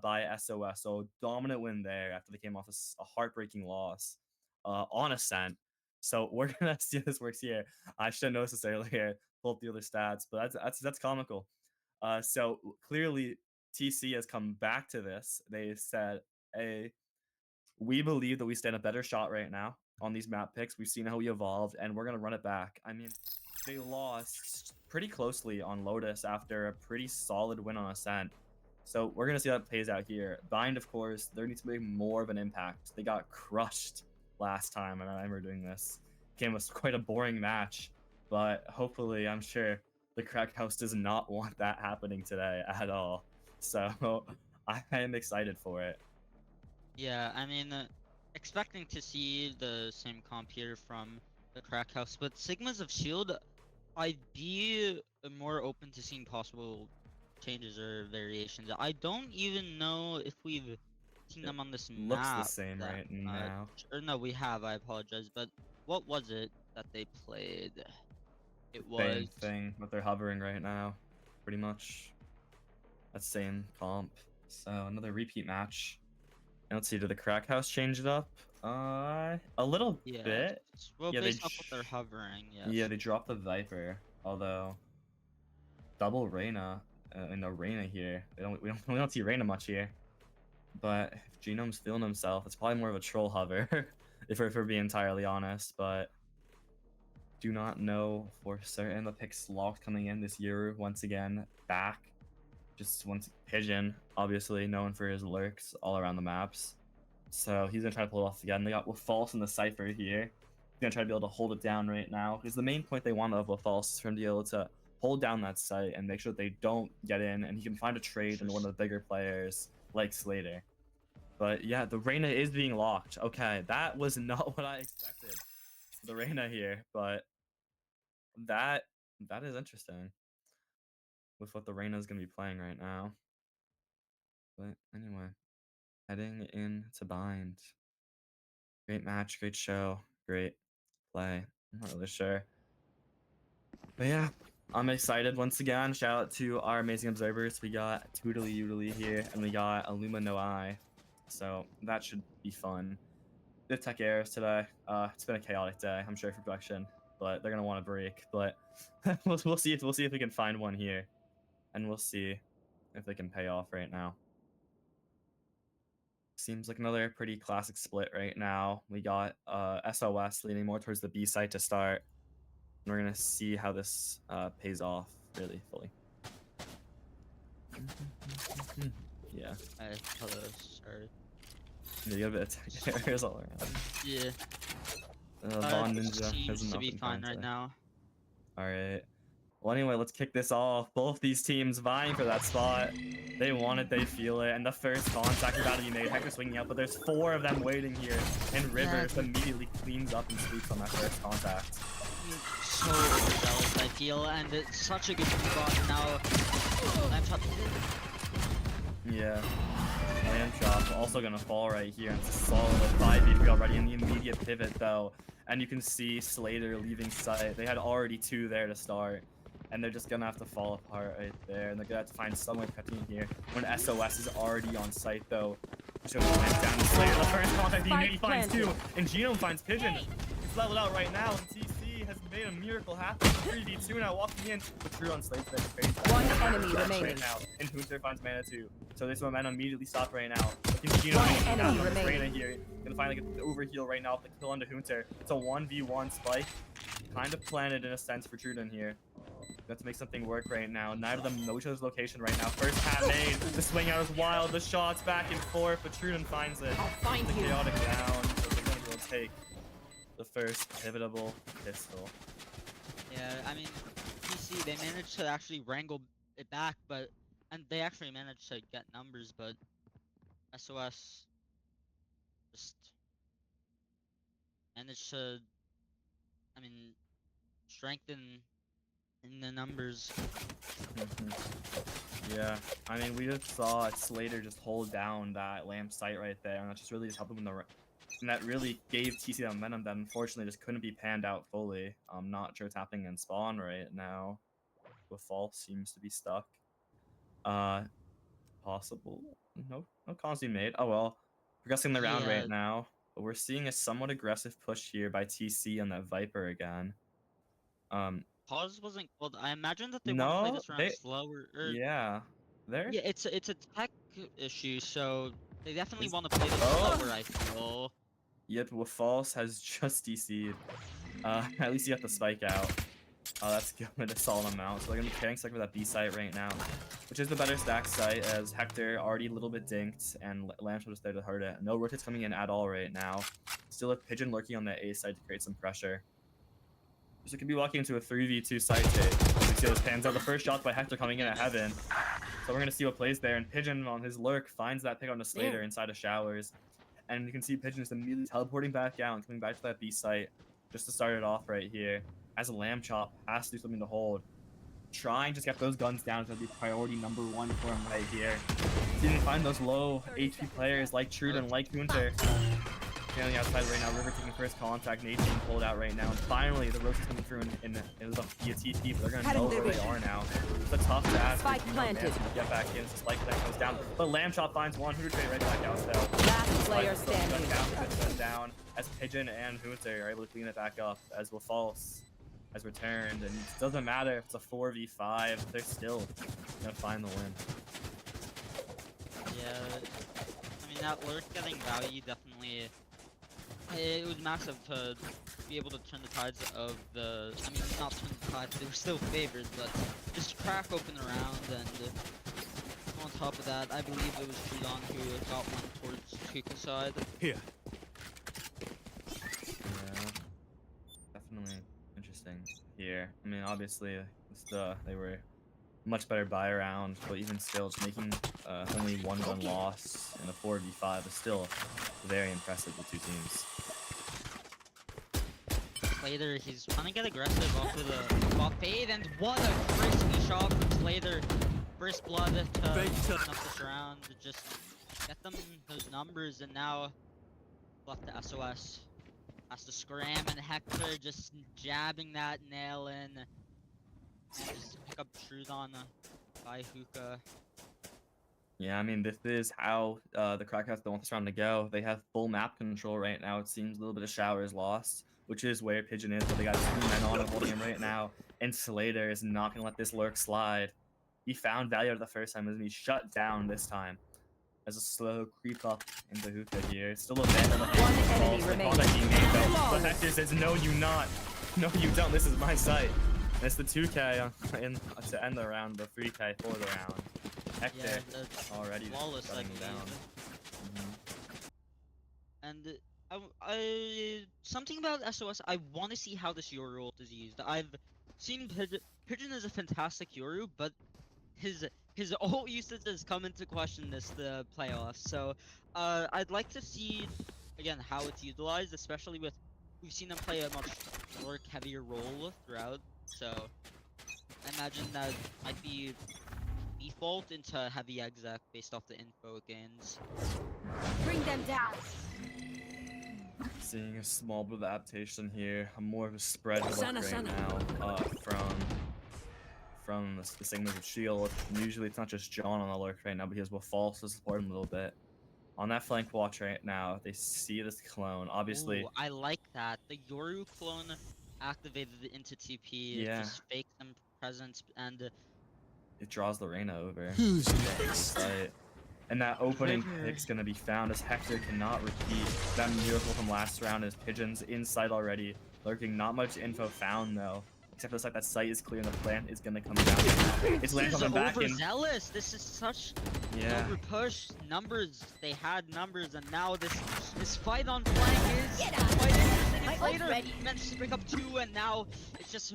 Speaker 5: by SOS, so dominant win there after they came off a heartbreaking loss on Ascent. So we're gonna see how this works here. I should have noticed this earlier. Pull up the other stats, but that's comical. So clearly TC has come back to this. They said, "Hey, we believe that we stand a better shot right now on these map picks. We've seen how we evolved, and we're gonna run it back." I mean, they lost pretty closely on Lotus after a pretty solid win on Ascent. So we're gonna see how that plays out here. Bind, of course, there needs to be more of an impact. They got crushed last time, and I remember doing this. Game was quite a boring match, but hopefully, I'm sure the Crack House does not want that happening today at all. So I am excited for it.
Speaker 6: Yeah, I mean, expecting to see the same comp here from the Crack House, but Sigmas of Shield, I'd be more open to seeing possible changes or variations. I don't even know if we've seen
Speaker 5: It
Speaker 6: them on this
Speaker 5: looks the
Speaker 6: map
Speaker 5: same
Speaker 6: that
Speaker 5: right now.
Speaker 6: much. Or no, we have, I apologize, but what was it that they played? It was...
Speaker 5: Same thing, but they're hovering right now, pretty much. That same comp. So another repeat match. And let's see, did the Crack House change it up? A little
Speaker 6: Yes.
Speaker 5: bit.
Speaker 6: Well,
Speaker 5: Yeah,
Speaker 6: based off what they're hovering, yes.
Speaker 5: Yeah, they dropped the Viper. Although double Reyna in the Reyna here. We don't see Reyna much here. But if Genome's feeling himself, it's probably more of a troll hover, if we're being entirely honest. But do not know for certain. The pick's locked coming in this year once again. Back. Just once Pigeon, obviously known for his lurks all around the maps. So he's gonna try to pull it off again. They got with false in the cipher here. He's gonna try to be able to hold it down right now because the main point they want of with false is for him to be able to hold down that site and make sure that they don't get in, and he can find a trade into one of the bigger players like Slater. But yeah, the Reyna is being locked. Okay, that was not what I expected. The Reyna here, but that is interesting with what the Reyna is gonna be playing right now. But anyway, heading into bind. Great match, great show, great play. I'm not really sure. But yeah, I'm excited once again. Shout out to our amazing observers. We got Toodly Oodly here, and we got Illuma No Eye. So that should be fun. Good tech errors today. It's been a chaotic day, I'm sure, for production, but they're gonna want a break. But we'll see if we can find one here, and we'll see if they can pay off right now. Seems like another pretty classic split right now. We got SOS leaning more towards the B side to start. And we're gonna see how this pays off really fully. Yeah.
Speaker 6: I started.
Speaker 5: Yeah, you got a bit of tech errors all around.
Speaker 6: Yeah.
Speaker 5: Bond Ninja has
Speaker 6: seems to be
Speaker 5: nothing
Speaker 6: fine
Speaker 5: fine
Speaker 6: right
Speaker 5: today.
Speaker 6: now.
Speaker 5: Alright. Well, anyway, let's kick this off. Both these teams vying for that spot. They want it, they feel it, and the first contact is about to be made. Hector swinging out, but there's 4 of them waiting here, and Rivers immediately cleans up and sweeps on that first contact.
Speaker 6: So overzealous, I feel, and it's such a good spot now. I'm shot.
Speaker 5: Yeah. Lamb chop also gonna fall right here. It's a solid 5v3 already in the immediate pivot though. And you can see Slater leaving site. They had already 2 there to start. And they're just gonna have to fall apart right there. And they're gonna have to find some way of cutting here when SOS is already on site though. So down to Slater. The first contact he immediately finds 2. And Genome finds Pigeon. He's leveled out right now. And TC has made a miracle happen. 3v2 now walking in. The True on Slater.
Speaker 3: One enemy remaining.
Speaker 5: Right now. And Hunter finds mana too. So this momentum immediately stopped right now. Genome
Speaker 3: One enemy remaining.
Speaker 5: here. Gonna finally get the overheal right now with the kill onto Hunter. It's a 1v1 spike. Kind of planted in a sense for Truden here. Got to make something work right now. Neither of them know each other's location right now. First tap made. The swing out is wild. The shots back and forth, but Truden finds it.
Speaker 3: I'll find
Speaker 5: the
Speaker 3: you.
Speaker 5: chaotic down. So they're gonna be able to take the first pivotable pistol.
Speaker 6: Yeah, I mean, PC, they managed to actually wrangle it back, and they actually managed to get numbers, but SOS just managed to, I mean, strengthen in the numbers.
Speaker 5: Yeah, I mean, we just saw Slater just hold down that lamp site right there, and that just really just helped him in the. And that really gave TC the momentum that unfortunately just couldn't be panned out fully. I'm not sure what's happening in spawn right now. With false seems to be stuck. Possible. No calls being made. Oh well. Progressing the round right now. But we're seeing a somewhat aggressive push here by TC on that Viper again.
Speaker 6: Pause wasn't called. I imagine that they want to play this round slower.
Speaker 5: Yeah. There?
Speaker 6: Yeah, it's a tech issue, so they definitely want to play this slower, I feel.
Speaker 5: Yep, with false has just DC'd. At least you have the spike out. That's good, a solid amount. So they're gonna be carrying stuck with that B site right now, which is the better stack site as Hector already a little bit dinked and Lamb's just there to hurt it. No rotates coming in at all right now. Still a Pigeon lurking on the A side to create some pressure. So it could be walking into a 3v2 side take. We see those pans out. The first shot by Hector coming in at heaven. So we're gonna see what plays there. And Pigeon on his lurk finds that pick on the Slater inside of showers. And you can see Pigeon just immediately teleporting back out and coming back to that B site just to start it off right here. As a lamb chop has to do something to hold. Trying to get those guns down is going to be priority number 1 for him right here. He didn't find those low HP players like Truden, like Hunter. Standing outside right now, River taking first contact, Nate being pulled out right now, and finally the roast is coming through and it was via TP, but they're going to know where they are now. It's a tough task.
Speaker 3: Spike planted.
Speaker 5: To get back in, so Spike that goes down. But Lamb Chop finds one, Hunter trade right back out though.
Speaker 3: Last player standing.
Speaker 5: Down as Pigeon and Hunter are able to clean it back up, as will False has returned, and it doesn't matter if it's a 4v5, they're still gonna find the win.
Speaker 6: Yeah, I mean that lurk getting value definitely. It was massive to be able to turn the tides of the. I mean, not turn the tides; they were still favored, but just crack open around and. On top of that, I believe it was Trudon who got one towards Hookah side.
Speaker 4: Here.
Speaker 5: Yeah, definitely interesting here. I mean, obviously, they were much better buy around, but even still, just making only 1-1 loss in a 4v5 is still very impressive with two teams.
Speaker 6: Slater, he's trying to get aggressive off of the bot fade, and what a crispy shot from Slater. First blood to
Speaker 4: Fake
Speaker 6: open
Speaker 4: time.
Speaker 6: up this round, to just get them those numbers, and now left to SOS. Has to scram, and Hector just jabbing that nail in. And just pick up Trudon by Hookah.
Speaker 5: Yeah, I mean, this is how the Crackouts don't want this round to go. They have full map control right now. It seems a little bit of Shower is lost, which is where Pigeon is, but they got 2 men on and holding him right now. And Slater is not going to let this lurk slide. He found value the first time, and he shut down this time. As a slow creep up into Hookah here. Still a Vandal.
Speaker 3: One enemy remaining.
Speaker 5: But Hector says, no, you not. No, you don't. This is my site. And it's the 2K to end the round, the 3K for the round. Hector
Speaker 6: Yeah, that's
Speaker 5: already
Speaker 6: flawless, I
Speaker 5: shutting
Speaker 6: believe.
Speaker 5: down.
Speaker 6: And something about SOS, I want to see how this Yoru ult is used. I've seen Pigeon is a fantastic Yoru, but his ult usage has come into question the playoffs. So I'd like to see again how it's utilized, especially with we've seen him play a much more heavier role throughout. So I imagine that might be default into heavy exec based off the info gains.
Speaker 3: Bring them down.
Speaker 5: Seeing a small bit of adaptation here, more of a spread look
Speaker 3: Sana,
Speaker 5: right
Speaker 3: Sana.
Speaker 5: now from the Sigmas of Shield. Usually it's not just John on the lurk right now, but he has False to support him a little bit. On that flank watch right now, they see this clone. Obviously,
Speaker 6: Ooh, I like that. The Yoru clone activated into TP.
Speaker 5: Yeah.
Speaker 6: It just faked them presence, and
Speaker 5: it draws Lorena over.
Speaker 4: Who's
Speaker 5: Yeah,
Speaker 4: next?
Speaker 5: site. And that opening
Speaker 6: River.
Speaker 5: pick's gonna be found as Hector cannot repeat that miracle from last round as Pigeon's inside already. Lurking, not much info found though. Except for the fact that site is clear and the plant is gonna come down. It's land
Speaker 6: this is
Speaker 5: coming back in.
Speaker 6: overzealous. This is such
Speaker 5: Yeah.
Speaker 6: over push. Numbers, they had numbers, and now this fight on flank is quite interesting.
Speaker 3: My
Speaker 6: And
Speaker 3: ult's
Speaker 6: later
Speaker 3: ready.
Speaker 6: he managed to pick up 2, and now it's just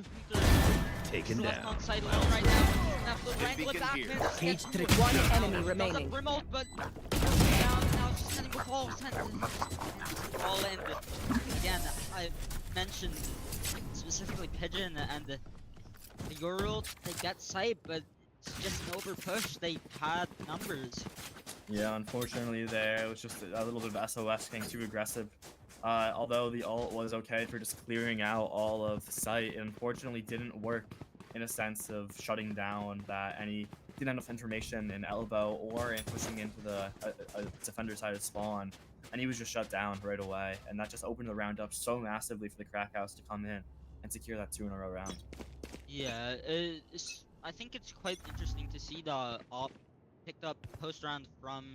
Speaker 4: Taken
Speaker 6: left
Speaker 4: down.
Speaker 6: on site alone right now. Now the wrangle it back.
Speaker 4: here.
Speaker 6: Managed to
Speaker 3: Cage
Speaker 6: get
Speaker 3: trick.
Speaker 6: two.
Speaker 3: One
Speaker 6: Now
Speaker 3: enemy
Speaker 6: does
Speaker 3: remaining.
Speaker 6: a remote, but down now. Just sending with all all in. Again, I mentioned specifically Pigeon and the Yoru. They get sight, but it's just an over push. They had numbers.
Speaker 5: Yeah, unfortunately there, it was just a little bit of SOS getting too aggressive. Although the ult was okay for just clearing out all of the site, it unfortunately didn't work in a sense of shutting down that any didn't have enough information in elbow or in pushing into the defender side of spawn, and he was just shut down right away, and that just opened the round up so massively for the Crackhouse to come in and secure that 2-in-a-row round.
Speaker 6: Yeah, I think it's quite interesting to see the op picked up post round from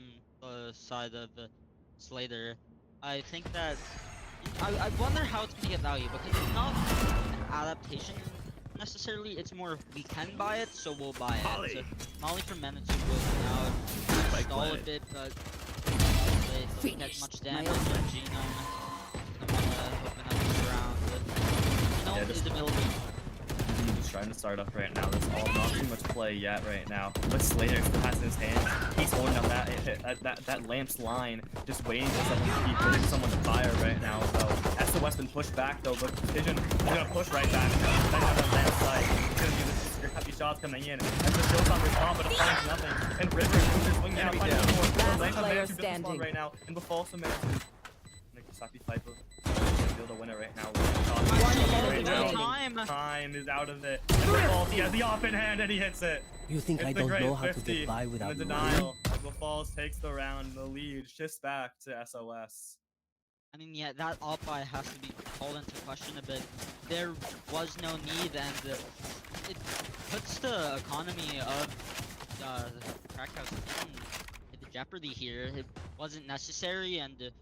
Speaker 6: the side of the Slater. I think that I wonder how it's gonna get value, because it's not an adaptation necessarily. It's more we can buy it, so we'll buy it.
Speaker 4: Molly.
Speaker 6: So, Molly from Manitou will now
Speaker 4: Spike
Speaker 6: stall a
Speaker 4: planted.
Speaker 6: bit, but they don't get
Speaker 3: Finished.
Speaker 6: much
Speaker 3: My
Speaker 6: damage.
Speaker 3: ult.
Speaker 6: And Genome gonna wanna open up this round. Genome
Speaker 5: Yeah,
Speaker 6: is
Speaker 5: just-
Speaker 6: available.
Speaker 5: He's trying to start up right now. That's all not too much play yet right now. But Slater still has in his hand. He's holding up that lamp's line, just waiting for someone to keep hitting someone to fire right now. So SOS been pushed back though, but Pigeon is gonna push right back. Then on the lamp side, he's gonna do this happy shots coming in. As the shield's on respond, but it finds nothing. And River is just swinging out, finding more.
Speaker 3: Last
Speaker 5: Lamp on
Speaker 3: player
Speaker 5: Manitou just
Speaker 3: standing.
Speaker 5: respond right now, and the false from Manitou. Make a sappy fight, but build a winner right now.
Speaker 3: One enemy
Speaker 5: Right now.
Speaker 3: remaining.
Speaker 6: Time.
Speaker 5: Is out of it. And the false, he has the off in hand and he hits it.
Speaker 7: You think
Speaker 5: It's
Speaker 7: I
Speaker 5: the
Speaker 7: don't
Speaker 5: great
Speaker 7: know how to
Speaker 5: 50
Speaker 7: get by
Speaker 5: and
Speaker 7: without
Speaker 5: the
Speaker 7: money?
Speaker 5: denial. The falls takes the round, the lead shifts back to SOS.
Speaker 6: I mean, yeah, that op buy has to be called into question a bit. There was no need, and it puts the economy of the Crackhouse in jeopardy here. It wasn't necessary, and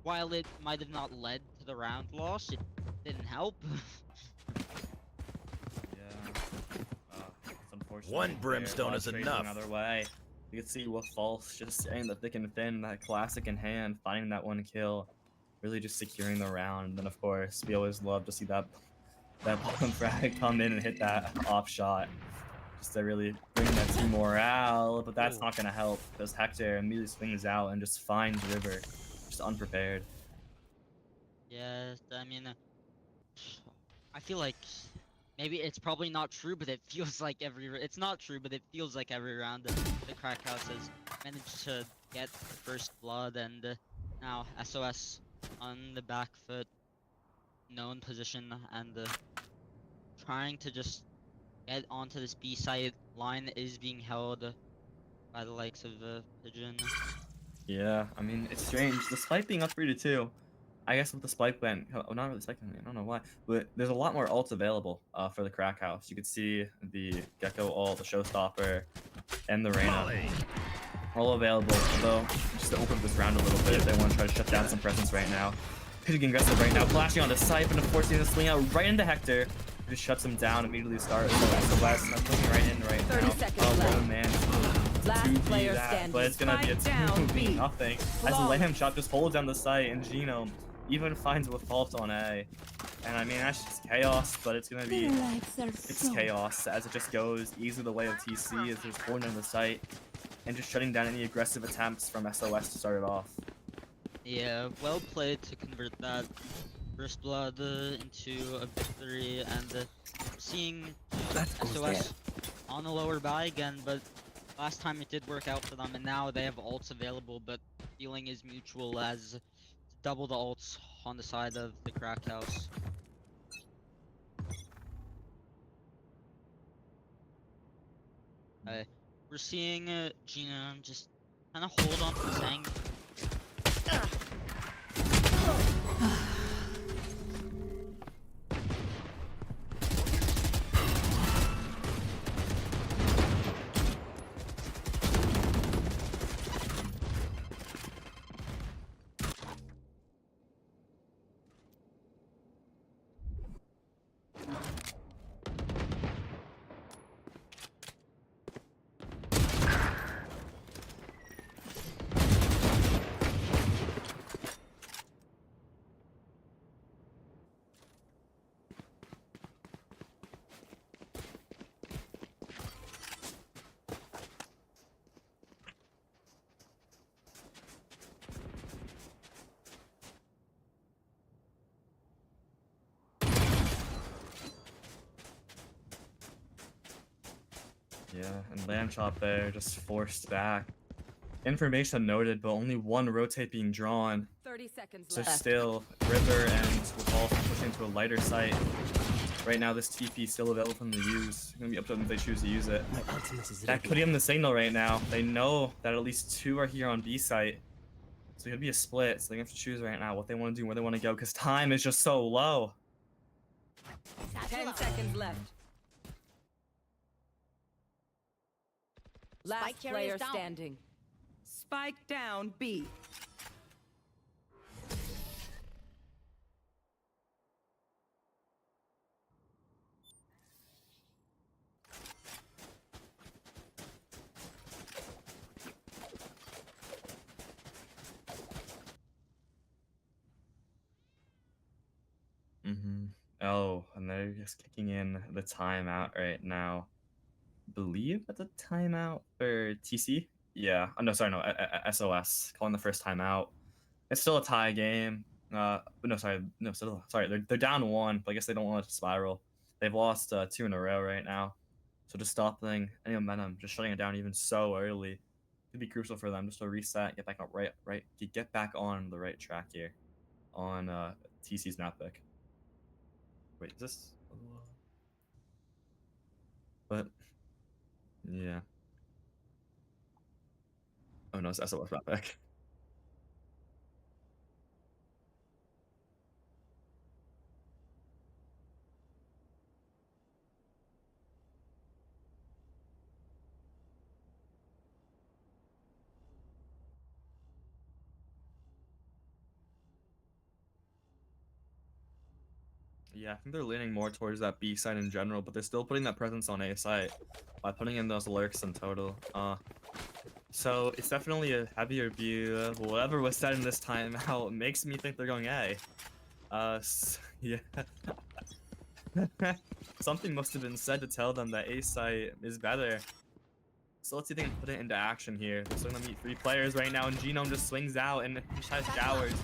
Speaker 6: while it might have not led to the round loss, it didn't help.
Speaker 5: Yeah. It's unfortunate.
Speaker 4: One
Speaker 5: there.
Speaker 4: brimstone
Speaker 5: Blood
Speaker 4: is
Speaker 5: trades
Speaker 4: enough.
Speaker 5: Another way. You can see with False just staying the thick and thin, that classic in hand, finding that one kill, really just securing the round. And then of course, we always love to see that bottom frag come in and hit that off shot, just to really bring that team morale. But that's not gonna help because Hector immediately swings out and just finds River, just unprepared.
Speaker 6: Yes, I mean, I feel like maybe it's probably not true, but it feels like it's not true, but it feels like every round the Crack House has managed to get the first blood, and now SOS on the back foot, known position, and trying to just get onto this B side. Line is being held by the likes of Pigeon.
Speaker 5: Yeah, I mean, it's strange. The spike being up 3-2, I guess with the spike went, oh, not really spiking, I don't know why, but there's a lot more ults available for the Crack House. You could see the Gecko ult, the Showstopper, and the Reyna all available. Although, just to open up this round a little bit, they want to try to shut down some presence right now. Pigeon getting aggressive right now, flashing onto Sipe and forcing him to swing out right into Hector. It just shuts him down immediately. Starts so West clicking right in right
Speaker 3: 30
Speaker 5: now.
Speaker 3: seconds
Speaker 5: Oh,
Speaker 3: left.
Speaker 5: lone man.
Speaker 3: Last
Speaker 5: 2v
Speaker 3: player
Speaker 5: that,
Speaker 3: standing.
Speaker 5: but it's gonna be a
Speaker 3: Spike down,
Speaker 5: 2v
Speaker 3: B.
Speaker 5: nothing. As
Speaker 3: Long.
Speaker 5: Lamb Chop just holds down the site, and Genome even finds with Fault on A. And I mean, that's just chaos, but it's gonna be, it's chaos as it just goes easily the way of TC as there's holding down the site and just shutting down any aggressive attempts from SOS to start it off.
Speaker 6: Yeah, well played to convert that first blood into a victory, and seeing SOS on the lower buy again, but last time it did work out for them, and now they have ults available, but feeling is mutual as double the ults on the side of the Crack House. We're seeing Gina just kind of hold on to the Sang.
Speaker 5: Yeah, and Lamb Chop there just forced back. Information noted, but only one rotate being drawn.
Speaker 3: 30 seconds
Speaker 5: So
Speaker 3: left.
Speaker 5: still, River and with all pushing to a lighter site. Right now, this TP is still available for them to use. It's gonna be up to them if they choose to use it. That could give them the signal right now. They know that at least 2 are here on B site. So it could be a split. So they have to choose right now what they want to do, where they want to go, because time is just so low.
Speaker 3: 10 seconds left. Last
Speaker 7: Spike carrier
Speaker 3: player
Speaker 7: is down.
Speaker 3: standing. Spike down B.
Speaker 5: Oh, and they're just kicking in the timeout right now. Believe that's a timeout for TC. Yeah. Oh, no, sorry, no. SOS calling the first timeout. It's still a tie game. But no, sorry, no, still sorry. They're down 1, but I guess they don't want it to spiral. They've lost 2 in a row right now, so just stopping any momentum, just shutting it down even so early, could be crucial for them just to reset, get back on get back on the right track here, on TC's map pick. Wait, is this? But yeah. Oh no, it's SOS map pick. Yeah, I think they're leaning more towards that B side in general, but they're still putting that presence on A side by putting in those lurks in total. So it's definitely a heavier view. Whatever was said in this timeout makes me think they're going A. Yeah. Something must have been said to tell them that A site is better. So let's see if they can put it into action here. They're still gonna meet 3 players right now, and Genome just swings out and has showers.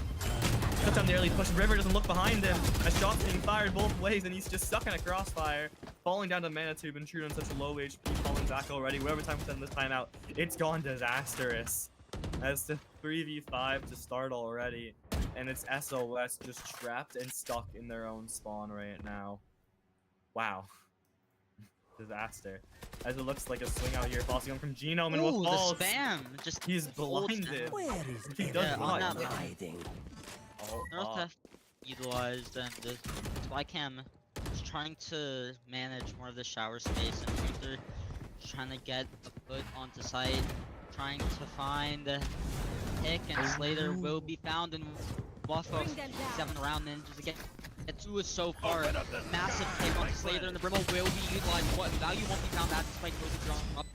Speaker 5: Cuts on the early push. River doesn't look behind him. A shot's being fired both ways, and he's just stuck in a crossfire. Falling down to Manitube and True on such a low HP, falling back already. Whatever time we spend this timeout, it's gone disastrous. As the 3v5 to start already, and it's SOS just trapped and stuck in their own spawn right now. Wow. Disaster. As it looks like a swing out here, falling on from Genome, and
Speaker 6: Ooh,
Speaker 5: what falls,
Speaker 6: the spam! Just
Speaker 5: he's
Speaker 6: holds
Speaker 5: blinded.
Speaker 6: down.
Speaker 4: Where is
Speaker 5: He
Speaker 4: the
Speaker 5: does
Speaker 6: on
Speaker 5: not.
Speaker 6: that
Speaker 4: hiding?
Speaker 5: Oh,
Speaker 6: North
Speaker 5: oh.
Speaker 6: have utilized, and the Spycam is trying to manage more of the shower space, and Luther is trying to get a foot onto site, trying to find a pick, and Slater will be found, and Waffle 7 round ninjas again. Two is so far. Massive pick onto Slater, and the Brimble will be utilized. What value won't be found that despite the drop.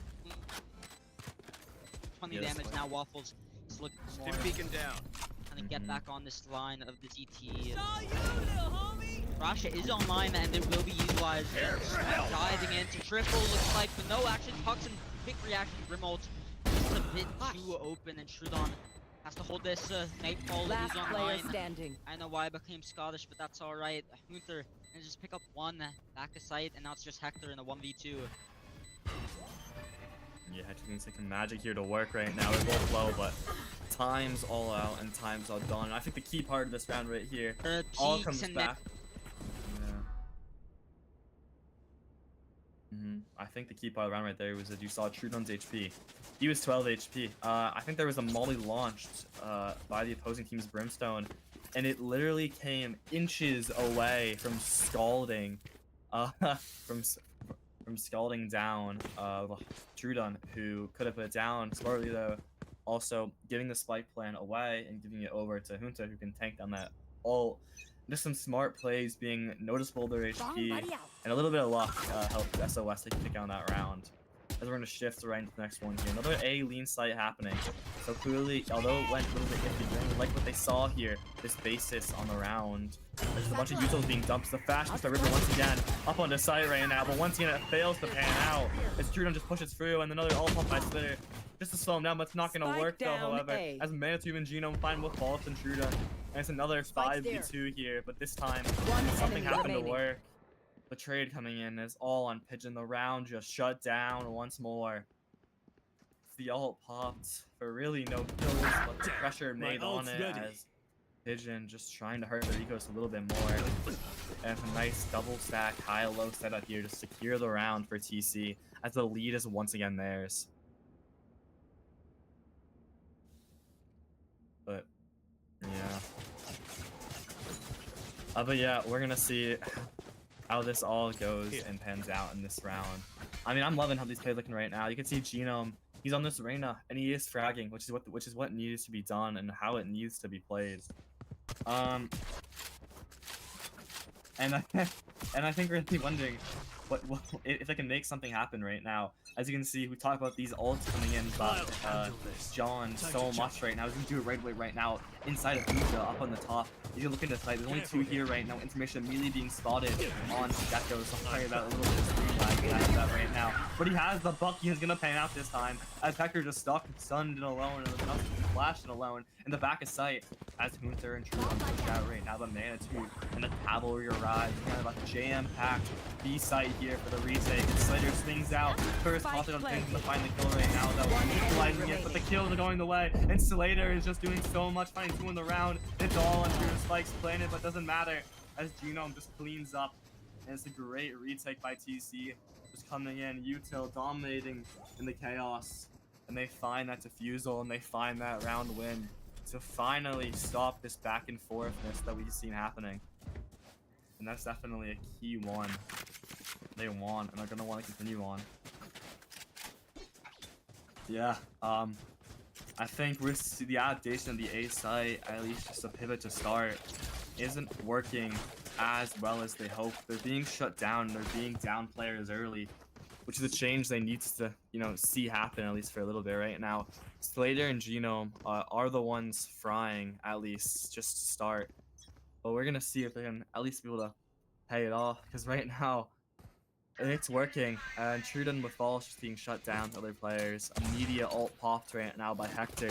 Speaker 6: 20
Speaker 5: Yes,
Speaker 6: damage now. Waffles is looking for more.
Speaker 4: Beacon down.
Speaker 6: Trying to get back on this line of the ZT. Rasha is online and it will be utilized. Diving into triple looks like, but no action. Pucks and quick reaction. Grimald just a bit too open, and Trudon has to hold this. Nightfall
Speaker 3: Last
Speaker 6: is
Speaker 3: player
Speaker 6: online.
Speaker 3: standing.
Speaker 6: I know why I became Scottish, but that's alright. Gunther and just pick up one back of sight, and now it's just Hector in a 1v2.
Speaker 5: Yeah, Hector needs taking magic here to work right now. It will flow, but time's all out and time's all done. And I think the key part of this round right here all
Speaker 6: Peaks
Speaker 5: comes
Speaker 6: and
Speaker 5: back. Yeah. I think the key part of the round right there was that you saw Trudon's HP. He was 12 HP. I think there was a molly launched by the opposing team's Brimstone, and it literally came inches away from scalding, from scalding down Trudon, who could have put it down smartly though. Also giving the spike plan away and giving it over to Junta, who can tank down that ult. Just some smart plays being noticeable to their HP, and a little bit of luck helped SOS take a pick on that round. As we're going to shift right into the next one here. Another A lean site happening. So clearly, although it went a little bit iffy, they like what they saw here, this basis on the round. There's just a bunch of utils being dumped. The fast by River once again up on the site right now, but once again it fails to pan out. As Trudon just pushes through, and another ult pump by Slitter just to slow him down, but it's not going to work though, however.
Speaker 3: A.
Speaker 5: As Manitube and Genome find both Wallace and Trudon. And it's another 5v2 here, but this time something happened to work. The trade coming in is all on Pigeon. The round just shut down once more. The ult popped for really no kills, but the pressure made on it as Pigeon just trying to hurt their ecos a little bit more. And a nice double stack high-low setup here to secure the round for TC as the lead is once again theirs. But yeah. But yeah, we're gonna see how this all goes and pans out in this round. I mean, I'm loving how these players looking right now. You can see Genome, he's on this arena and he is fragging, which is what needs to be done and how it needs to be played. And I think we're really wondering what if they can make something happen right now. As you can see, we talk about these ults coming in by John so much right now. He's gonna do it right away right now inside of Lucha up on the top. You can look into the site. There's only 2 here right now. Information immediately being spotted on Gecko. So sorry about a little bit of screen lag after that right now. But he has the buck. He's gonna pan out this time. As Hector just stuck, stunned and alone, and nothing flashed and alone in the back of sight. As Hunter and True push out right now, the Manitube and the Cavalry arrive. Kind of a jam-packed B site here for the retake. And Slater swings out. First topic on things to find the kill right now, though. Utilizing it, but the kills are going the way. And Slater is just doing so much, finding 2 in the round. It's all on True Spikes planted, but doesn't matter. As Genome just cleans up. And it's a great retake by TC. Just coming in, Util dominating in the chaos. And they find that defusal and they find that round win to finally stop this back and forthness that we've seen happening. And that's definitely a key one. They won and they're gonna want to continue on. Yeah, I think with the adaptation of the A site, at least just a pivot to start, isn't working as well as they hoped. They're being shut down, they're being down players early, which is a change they need to, see happen at least for a little bit right now. Slater and Genome are the ones frying, at least, just to start. But we're gonna see if they can at least be able to pay it off, because right now, it's working. And Truden with Falls just being shut down to other players. Immediate ult popped right now by Hector,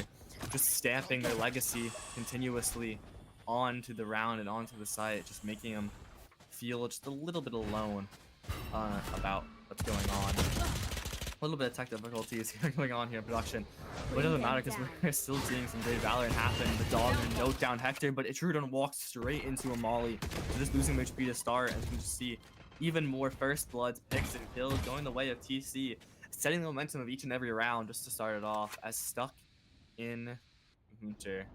Speaker 5: just stamping their legacy continuously onto the round and onto the site, just making them feel just a little bit alone about what's going on. A little bit of tech difficulties going on here in production, but it doesn't matter because we're still seeing some great Valorant happen. The dog and note down Hector, but Trudon walks straight into a molly, just losing their HP to start, and you can just see even more first bloods, picks, and kills going the way of TC, setting the momentum of each and every round just to start it off as stuck in Hunter.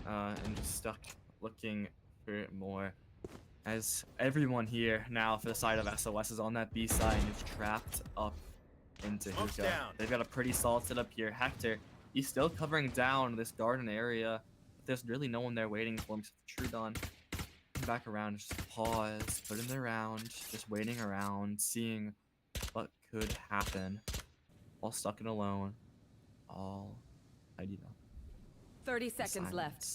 Speaker 5: And just stuck looking for more. As everyone here now for the side of SOS is on that B side and is trapped up into Hookah. They've got a pretty solid setup here. Hector, he's still covering down this garden area, but there's really no one there waiting for him except Trudon. Back around, just pause, put in the round, just waiting around, seeing what could happen. All stuck and alone. All tidied up.
Speaker 3: 30 seconds left.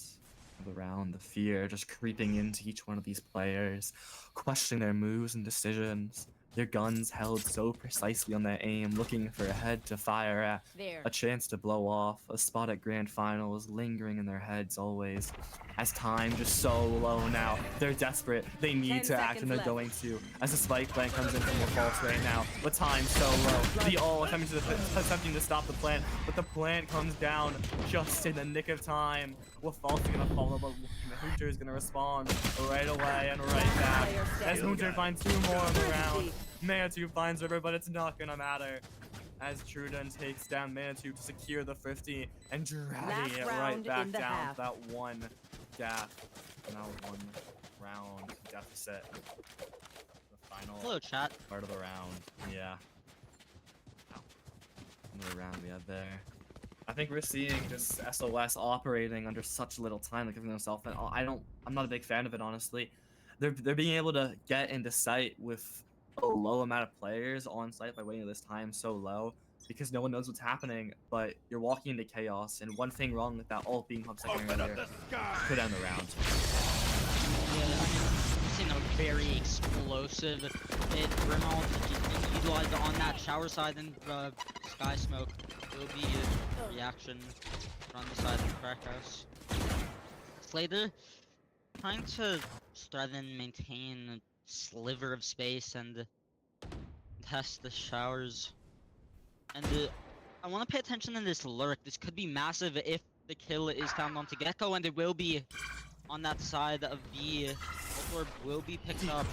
Speaker 5: The round, the fear just creeping into each one of these players, questioning their moves and decisions. Their guns held so precisely on their aim, looking for a head to fire at, a chance to blow off, a spot at grand finals, lingering in their heads always. As time just so low now, they're desperate, they need to act and they're going to. As the spike plant comes in from the false right now, but time so low. The all attempting to stop the plant, but the plant comes down just in the nick of time. With false gonna follow, but Hunter is gonna respond right away and right back. As Hunter finds 2 more on the round. Manitou finds River, but it's not gonna matter. As Truden takes down Manitou to secure the 50 and dragging it right back down to that one gap. Now 1 round deficit. The final
Speaker 6: Hello, chat.
Speaker 5: part of the round. Yeah. Another round we have there. I think we're seeing just SOS operating under such little time, like giving themselves. And I'm not a big fan of it, honestly. They're being able to get into sight with a low amount of players on site by waiting this time so low, because no one knows what's happening. But you're walking into chaos, and one thing wrong with that ult being pump second earlier could end the round.
Speaker 6: Yeah, I've seen a very explosive hit. Grimald utilized on that shower side and sky smoke. Will be a reaction on the side of the crack house. Slater trying to try and maintain a sliver of space and test the showers. And I want to pay attention to this lurk. This could be massive if the kill is found onto Gecko, and it will be on that side of the orb will be picked up.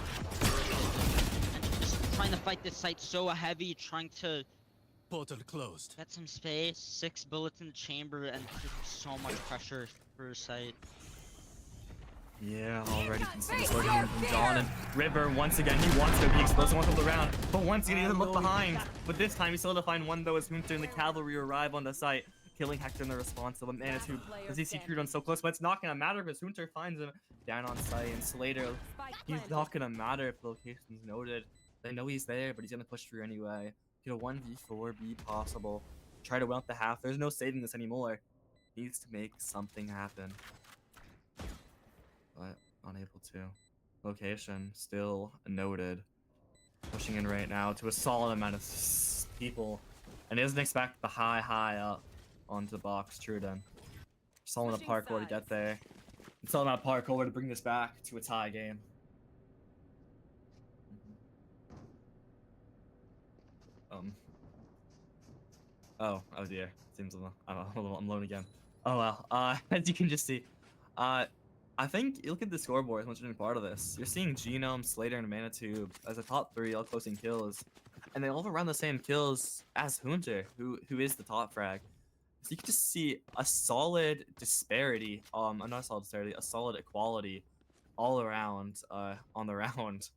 Speaker 6: And just trying to fight this site so heavy, trying to
Speaker 4: Portal closed.
Speaker 6: get some space, 6 bullets in the chamber, and just so much pressure for a site.
Speaker 5: Yeah, already can see this lurking in from John, and River once again, he wants to be explosive once over the round, but once again he doesn't look behind. But this time he's still to find one though as Hunter and the cavalry arrive on the site, killing Hector in the response to Manitou. As he see Trudon so close, but it's not gonna matter because Hunter finds him down on site, and Slater, he's not gonna matter if the location's noted. They know he's there, but he's gonna push through anyway. Get a 1v4 be possible. Try to win out the half. There's no saving this anymore. Needs to make something happen. But unable to. Location still noted. Pushing in right now to a solid amount of people. And doesn't expect the high up onto the box. Truden. Solid amount of parkour to get there. And solid amount of parkour to bring this back to a tie game. Oh dear. Seems I'm alone again. Oh well. As you can just see, I think you look at the scoreboard as much as part of this. You're seeing Genome, Slater, and Manitou as the top 3 all closing kills, and they all have around the same kills as Hunter, who is the top frag. So you can just see a solid disparity. Not a solid disparity, a solid equality, all around on the round.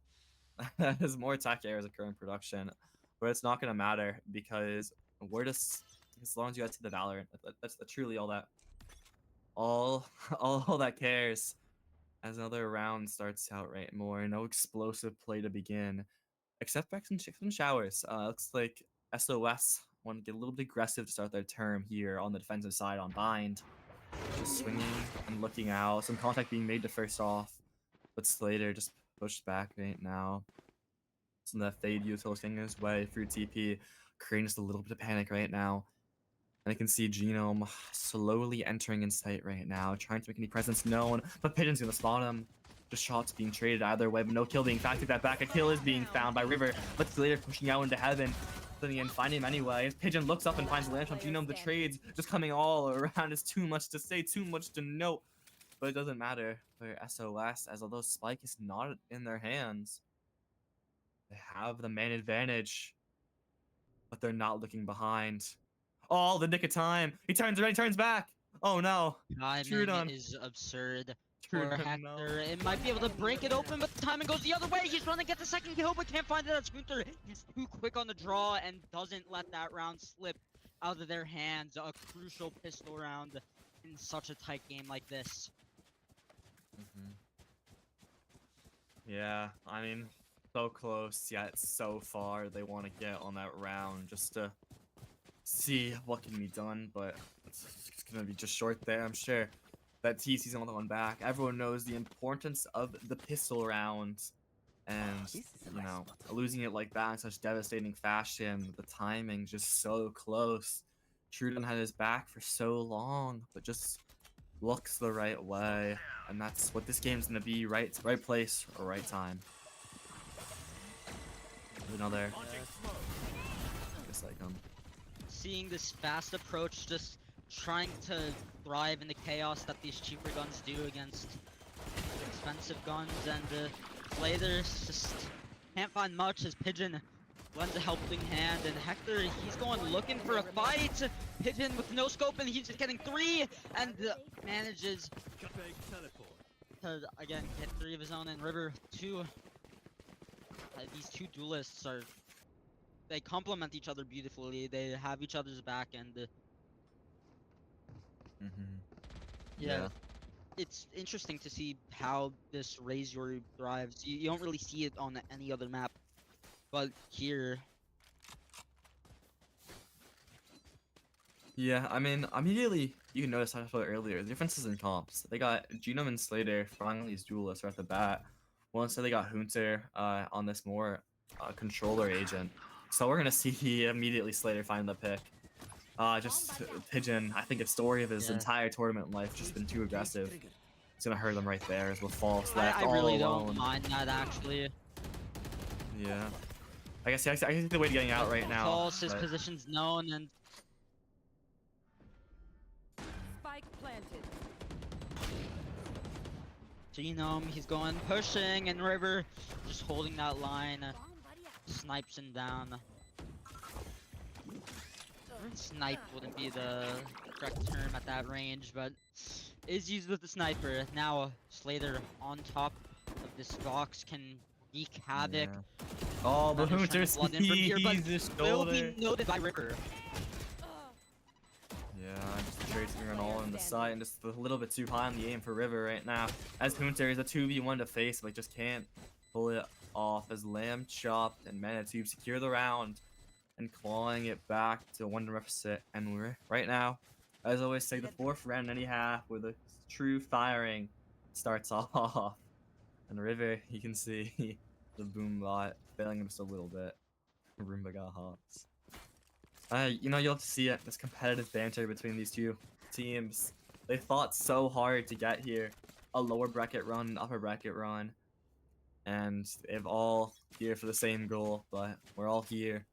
Speaker 5: There's more attack errors occurring in production, but it's not gonna matter because we're just, as long as you guys see the Valorant, that's truly all that. All that cares. As another round starts out right more, no explosive play to begin. except for some showers. Looks like SOS want to get a little bit aggressive to start their term here on the defensive side on bind. Just swinging and looking out. Some contact being made to first off, but Slater just pushed back right now. Some of that fade util getting his way through TP, creating just a little bit of panic right now. And I can see Genome slowly entering in sight right now, trying to make any presence known, but Pigeon's gonna spot him. Just shots being traded either way, but no kill being found. Take that back. A kill is being found by River, but Slater pushing out into heaven. And find him anyway. As Pigeon looks up and finds the land from Genome, the trades just coming all around is too much to say, too much to note. But it doesn't matter for SOS, as although Spike is not in their hands, they have the man advantage, but they're not looking behind. Oh, the nick of time. He turns around, he turns back. Oh no.
Speaker 6: Timing is absurd for
Speaker 5: Trudon,
Speaker 6: Hector.
Speaker 5: no.
Speaker 6: It might be able to break it open, but the timing goes the other way. He's trying to get the second kill, but can't find it on Scooter. He's too quick on the draw and doesn't let that round slip out of their hands. A crucial pistol round in such a tight game like this.
Speaker 5: Yeah, I mean, so close yet so far. They want to get on that round just to see what can be done, but it's gonna be just short there, I'm sure. That TC's on the one back. Everyone knows the importance of the pistol round, and you know, losing it like that in such devastating fashion. The timing just so close. Trudon had his back for so long, but just looks the right way, and that's what this game's gonna be. Right place or right time. Another. Just like
Speaker 6: Seeing this fast approach, just trying to thrive in the chaos that these cheaper guns do against expensive guns, and Slater's just can't find much as Pigeon lends a helping hand, and Hector, he's going looking for a fight. Pigeon with no scope, and he's just getting 3, and manages to again get 3 of his own. And River 2. These two duelists they complement each other beautifully. They have each other's back, and yeah, it's interesting to see how this Raise Your thrives. You don't really see it on any other map, but here.
Speaker 5: Yeah, I mean, immediately you can notice, I talked about earlier, the differences in comps. They got Genome and Slater finally these duelists right at the bat. Well, instead they got Hunter on this more controller agent. So we're gonna see immediately Slater find the pick. Just Pigeon, I think, a story of his entire tournament life, just been too aggressive. It's gonna hurt them right there as with false left.
Speaker 6: I really don't mind that, actually.
Speaker 5: Yeah. I guess the way to getting out right now.
Speaker 6: False, his position's known, and
Speaker 3: Spike planted.
Speaker 6: Genome, he's going pushing, and River just holding that line, snipes him down. Snipe wouldn't be the correct term at that range, but is used with the sniper. Now Slater on top of this box can wreak havoc.
Speaker 5: Oh, the Hunter
Speaker 6: blood in from here, but
Speaker 5: his
Speaker 6: will
Speaker 5: shoulder.
Speaker 6: be noted by River.
Speaker 5: Yeah, just tracing her all in the side and just a little bit too high on the aim for River right now. As Hunter is a 2v1 to face, but just can't pull it off as Lamb chopped and Manitube secure the round and clawing it back to 1 deficit. And we're right now, as always say, the 4th round and a half where the true firing starts off. And River, you can see the boom bot failing him just a little bit. Roomba got hops. You know, you'll have to see it, this competitive banter between these two teams. They fought so hard to get here. A lower bracket run, an upper bracket run. And they've all here for the same goal, but we're all here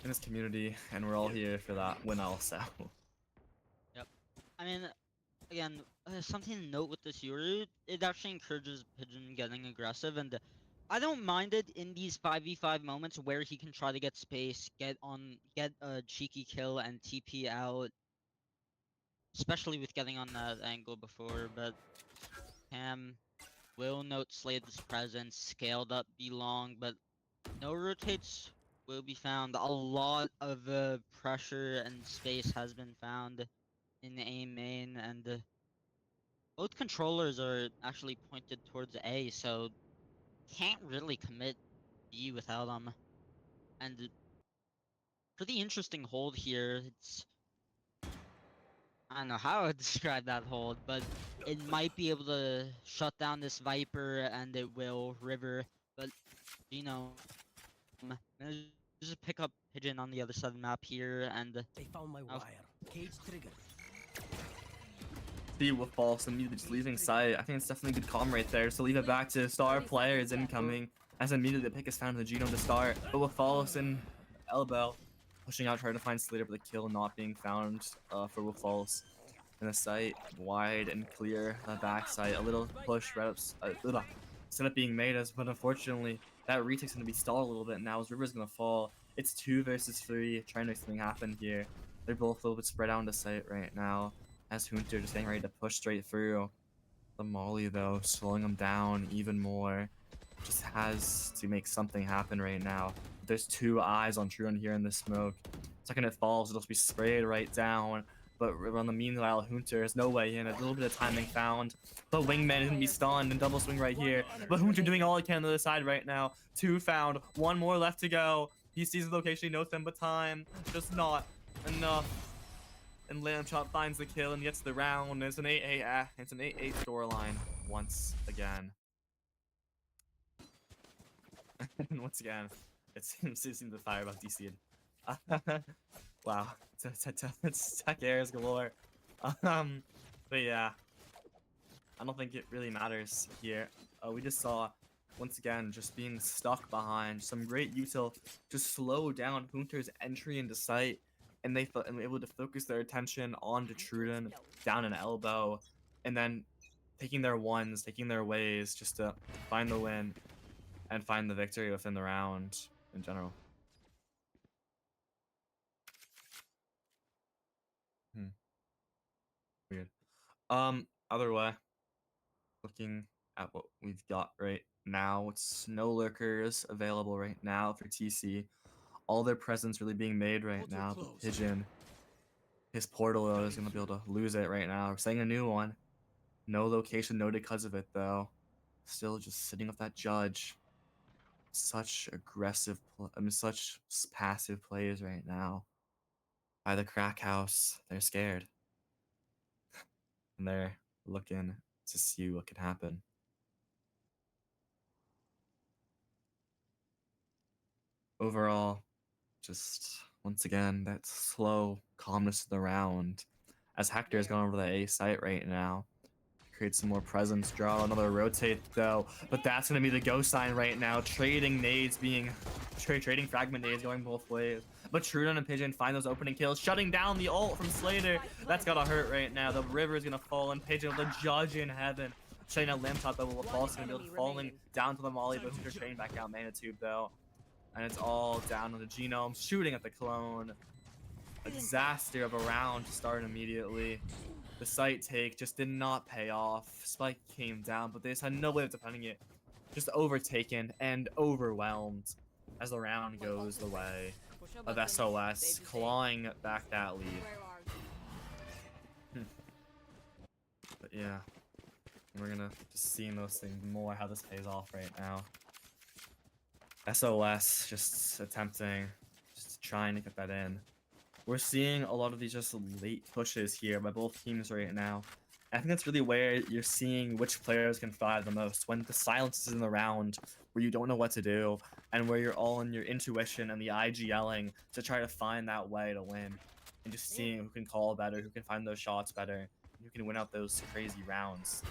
Speaker 5: in this community, and we're all here for that win also.
Speaker 6: Yep. I mean, again, something to note with this Yuri, it actually encourages Pigeon getting aggressive, and I don't mind it in these 5v5 moments where he can try to get space, get a cheeky kill and TP out, especially with getting on that angle before, but Cam will note Slade's presence, scaled up be long, but no rotates will be found. A lot of pressure and space has been found in the A main, and both controllers are actually pointed towards A, so can't really commit be without him. And pretty interesting hold here. It's I don't know how I would describe that hold, but it might be able to shut down this Viper, and it will River. But you know, just pick up Pigeon on the other side of the map here, and
Speaker 4: They found my wire. Cage triggered.
Speaker 5: See with false immediately just leaving sight. I think it's definitely a good calm right there. So leave it back to star players incoming as immediately the pick is found in the genome to start. But with false and elbow pushing out, trying to find Slater, but the kill not being found for Wolf False. In the site, wide and clear, the back site, a little push right up, setup being made as, but unfortunately that retake's gonna be stalled a little bit now as River's gonna fall. It's 2 versus 3, trying to make something happen here. They're both a little bit spread out on the site right now. As Hunter just getting ready to push straight through. The Molly though, slowing him down even more. Just has to make something happen right now. There's 2 eyes on Trudon here in the smoke. Second it falls, it'll be sprayed right down. But on the meanwhile, Hunter has no way in. A little bit of timing found. The wingman is gonna be stunned and double swing right here. But Hunter doing all he can on the other side right now. 2 found, 1 more left to go. He sees the location, he knows them, but time just not enough. And Lamb Chop finds the kill and gets the round. It's an 8-8. It's an 8-8 scoreline once again. And once again, it seems to fire about DC. Wow, it's tech airs galore. But yeah, I don't think it really matters here. We just saw once again just being stuck behind some great util, just slow down Hunter's entry into sight. And they were able to focus their attention onto Trudon, down an elbow, and then taking their ones, taking their ways, just to find the win and find the victory within the round in general. Weird. Other way, looking at what we've got right now, it's no lurkers available right now for TC. All their presence really being made right
Speaker 4: Portal
Speaker 5: now, but
Speaker 4: closed.
Speaker 5: Pigeon. His portal is gonna be able to lose it right now. We're setting a new one. No location, no because of it though. Still just sitting with that judge. Such aggressive, such passive plays right now. By the crack house, they're scared. And they're looking to see what can happen. Overall, just once again, that slow calmness of the round. As Hector is going over the A site right now. Create some more presence, draw another rotate though, but that's gonna be the go sign right now. Trading nades being, trading fragment nades going both ways. But Trudon and Pigeon find those opening kills, shutting down the ult from Slater. That's gotta hurt right now. The river is gonna fall, and Pigeon, the judge in heaven, shutting out Lamb Top, but will fall, gonna be able to falling down to the Molly, but Hunter trading back out Mana Tube though. And it's all down on the genome, shooting at the clone. A disaster of a round to start immediately. The site take just did not pay off. Spike came down, but they just had no way of defending it. Just overtaken and overwhelmed as the round goes the way of SOS, clawing back that lead. But yeah, we're gonna just see in those things more how this pays off right now. SOS just attempting, just trying to get that in. We're seeing a lot of these just late pushes here by both teams right now. I think that's really where you're seeing which players can thrive the most. When the silence is in the round, where you don't know what to do, and where you're all in your intuition and the IGLing to try to find that way to win. And just seeing who can call better, who can find those shots better, who can win out those crazy rounds.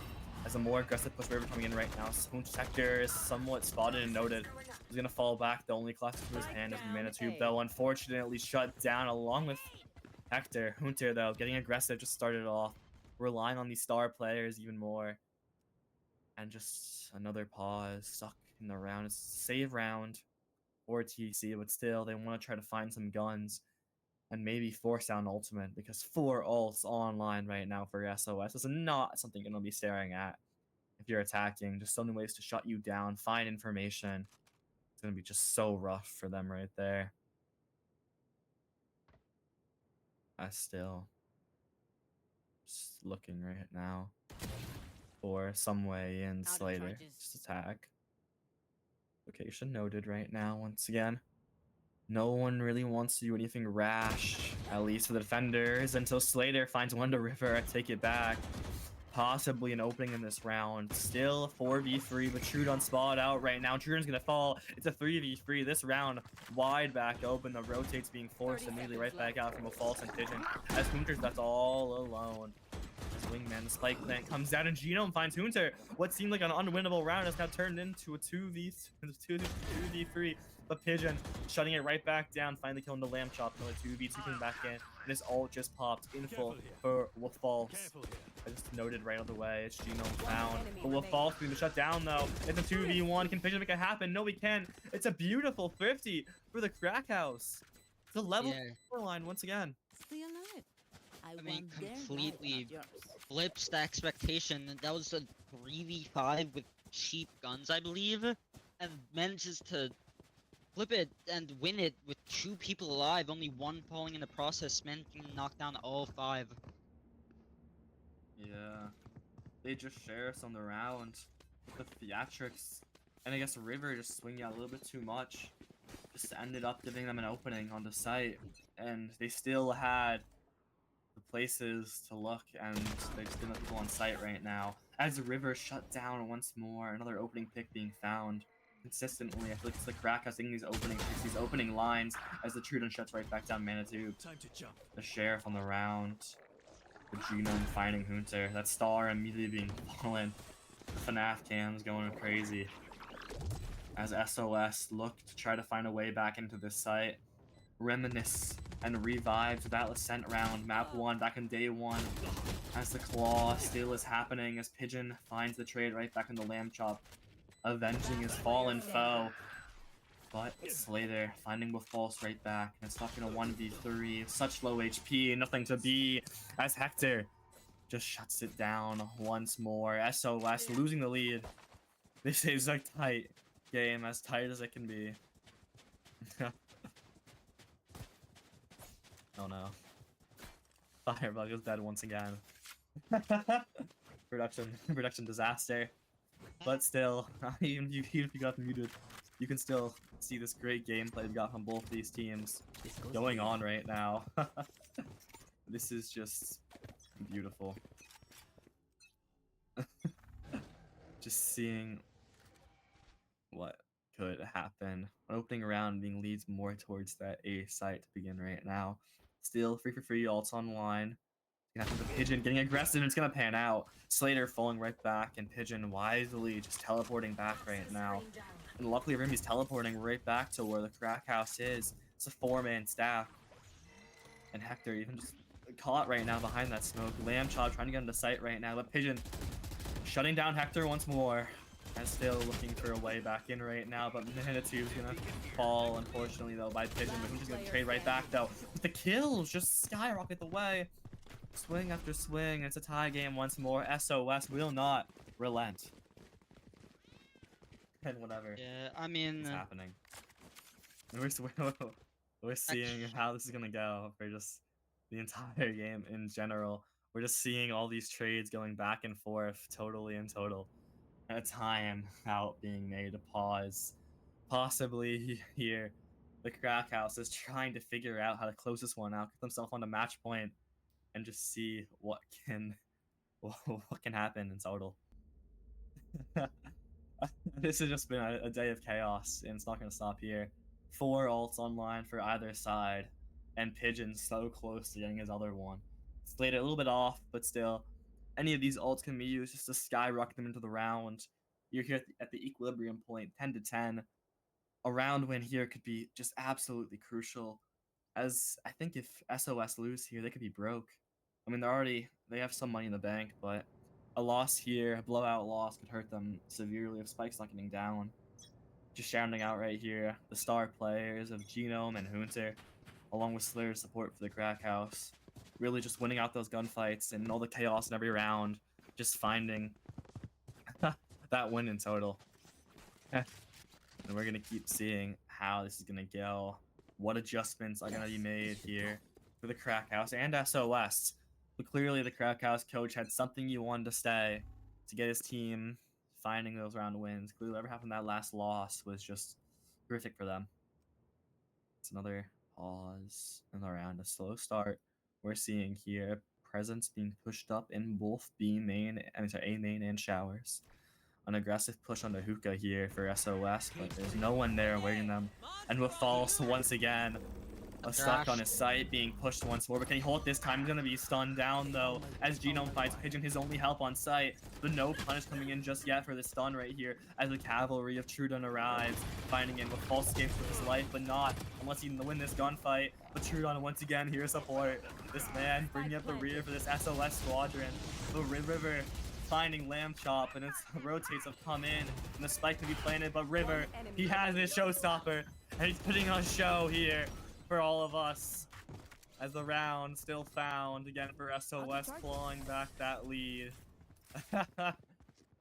Speaker 5: As a more aggressive push river coming in right now, Spoon's Hector is somewhat spotted and noted. He's gonna fall back. The only classic to his hand is the Mana Tube, though unfortunately shut down along with Hector. Hunter, though, getting aggressive, just started off, relying on these star players even more. And just another pause, stuck in the round. It's a save round for TC, but still, they want to try to find some guns and maybe force down ultimate, because 4 ults online right now for SOS is not something you're going to be staring at if you're attacking. Just so many ways to shut you down, find information. It's going to be just so rough for them right there. I still just looking right now for some way in Slater. Just attack. Location noted right now, once again. No one really wants to do anything rash, at least for the defenders, until Slater finds one to River. I take it back. Possibly an opening in this round. Still 4v3, but Trudon spotted out right now. Trudon's gonna fall. It's a 3v3. This round wide back open. The rotates being forced immediately right back out from a false and Pigeon. As Hunter's left all alone. His wingman, the spike plant, comes down and Genome finds Hunter. What seemed like an unwinnable round has now turned into a 2v3. But Pigeon shutting it right back down, finally killing the Lamb Chop. Another 2v2 coming back in. And his ult just popped in full for Wolf Falls. I just noted right out of the way. It's Genome found. But Wolf Falls being shut down though. It's a 2v1. Can Pigeon make it happen? No, we can. It's a beautiful 50 for the Crack House. It's a level line once again.
Speaker 7: Stay alive.
Speaker 6: I mean,
Speaker 7: want their life,
Speaker 6: completely
Speaker 7: not yours.
Speaker 6: flips the expectation. That was a 3v5 with cheap guns, I believe, and manages to flip it and win it with 2 people alive, only 1 falling in the process, managing to knock down all 5.
Speaker 5: Yeah. They just share us on the round. The theatrics. And I guess River just swinging out a little bit too much. Just ended up giving them an opening on the site. And they still had the places to look, and they just didn't have people on site right now. As the River shut down once more, another opening pick being found. Consistently, I feel like it's the Crack House taking these opening lines as the Trudon shuts right back down Manitou.
Speaker 4: Time to jump.
Speaker 5: The Sheriff on the round. The Genome finding Hunter. That Star immediately being fallen. The FNAF cam's going crazy. As SOS look to try to find a way back into this site. Reminisce and revive to that Ascent round. Map 1 back in day 1. As the Claw still is happening as Pigeon finds the trade right back in the Lamb Chop. Avenging his fallen foe. But Slater finding with False right back. And it's stuck in a 1v3. Such low HP, nothing to be. As Hector just shuts it down once more. SOS losing the lead. This is a tight game, as tight as it can be. Oh no. Firebug is dead once again. Production disaster. But still, even if you got muted, you can still see this great gameplay we got from both these teams going on right now. This is just beautiful. Just seeing what could happen. An opening round being leads more towards that A site to begin right now. Still free for free, ults online. Gonna have the Pigeon getting aggressive, and it's gonna pan out. Slater falling right back, and Pigeon wisely just teleporting back right now. And luckily for him, he's teleporting right back to where the Crack House is. It's a 4-man stack. And Hector even just caught right now behind that smoke. Lamb Chop trying to get into sight right now, but Pigeon shutting down Hector once more. And still looking for a way back in right now, but Manitou's gonna fall, unfortunately, though, by Pigeon. But he's just gonna trade right back, though. But the kills just skyrocket the way. Swing after swing. It's a tie game once more. SOS will not relent. And whatever
Speaker 6: Yeah, I mean,
Speaker 5: is happening. We're seeing how this is gonna go for just the entire game in general. We're just seeing all these trades going back and forth, totally in total. And a time out being made to pause. Possibly here, the Crack House is trying to figure out how to close this one out, get themselves on the match point, and just see what can happen in total. This has just been a day of chaos, and it's not going to stop here. 4 ults online for either side, and Pigeon so close to getting his other one. Slated a little bit off, but still, any of these ults can be used just to skyrocket them into the round. You're here at the equilibrium point, 10 to 10. A round win here could be just absolutely crucial, as I think if SOS lose here, they could be broke. I mean, they have some money in the bank, but a loss here, a blowout loss, could hurt them severely if Spike's not getting down. Just shouting out right here, the star players of Genome and Hunter, along with Slater's support for the Crack House. Really just winning out those gunfights and all the chaos in every round, just finding that win in total. And we're going to keep seeing how this is going to go, what adjustments are going to be made here for the Crack House and SOS. But clearly the Crack House coach had something he wanted to say to get his team finding those round wins. Clearly, whatever happened that last loss was just horrific for them. It's another pause in the round, a slow start. We're seeing here presence being pushed up in both B main, A main and showers. An aggressive push on the hookah here for SOS, but there's no one there awaiting them. And with false once again, a stuck on his sight, being pushed once more, but can he hold this time? He's gonna be stunned down though, as Genome fights Pigeon, his only help on sight, but no punish coming in just yet for the stun right here, as the cavalry of Trudon arrives, finding in with false escapes with his life, but not unless he can win this gunfight. But Trudon once again here support this man, bringing up the rear for this SOS squadron. The River finding Lamb Chop, and its rotates have come in, and the spike can be planted, but River, he has his showstopper, and he's putting on a show here for all of us, as the round still found again for SOS, clawing back that lead.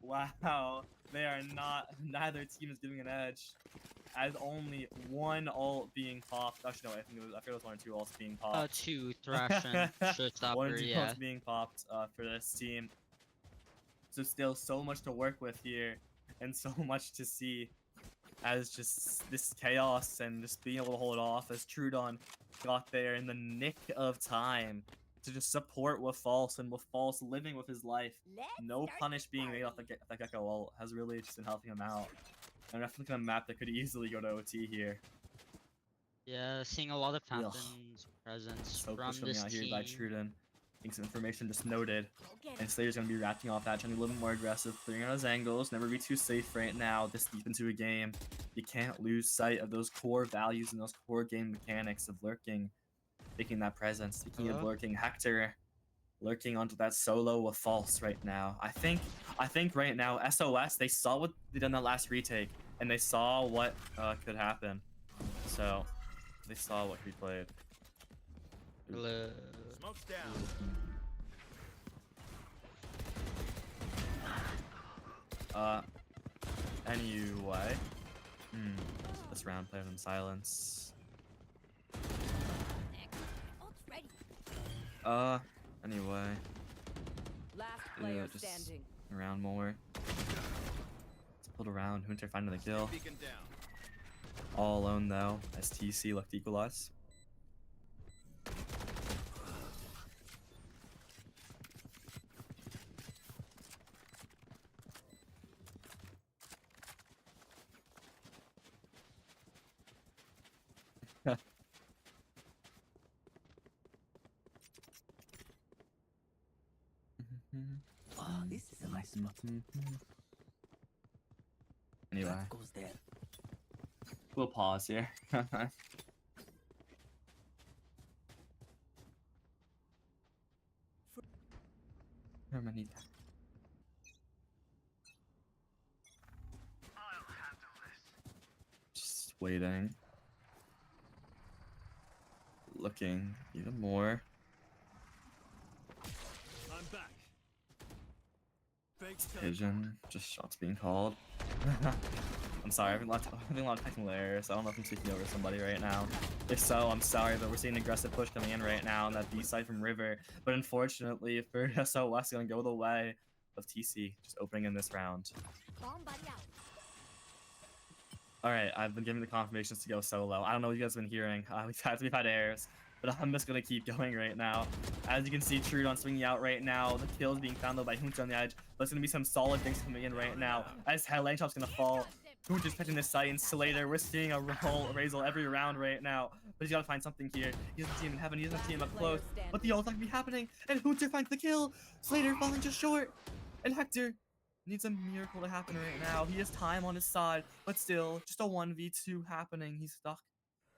Speaker 5: Wow, they are not, neither team is giving an edge, as only one ult being popped. Actually, no, I think I forget it was 1 or 2 ults being popped.
Speaker 6: 2 Thrash and
Speaker 5: 1 or
Speaker 6: Showstopper,
Speaker 5: 2
Speaker 6: yeah.
Speaker 5: ults being popped for this team. So still so much to work with here, and so much to see, as just this chaos and just being able to hold off, as Trudon got there in the nick of time to just support with False, and with False living with his life. No punish being made off the Gecko ult has really just been helping him out. And definitely on a map that could easily go to OT here.
Speaker 6: Yeah, seeing a lot of
Speaker 5: Ugh.
Speaker 6: Phantom's presence
Speaker 5: So
Speaker 6: from
Speaker 5: push coming
Speaker 6: this
Speaker 5: out
Speaker 6: team.
Speaker 5: here by Trudon. Getting some information just noted. And Slayer's gonna be ratcheting off that, trying to be a little bit more aggressive, clearing out his angles, never be too safe right now, this deep into a game. You can't lose sight of those core values and those core game mechanics of lurking, making that presence. Speaking of lurking, Hector lurking onto that solo with False right now. I think right now, SOS, they saw what they done that last retake, and they saw what could happen. So, they saw what we played.
Speaker 6: Hello.
Speaker 4: Smoke's down.
Speaker 5: Anyway. This round played in silence. Anyway.
Speaker 3: Last player
Speaker 5: just
Speaker 3: standing.
Speaker 5: around more. Let's pull around. Hunter finding the kill.
Speaker 4: Beacon down.
Speaker 5: All alone though, as TC looked to equalize.
Speaker 4: Oh, this is a nice spot.
Speaker 5: Anyway,
Speaker 4: That goes there.
Speaker 5: we'll pause here. How many? Just waiting. Looking even more.
Speaker 4: I'm back. Fake stun.
Speaker 5: Pigeon, just shots being called. I'm sorry, I'm having a lot of technical errors. I don't know if I'm speaking over somebody right now. If so, I'm sorry, but we're seeing an aggressive push coming in right now on that B side from River. But unfortunately, for SOS, gonna go the way of TC, just opening in this round. Alright, I've been giving the confirmations to go solo. I don't know what you guys have been hearing. We've had errors. But I'm just gonna keep going right now. As you can see, Trudon swinging out right now. The kill is being found though by Hunter on the edge. But it's gonna be some solid things coming in right now. As Lane Chop's gonna fall. Hunter's catching this sight, and Slater, we're seeing a Razel every round right now. But he's gotta find something here. He doesn't see him in heaven, he doesn't see him up close. But the ult's not gonna be happening. And Hunter finds the kill. Slater falling just short. And Hector needs a miracle to happen right now. He has time on his side, but still, just a 1v2 happening. He's stuck.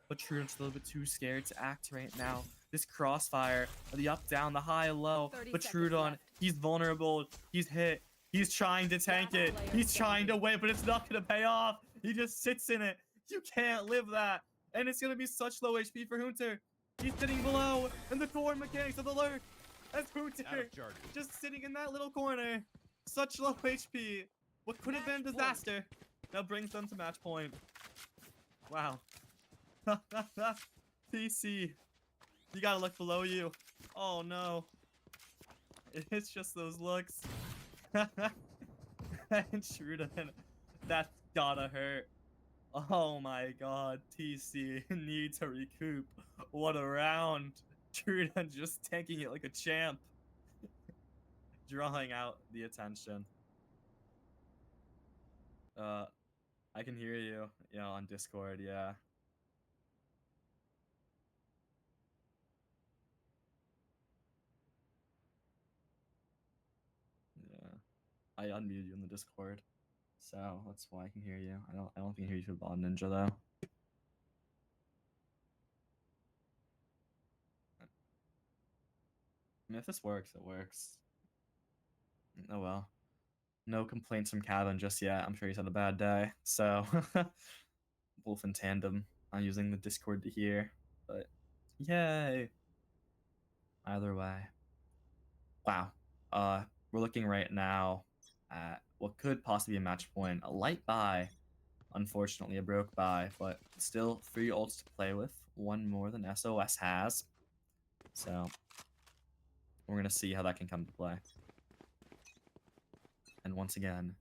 Speaker 5: But Trudon's a little bit too scared to act right now. This crossfire, the up, down, the high, low. But Trudon, he's vulnerable. He's hit. He's trying to tank it. He's trying to win, but it's not going to pay off. He just sits in it. You can't live that. And it's going to be such low HP for Hunter. He's sitting below, and the core mechanics of the lurk. That's Hunter just sitting in that little corner. Such low HP. What could have been a disaster now brings them to match point. Wow. PC, you gotta look below you. Oh no. It's just those looks. Intruder, that's gotta hurt. Oh my god, TC need to recoup. What a round. Truden just tanking it like a champ. Drawing out the attention. I can hear you, on Discord, yeah. Yeah. I unmuted you in the Discord. So that's why I can hear you. I don't think I can hear you through Bot Ninja though. I mean, if this works, it works. Oh well. No complaints from Calvin just yet. I'm sure he's had a bad day. So, Wolf in tandem. I'm using the Discord to hear. But, yay! Either way. Wow. We're looking right now at what could possibly be a match point. A light buy. Unfortunately, a broke buy. But still, 3 ults to play with. 1 more than SOS has. So, we're going to see how that can come to play. And once again,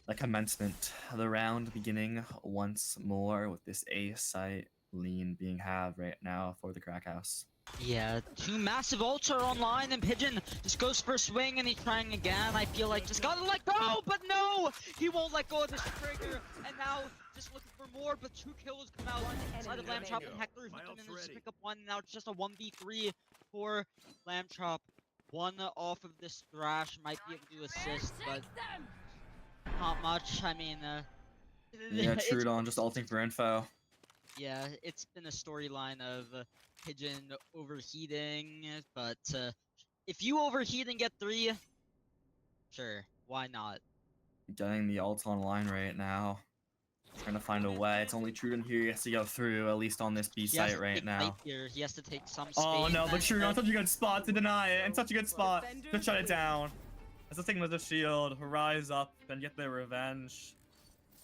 Speaker 5: the commencement of the round beginning once more with this A site lean being had right now for the Crack House.
Speaker 6: Yeah, 2 massive ults are online, and Pigeon just goes for a swing, and he's trying again. I feel like just gotta let go, but no! He won't let go of this trigger, and now just looking for more, but 2 kills come out inside of Lamb Chop and Hector. He can manage to pick up 1, and now it's just a 1v3 for Lamb Chop. 1 off of this thrash, might be able to assist, but not much. I mean,
Speaker 5: Yeah,
Speaker 6: it's
Speaker 5: Trudon just ulting for info.
Speaker 6: yeah, it's been a storyline of Pigeon overheating, but if you overheat and get 3, sure, why not?
Speaker 5: Getting the ult online right now. Trying to find a way. It's only Trudon here. He has to go through, at least on this B
Speaker 6: He has
Speaker 5: site
Speaker 6: to
Speaker 5: right
Speaker 6: take
Speaker 5: now.
Speaker 6: fight here. He has to take some space.
Speaker 5: Oh no, but
Speaker 6: and,
Speaker 5: Trudon, such a good spot to deny it, and such a good spot to shut it down. As the thing with the shield, rise up and get their revenge.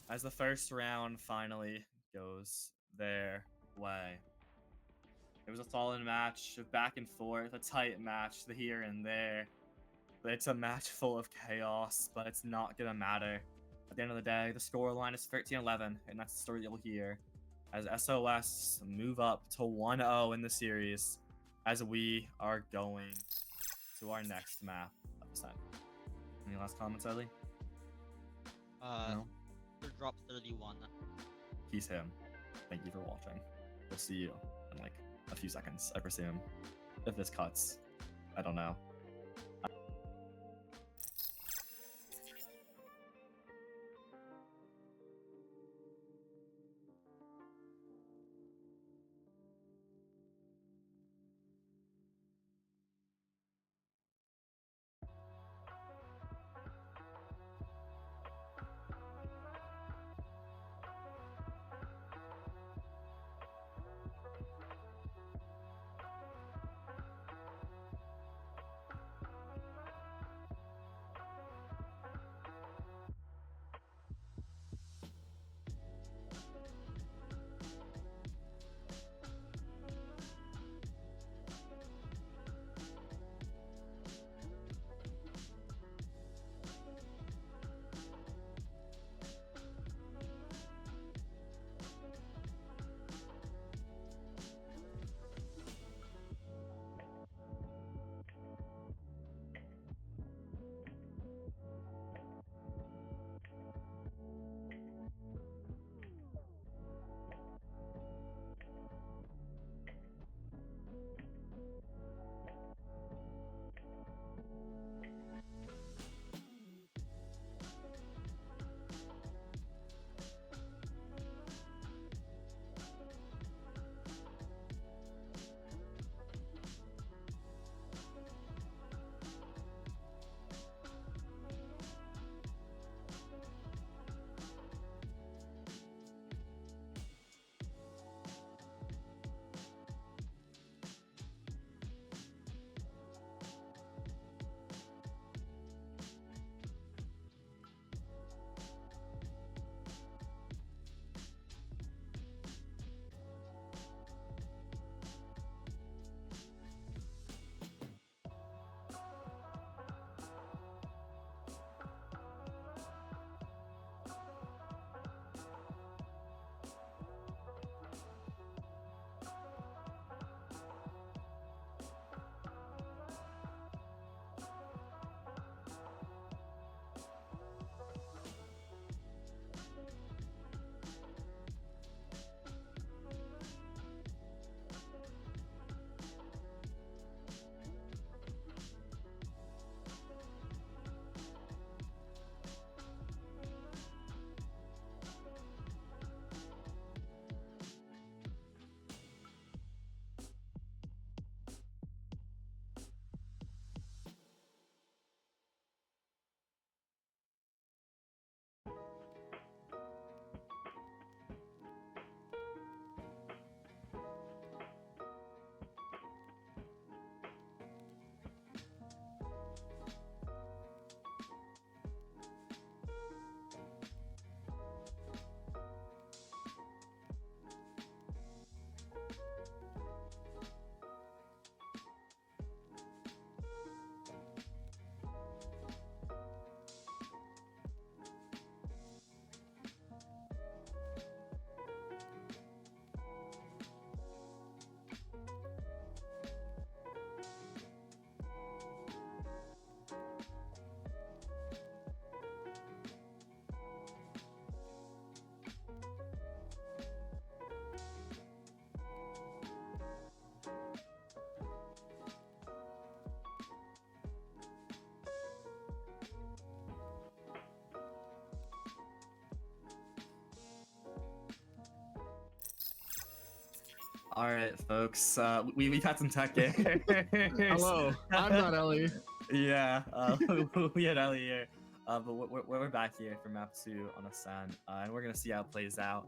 Speaker 5: As the first round finally goes their way. It was a solid match, back and forth, a tight match here and there. But it's a match full of chaos, but it's not gonna matter. At the end of the day, the scoreline is 13-11, and that's the story you'll hear. As SOS move up to 1-0 in the series, as we are going to our next map of the set. Any last comments, Ellie? No?
Speaker 6: Drop 31.
Speaker 5: He's him. Thank you for watching. We'll see you in like a few seconds, I presume. If this cuts, I don't know. All right, folks. We've had some tech errors.
Speaker 1: Hello, I'm not Ellie.
Speaker 5: Yeah, we had Ellie here. But we're back here for map 2 on Ascent, and we're gonna see how it plays out.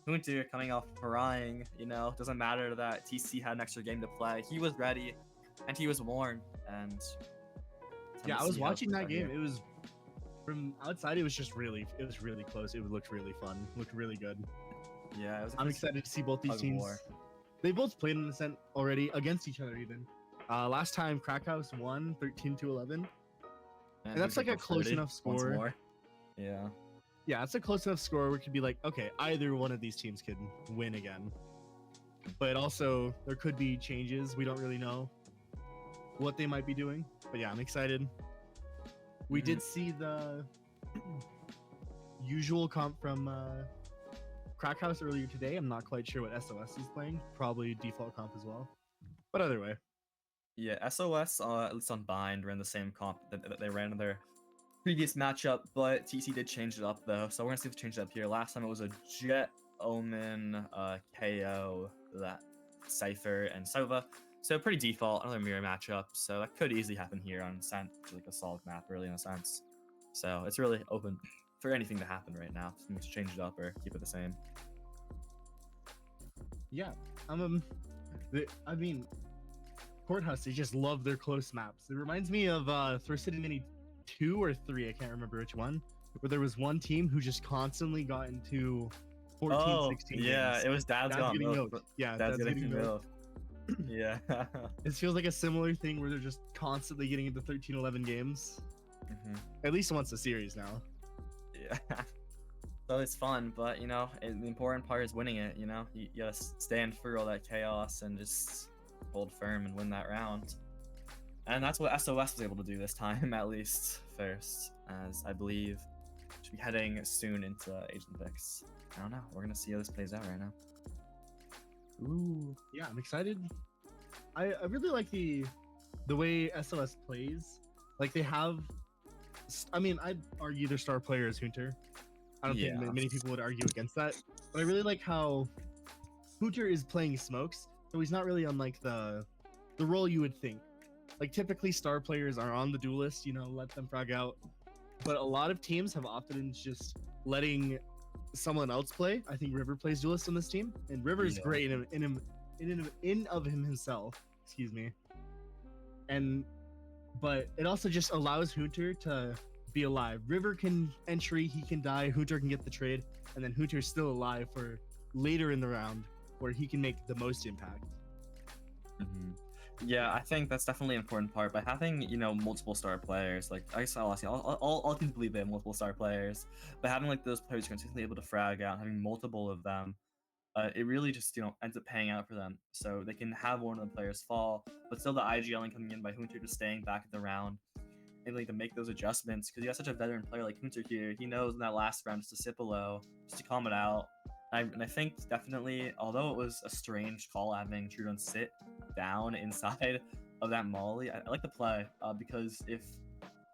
Speaker 5: Hunter coming off crying, you know, doesn't matter that TC had an extra game to play. He was ready, and he was warm, and
Speaker 1: Yeah, I was watching that game. It was from outside. It was really close. It looked really fun. Looked really good.
Speaker 5: Yeah, it was
Speaker 1: I'm excited to see both these
Speaker 5: tug of
Speaker 1: teams.
Speaker 5: war.
Speaker 1: They both played in Ascent already against each other even. Last time Krakhaus won 13-11. And that's like a close enough score.
Speaker 5: Yeah.
Speaker 1: Yeah, it's a close enough score where it could be like, okay, either one of these teams could win again. But also, there could be changes. We don't really know what they might be doing. But yeah, I'm excited. We did see the usual comp from Krakhaus earlier today. I'm not quite sure what SOS is playing. Probably default comp as well. But either way.
Speaker 5: Yeah, SOS, at least on Bind, ran the same comp that they ran in their previous matchup, but TC did change it up though, so we're gonna see if they change it up here. Last time it was a Jet, Omen, KO, that Cypher, and Sova. So pretty default, another mirror matchup, so that could easily happen here on Ascent, like a solid map, really, in a sense. So it's really open for anything to happen right now. So we need to change it up or keep it the same.
Speaker 1: Yeah, I mean, Courthouse, they just love their close maps. It reminds me of Throw City Mini 2 or 3, I can't remember which one, where there was one team who just constantly got into 14, 16
Speaker 5: yeah,
Speaker 1: games.
Speaker 5: it was Dad's gone
Speaker 1: getting
Speaker 5: milk.
Speaker 1: milked. Yeah,
Speaker 5: Dad's
Speaker 1: Dad's
Speaker 5: getting
Speaker 1: getting milked.
Speaker 5: milk. Yeah.
Speaker 1: It feels like a similar thing where they're just constantly getting into 13-11 games.
Speaker 5: Mhm.
Speaker 1: At least once a series now.
Speaker 5: Yeah. So it's fun, but you know, the important part is winning it. You know, you gotta stand through all that chaos and just hold firm and win that round. And that's what SOS was able to do this time, at least first, as I believe should be heading soon into Agent Picks. I don't know. We're gonna see how this plays out right now.
Speaker 1: Ooh, yeah, I'm excited. I really like the way SOS plays. Like they have, I mean, I'd argue their star player is Hunter. I don't think many people would argue against that. But I really like how Hunter is playing smokes, so he's not really on like the role you would think. Like typically star players are on the duelist, you know, let them frag out. But a lot of teams have opted in just letting someone else play. I think River plays duelist on this team, and River is great in of himself. Excuse me. But it also just allows Hunter to be alive. River can entry, he can die, Hunter can get the trade, and then Hunter's still alive for later in the round where he can make the most impact.
Speaker 5: Yeah, I think that's definitely an important part. By having, you know, multiple star players, like I saw last year, all teams believe they have multiple star players, but having like those players consistently able to frag out, having multiple of them, it really just, you know, ends up paying out for them. So they can have one of the players fall, but still the IGLing coming in by Hunter just staying back at the round, able to make those adjustments, because you got such a veteran player like Hunter here. He knows in that last round just to sit below, just to calm it out. And I think definitely, although it was a strange call having Trudon sit down inside of that molly, I like the play, because if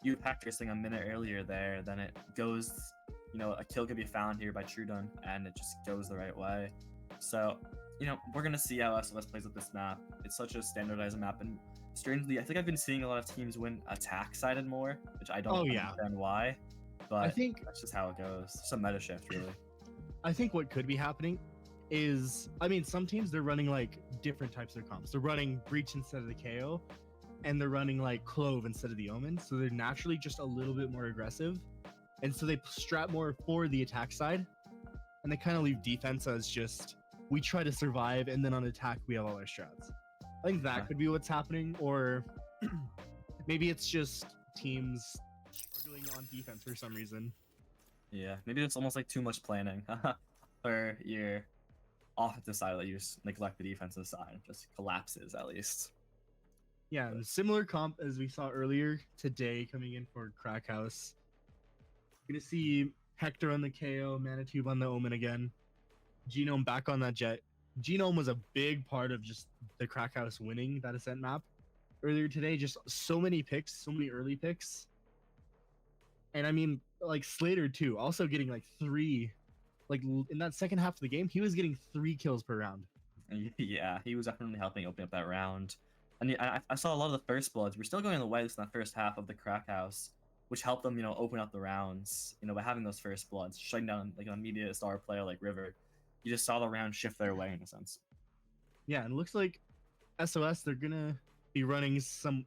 Speaker 5: you packed this thing a minute earlier there, then it goes, you know, a kill could be found here by Trudon, and it just goes the right way. So, you know, we're going to see how SOS plays with this map. It's such a standardized map, and strangely, I think I've been seeing a lot of teams win attack-sided more, which I don't understand why, but
Speaker 1: I think
Speaker 5: that's just how it goes. It's a meta shift, really.
Speaker 1: I think what could be happening is, I mean, some teams, they're running like different types of comps. They're running Breach instead of the KO, and they're running like Clove instead of the Omen. So they're naturally just a little bit more aggressive. And so they strap more for the attack side, and they kind of leave defense as just, we try to survive, and then on attack, we have all our strats. I think that could be what's happening, or maybe it's just teams struggling on defense for some reason.
Speaker 5: Yeah, maybe it's almost like too much planning for your offensive side that you just neglect the defensive side. It just collapses, at least.
Speaker 1: Yeah, and similar comp as we saw earlier today coming in for Krakhaus. Gonna see Hector on the KO, Manitube on the Omen again. Genome back on that Jet. Genome was a big part of just the Krakhaus winning that Ascent map earlier today. Just so many picks, so many early picks. And I mean, like Slater too, also getting like 3, like in that second half of the game, he was getting 3 kills per round.
Speaker 5: Yeah, he was definitely helping open up that round. And yeah, I saw a lot of the first bloods. We're still going the way in that first half of the crack house, which helped them, open up the rounds. By having those first bloods, shutting down like an immediate star player like River. You just saw the round shift their way in a sense.
Speaker 1: Yeah, and it looks like SOS they're gonna be running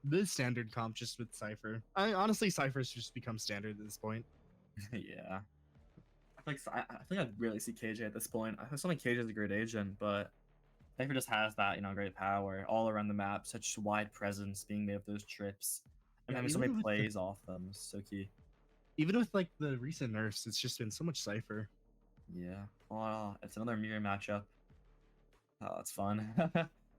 Speaker 1: the standard comp just with Cypher. Honestly, Cypher's just become standard at this point.
Speaker 5: Yeah. I think I'd really see KJ at this point. I still think KJ is a great agent, but Cypher just has that, great power all around the map, such wide presence, being made of those trips, and
Speaker 1: Yeah,
Speaker 5: having so
Speaker 1: even
Speaker 5: many
Speaker 1: with the-
Speaker 5: plays off them is so key.
Speaker 1: Even with like the recent nerfs, it's just been so much Cypher.
Speaker 5: Yeah. Oh, it's another mirror matchup. Oh, it's fun.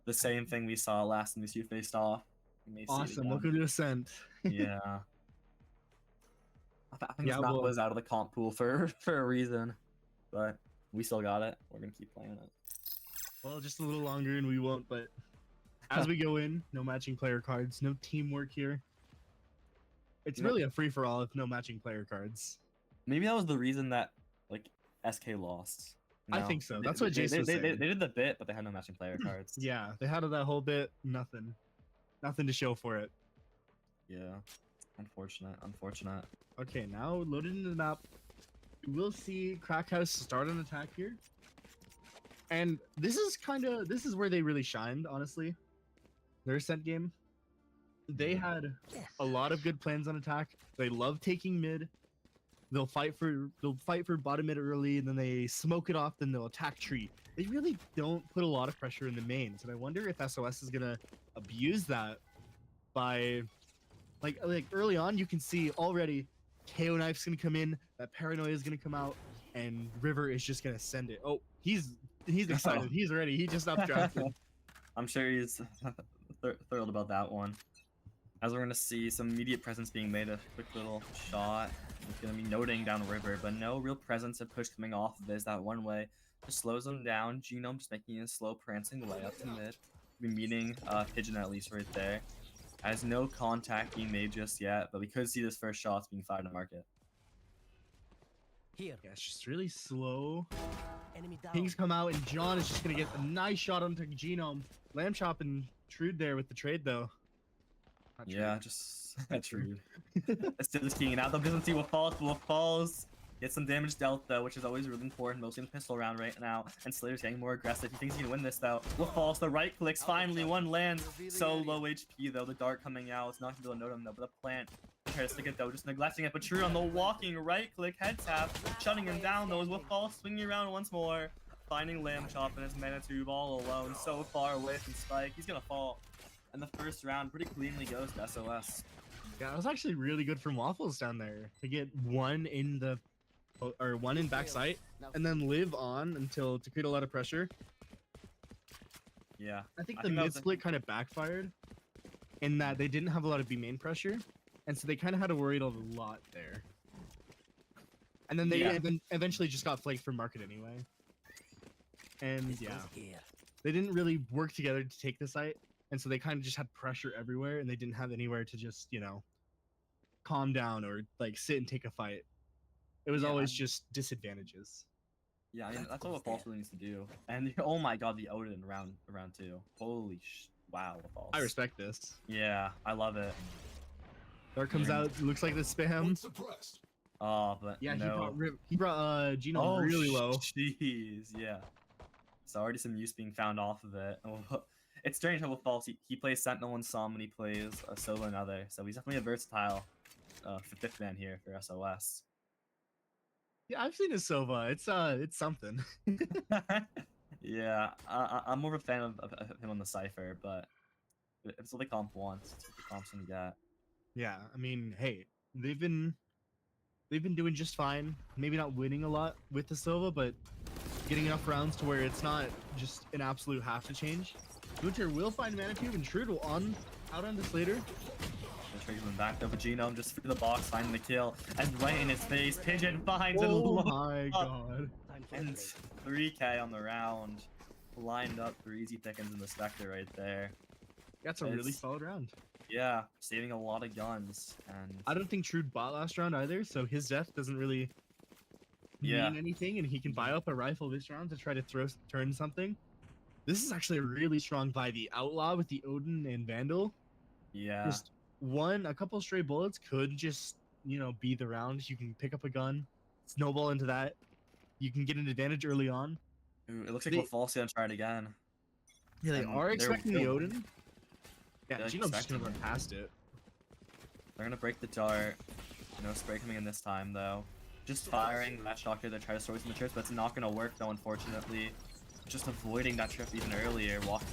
Speaker 5: The same thing we saw last time these two faced off. We may see it
Speaker 1: Awesome.
Speaker 5: again.
Speaker 1: Welcome to Ascent.
Speaker 5: Yeah. I think
Speaker 1: Yeah,
Speaker 5: this map
Speaker 1: well-
Speaker 5: was out of the comp pool for a reason, but we still got it. We're gonna keep playing it.
Speaker 1: Well, just a little longer and we won't, but as we go in, no matching player cards, no teamwork here. It's
Speaker 5: Nope.
Speaker 1: really a free for all with no matching player cards.
Speaker 5: Maybe that was the reason that like SK lost.
Speaker 1: I think so. That's what
Speaker 5: they,
Speaker 1: Jace was
Speaker 5: they
Speaker 1: saying.
Speaker 5: did the bit, but they had no matching player cards.
Speaker 1: Yeah, they had that whole bit, nothing to show for it.
Speaker 5: Yeah. Unfortunate.
Speaker 1: Okay, now loaded into the map. We'll see Crack House start an attack here. And this is where they really shined, honestly. Their Ascent game. They had a lot of good plans on attack. They love taking mid. They'll fight for bottom mid early, and then they smoke it off, then they'll attack tree. They really don't put a lot of pressure in the mains, and I wonder if SOS is gonna abuse that by like early on. You can see already KO Knife's gonna come in, that Paranoia is gonna come out, and River is just gonna send it. Oh, he's excited. He's ready. He just updrafted.
Speaker 5: I'm sure he's thrilled about that one. As we're gonna see some immediate presence being made, a quick little shot. It's gonna be noting down river, but no real presence of push coming off of this. That one way just slows them down. Genome just making a slow prancing way up to mid. Be meeting Pigeon at least right there. Has no contact being made just yet, but we could see this first shots being fired in the market.
Speaker 7: Here,
Speaker 1: Yeah, it's just really slow.
Speaker 7: enemy down.
Speaker 1: Kings come out, and John is just gonna get a nice shot onto Genome. Lamb Chop and Trude there with the trade though. Not
Speaker 5: Yeah,
Speaker 1: Trude.
Speaker 5: just true. Still just keying out though. Doesn't see what falls. What falls. Gets some damage dealt though, which is always really important, mostly in the pistol round right now. And Slayer's getting more aggressive. He thinks he can win this though. What falls? The right clicks. Finally, one lands. So low HP though. The dart coming out. It's not gonna be able to note him though. But the plant tries to stick it though, just neglecting it. But True on the walking right click head tap, shutting him down though. As what falls, swinging around once more, finding Lamb Chop and his mana tube all alone, so far away from Spike. He's gonna fall. And the first round pretty cleanly goes to SOS.
Speaker 1: Yeah, it was actually really good from Waffles down there to get one in the one in backside and then live on until to create a lot of pressure.
Speaker 5: Yeah.
Speaker 1: I think
Speaker 5: I
Speaker 1: the
Speaker 5: think that
Speaker 1: mid
Speaker 5: was a-
Speaker 1: split kind of backfired in that they didn't have a lot of B main pressure, and so they kind of had to worry a lot there. And then they
Speaker 5: Yeah.
Speaker 1: then eventually just got flaked from market anyway. And
Speaker 7: This
Speaker 1: yeah,
Speaker 7: goes here.
Speaker 1: they didn't really work together to take the site, and so they kind of just had pressure everywhere, and they didn't have anywhere to just calm down or like sit and take a fight. It was
Speaker 5: Yeah,
Speaker 1: always
Speaker 5: I'm-
Speaker 1: just disadvantages.
Speaker 5: Yeah, I mean,
Speaker 7: That
Speaker 5: that's what
Speaker 7: goes
Speaker 5: False
Speaker 7: there.
Speaker 5: really needs to do. And oh my god, the Odin round two. Holy wow, False.
Speaker 1: I respect this.
Speaker 5: Yeah, I love it.
Speaker 1: There comes
Speaker 5: Yeah.
Speaker 1: out. Looks like the spam.
Speaker 5: Oh, but
Speaker 1: Yeah,
Speaker 5: no.
Speaker 1: he brought Gino
Speaker 5: Oh,
Speaker 1: really low.
Speaker 5: Jeez, yeah. So already some use being found off of it. It's strange how with False he plays Sentinel and Som and he plays a solo and other. So he's definitely a versatile fifth man here for SOS.
Speaker 1: Yeah, I've seen his Sova. It's something.
Speaker 5: Yeah, I'm more of a fan of him on the Cypher, but it's what the comp wants. It's what the comp's gonna get.
Speaker 1: Yeah, I mean, hey, they've been doing just fine. Maybe not winning a lot with the Sova, but getting enough rounds to where it's not just an absolute have to change. Winter will find mana cube and Trude will out on this later.
Speaker 5: The trigger's been backed up a Genome just through the box, finding the kill, and right in his face, Pigeon finds and
Speaker 1: Oh
Speaker 5: loads
Speaker 1: my
Speaker 5: up.
Speaker 1: god.
Speaker 7: Time for
Speaker 5: And
Speaker 7: the trade.
Speaker 5: 3k on the round, lined up for easy pickings in the Spectre right there.
Speaker 1: That's a really
Speaker 5: It's-
Speaker 1: solid round.
Speaker 5: Yeah, saving a lot of guns, and
Speaker 1: I don't think Trude bought last round either, so his death doesn't really
Speaker 5: Yeah.
Speaker 1: mean anything, and he can buy up a rifle this round to try to turn something. This is actually a really strong buy. The Outlaw with the Odin and Vandal.
Speaker 5: Yeah.
Speaker 1: Just a couple stray bullets could just, be the round. You can pick up a gun, snowball into that. You can get an advantage early on.
Speaker 5: Ooh, it looks like
Speaker 1: They-
Speaker 5: Wolfal's gonna try it again.
Speaker 1: Yeah, they
Speaker 5: And
Speaker 1: are expecting the
Speaker 5: they're-
Speaker 1: Odin. Yeah,
Speaker 5: they're
Speaker 1: Geno's just gonna
Speaker 5: expecting
Speaker 1: run past it.
Speaker 5: They're gonna break the dart. No spray coming in this time though. Just firing that shocker to try to source in the trips, but it's not gonna work though, unfortunately. Just avoiding that trip even earlier, walking,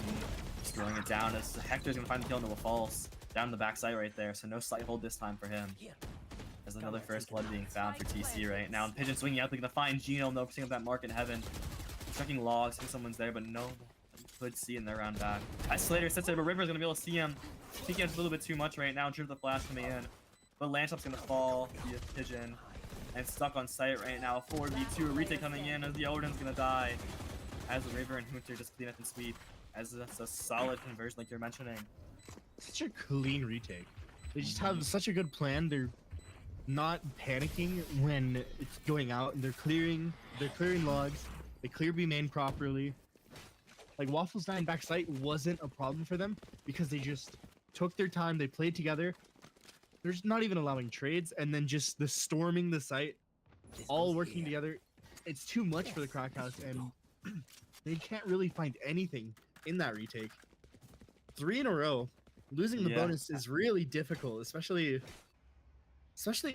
Speaker 5: just throwing it down. As Hector's gonna find the kill into a false down the back side right there, so no sight hold this time for him. There's another first blood being found for TC right now, and Pigeon swinging out. They're gonna find Geno, noticing up that mark in heaven, checking logs, think someone's there, but no. Could see in their round back. As Slater sits there, but River's gonna be able to see him. I think he has a little bit too much right now. Trip the flash coming in, but Lanchop's gonna fall via Pigeon and stuck on site right now. 4v2, a retake coming in as the Odin's gonna die. As River and Hunter just clean up and sweep. As that's a solid conversion, like you're mentioning.
Speaker 1: Such a clean retake. They just have such a good plan. They're not panicking when it's going out, and they're clearing logs. They clear B main properly. Like Waffles 9 backside wasn't a problem for them because they just took their time. They played together. They're just not even allowing trades, and then just the storming the site, all working together. It's too much for the Crack House, and they can't really find anything in that retake. 3 in a row. Losing the
Speaker 5: Yeah.
Speaker 1: bonus is really difficult, especially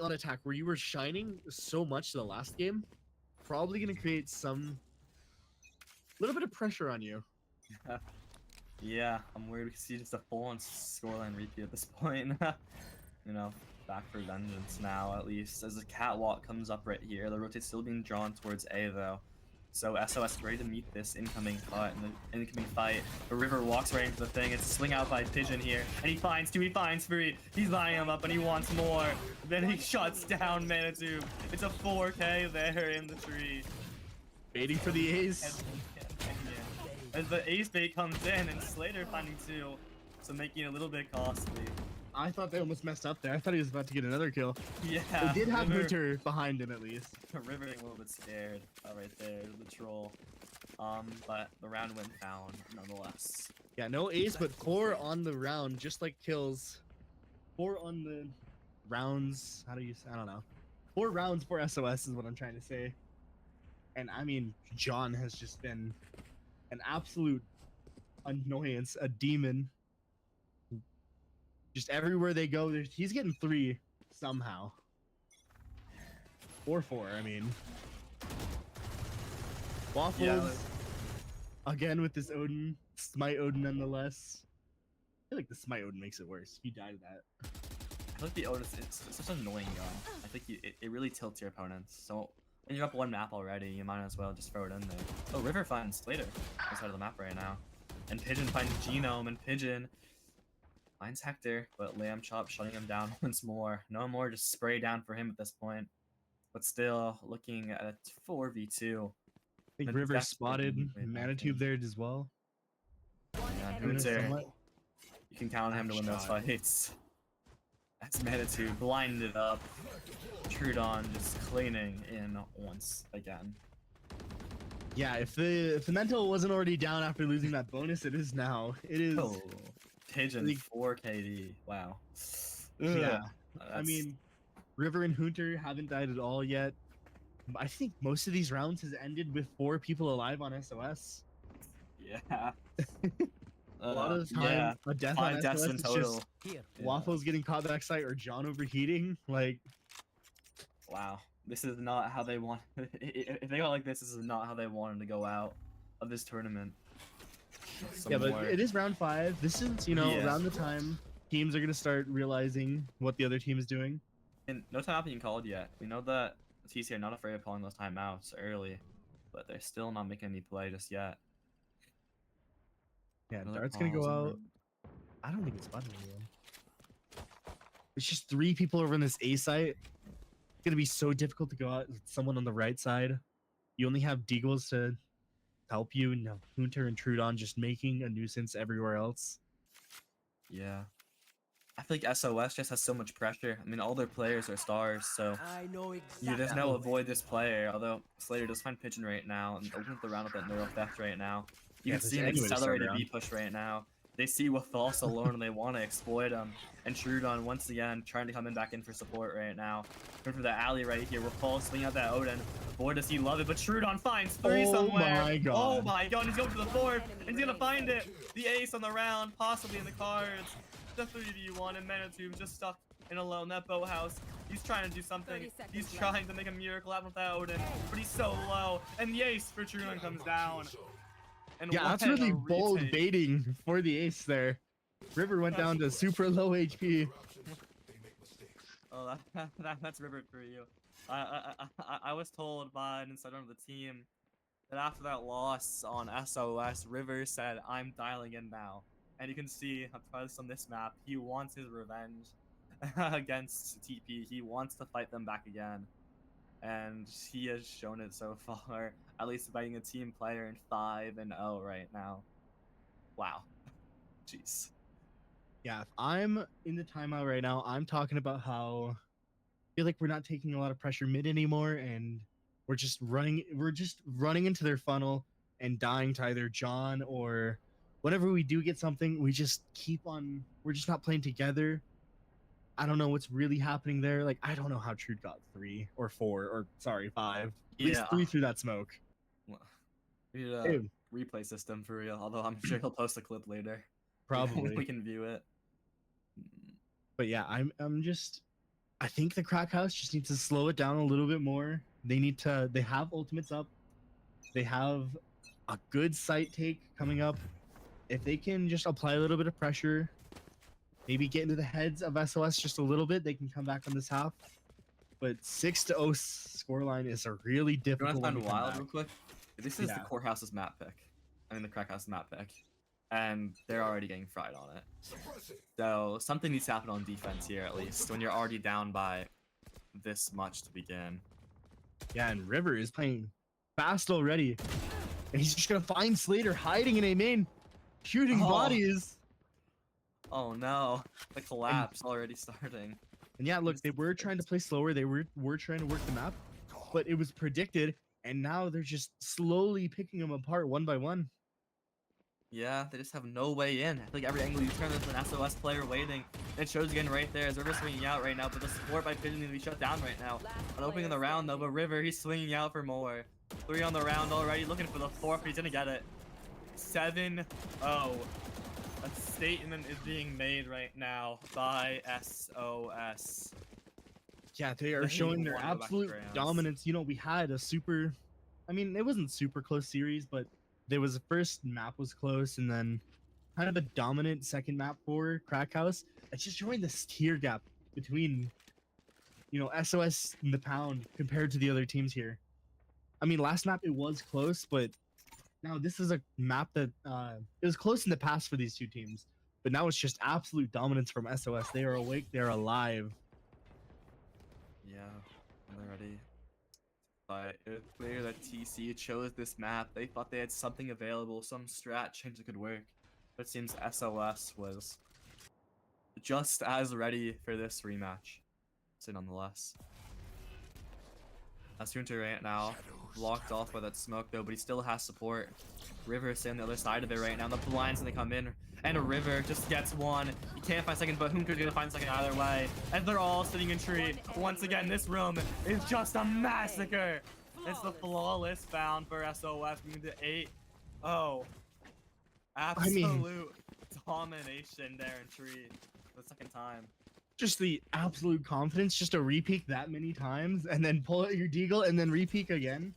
Speaker 1: on attack where you were shining so much the last game. Probably gonna create some little bit of pressure on you.
Speaker 5: Yeah, I'm worried we can see just a full-on scoreline repeat at this point. You know, back for vengeance now at least. As the catwalk comes up right here, the rotate's still being drawn towards A though. So SOS ready to meet this incoming cut and the incoming fight. The River walks right into the thing. It's a swing out by Pigeon here. And he finds 2, he finds 3. He's lining him up and he wants more. Then he shuts down Manitube. It's a 4K there in the tree.
Speaker 1: Waiting for the ace.
Speaker 5: As the ace bait comes in and Slater finding 2. So making it a little bit costly.
Speaker 1: I thought they almost messed up there. I thought he was about to get another kill.
Speaker 5: Yeah.
Speaker 1: They did have
Speaker 5: River-
Speaker 1: Hunter behind him at least.
Speaker 5: River getting a little bit scared right there, the troll. But the round went down nonetheless.
Speaker 1: Yeah, no ace, but 4 on the round, just like kills. 4 on the rounds. How do you say? I don't know. 4 rounds for SOS is what I'm trying to say. And I mean, John has just been an absolute annoyance, a demon. Just everywhere they go, he's getting 3 somehow. Or 4, I mean. Waffles,
Speaker 5: Yeah,
Speaker 1: again with this Odin. Smite Odin nonetheless. I feel like the Smite Odin makes it worse. He died of that.
Speaker 5: I feel like the Otis it's such an annoying gun. I think it really tilts your opponents. So when you're up 1 map already, you might as well just throw it in there. Oh, River finds Slater on the side of the map right now. And Pigeon finds Genome, and Pigeon finds Hector, but Lamb Chop shutting him down once more. No more just spray down for him at this point. But still looking at a 4v2.
Speaker 1: I think
Speaker 5: And
Speaker 1: River
Speaker 5: that's
Speaker 1: spotted
Speaker 5: definitely
Speaker 1: Manitube there as well.
Speaker 5: Yeah,
Speaker 1: Doing it
Speaker 5: Hunter,
Speaker 1: somewhat.
Speaker 5: you can count on him to win those
Speaker 1: Shot.
Speaker 5: fights. That's Manitube blinded up. Trudon just cleaning in once again.
Speaker 1: Yeah, if the mental wasn't already down after losing that bonus, it is now. It is.
Speaker 5: Oh, Pigeon
Speaker 1: Like-
Speaker 5: 4 KD. Wow.
Speaker 1: Yeah. I
Speaker 5: That's-
Speaker 1: mean, River and Hunter haven't died at all yet. I think most of these rounds has ended with 4 people alive on SOS.
Speaker 5: yeah.
Speaker 1: A lot of the time,
Speaker 5: yeah.
Speaker 1: a death
Speaker 5: 5
Speaker 1: on
Speaker 5: deaths
Speaker 1: SOS
Speaker 5: in
Speaker 1: is
Speaker 5: total.
Speaker 1: just
Speaker 5: Yeah.
Speaker 1: Waffles getting caught backside or John overheating. Like,
Speaker 5: Wow. This is not how they want. If they go like this is not how they wanted to go out of this tournament. Some
Speaker 1: yeah, but
Speaker 5: more-
Speaker 1: it is round 5. This is,
Speaker 5: Yeah.
Speaker 1: around the time teams are gonna start realizing what the other team is doing.
Speaker 5: And no timeout being called yet. We know that TC are not afraid of calling those timeouts early, but they're still not making any play just yet.
Speaker 1: Yeah,
Speaker 5: Another
Speaker 1: Dart's gonna
Speaker 5: pause
Speaker 1: go
Speaker 5: and
Speaker 1: out. I don't think it's spotting anyone. It's just 3 people over in this A site. It's gonna be so difficult to go out with someone on the right side. You only have Deagles to help you, and now Hunter and Trudon just making a nuisance everywhere else.
Speaker 5: Yeah. I feel like SOS just has so much pressure. I mean, all their players are stars, so
Speaker 4: I know
Speaker 5: there's no avoid this player. Although Slater does find Pigeon right now and opens the round with that neural theft right now. You
Speaker 1: Yeah,
Speaker 5: can see
Speaker 1: there's
Speaker 5: an
Speaker 1: any way to start
Speaker 5: accelerated
Speaker 1: around.
Speaker 5: B push right now. They see Wathos alone and they want to exploit him. And Trudon once again trying to come in back in for support right now. Going for the alley right here. Wathos swinging out that Odin. Boy, does he love it, but Trudon finds three
Speaker 1: Oh
Speaker 5: somewhere.
Speaker 1: my God.
Speaker 5: Oh my god, he's going for the fourth. And he's going to find it. The ace on the round, possibly in the cards. The 3v1 and Manitube just stuck in alone. That boathouse. He's trying to do something. He's trying to make a miracle happen with that Odin, but he's so low. And the ace for Trudon comes down. And
Speaker 1: Yeah, that's
Speaker 5: what a
Speaker 1: really bold
Speaker 5: retake.
Speaker 1: baiting for the ace there. River went down to super low HP.
Speaker 5: Oh, that's River for you. I was told by an insider of the team that after that loss on SOS, River said, "I'm dialing in now." And you can see, twice on this map, he wants his revenge against TP. He wants to fight them back again. And he has shown it so far, at least by being a team player in 5-0 right now. Wow. Jeez.
Speaker 1: Yeah, if I'm in the timeout right now, I'm talking about how I feel like we're not taking a lot of pressure mid anymore, and we're just running into their funnel and dying to either John or whenever we do get something, we just keep on. We're just not playing together. I don't know what's really happening there. Like, I don't know how Trude got 3 or 4 or sorry 5. At least 3 through that smoke.
Speaker 5: Well, we need a
Speaker 1: Dude.
Speaker 5: replay system for real, although I'm sure he'll post a clip later.
Speaker 1: Probably.
Speaker 5: We can view it.
Speaker 1: But yeah, I think the Crack House just needs to slow it down a little bit more. They have ultimates up. They have a good site take coming up. If they can just apply a little bit of pressure, maybe get into the heads of SOS just a little bit, they can come back on this half. But 6-0 scoreline is a really
Speaker 5: You
Speaker 1: difficult
Speaker 5: want to
Speaker 1: one
Speaker 5: find
Speaker 1: to come
Speaker 5: wild
Speaker 1: back.
Speaker 5: real quick? This is the
Speaker 1: Yeah.
Speaker 5: Courthouse's map pick. I mean the Crack House map pick. And they're already getting fried on it. So something needs to happen on defense here at least, when you're already down by this much to begin.
Speaker 1: Yeah, and River is playing fast already. And he's just gonna find Slater hiding in a main, shooting
Speaker 5: Oh.
Speaker 1: bodies.
Speaker 5: Oh no, the collapse already starting.
Speaker 1: And yeah, look, they were trying to play slower. They were trying to work the map, but it was predicted, and now they're just slowly picking them apart one by one.
Speaker 5: Yeah, they just have no way in. I feel like every angle you turn, there's an SOS player waiting. It shows again right there as River swinging out right now, but the support by Pigeon needs to be shut down right now. An opening in the round though, but River, he's swinging out for more. 3 on the round already, looking for the 4th, but he's gonna get it. 7-0. A statement is being made right now by SOS.
Speaker 1: Yeah, they are
Speaker 5: They
Speaker 1: showing their
Speaker 5: wanna go back to
Speaker 1: absolute
Speaker 5: Grams.
Speaker 1: dominance. You know, we had a super, I mean, it wasn't super close series, but there was the first map was close, and then kind of a dominant second map for Crack House. It's just showing this tier gap between, you know, SOS and the Pound compared to the other teams here. I mean, last map it was close, but now this is a map that it was close in the past for these two teams, but now it's just absolute dominance from SOS. They are awake, they are alive.
Speaker 5: Yeah, they're ready. But it's clear that TC chose this map. They thought they had something available, some strat change that could work. But it seems SOS was just as ready for this rematch. So nonetheless. Asunta right now, blocked off by that smoke though, but he still has support. River is on the other side of it right now. The blinds when they come in, and a River just gets one. He can't find second, but Hunter's gonna find second either way. And they're all sitting in tree. Once again, this room is just a massacre. It's the flawless found for SOS. We need to 8-0. Absolute domination there in tree for the second time.
Speaker 1: Just the absolute confidence just to repeak that many times and then pull out your deagle and then repeak again.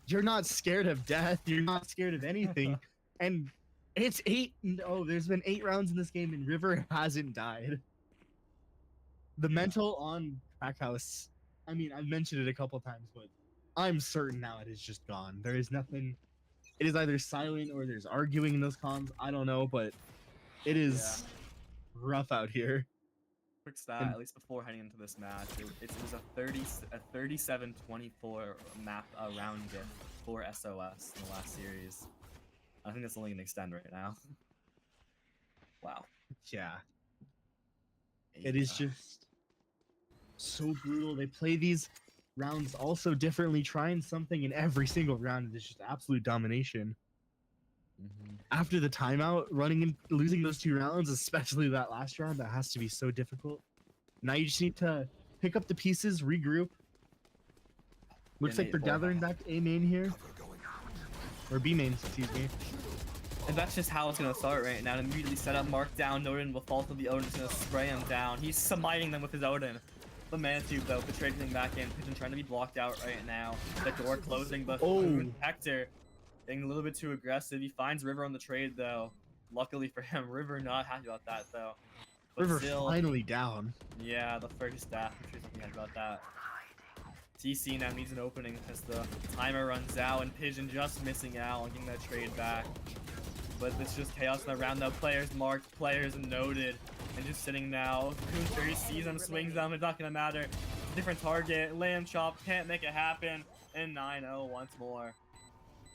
Speaker 1: You're not scared of death. You're not scared of anything. And it's 8-0. There's been 8 rounds in this game and River hasn't died. The mental on Crack House, I mean, I've mentioned it a couple times, but I'm certain now it is just gone. There is nothing. It is either silent or there's arguing in those comms. I don't know, but it is rough out here.
Speaker 5: Quick stat, at least before heading into this match, it was a 37-24 map round diff for SOS in the last series. I think that's only gonna extend right now. Wow.
Speaker 1: Yeah. It is just so brutal. They play these rounds also differently, trying something in every single round. It's just absolute domination. After the timeout, running and losing those 2 rounds, especially that last round, that has to be so difficult. Now you just need to pick up the pieces, regroup. Looks like they're gathering back A main here. Or B main, excuse me.
Speaker 5: And that's just how it's gonna start right now. Immediately set up, mark down, Odin will fall to the Odin, just gonna spray him down. He's smiting them with his Odin. The Manatube though, betrayed him back in. Pigeon trying to be blocked out right now. The door closing, but Hector getting a little bit too aggressive. He finds River on the trade though. Luckily for him, River not happy about that though. But
Speaker 1: River
Speaker 5: still,
Speaker 1: finally down.
Speaker 5: yeah, the first death. I'm sure something about that. TC now needs an opening as the timer runs out and Pigeon just missing out on getting that trade back. But it's just chaos in the round now. Players marked, players noted, and just sitting now. He sees them, swings them, it's not gonna matter. Different target, lamb chop, can't make it happen. And 9-0 once more.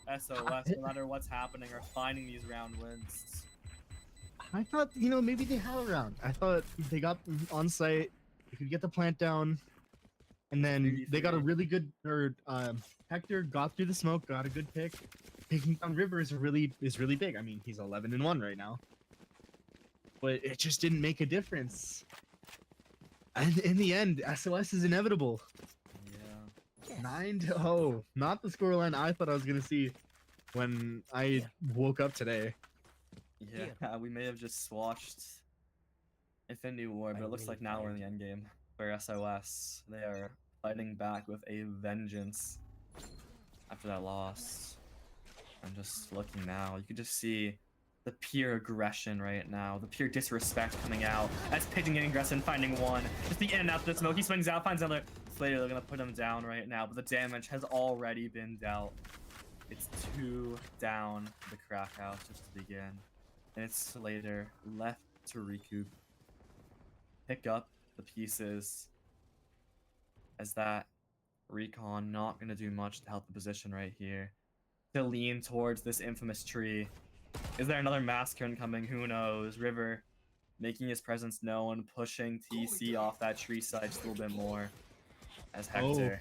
Speaker 5: SOS, no matter what's happening, are finding these round wins.
Speaker 1: I thought, you know, maybe they had a round. I thought they got on site, they could get the plant down, and then they got a really good, Hector got through the smoke, got a good pick. Taking down River is really big. I mean, he's 11-1 right now, but it just didn't make a difference. And in the end, SOS is inevitable.
Speaker 5: Yeah.
Speaker 1: 9-0, not the scoreline I thought I was gonna see when I woke up today.
Speaker 5: Yeah, we may have just swatched Infinity War, but it looks like now we're in the end game for SOS. They are fighting back with a vengeance after that loss. I'm just looking now. You can just see the pure aggression right now, the pure disrespect coming out as Pigeon getting aggressive and finding one. Just the in and out the smoke. He swings out, finds another. Slater, they're gonna put him down right now, but the damage has already been dealt. It's 2 down the crack house just to begin. And it's Slater left to recoup. Pick up the pieces. As that recon not gonna do much to help the position right here. To lean towards this infamous tree. Is there another massacre incoming? Who knows? River making his presence known, pushing TC off that tree side just a little bit more. As Hector.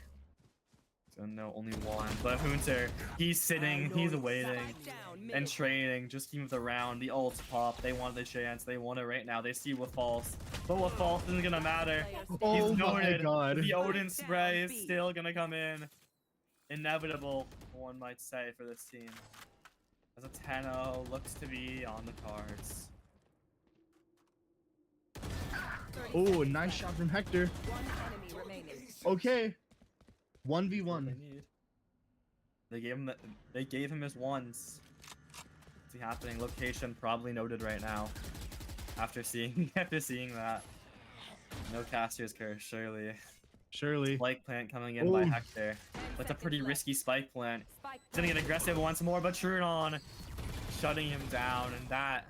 Speaker 5: So no, only one. But Hunter, he's sitting, he's waiting, and trading, just keeping the round. The ults pop, they want the chance, they want it right now. They see what falls. But what falls isn't gonna matter.
Speaker 1: Oh
Speaker 5: He's
Speaker 1: my
Speaker 5: noted.
Speaker 1: god.
Speaker 5: The Odin spray is still gonna come in. Inevitable, one might say, for this team. As a 10-0 looks to be on the cards.
Speaker 1: Oh, nice shot from Hector. Okay. 1v1.
Speaker 5: They gave him his ones. What's happening? Location probably noted right now. After seeing that. No caster's curse, surely. Spike plant coming in by Hector. That's a pretty risky spike plant. He's gonna get aggressive once more, but Trudon shutting him down, and that's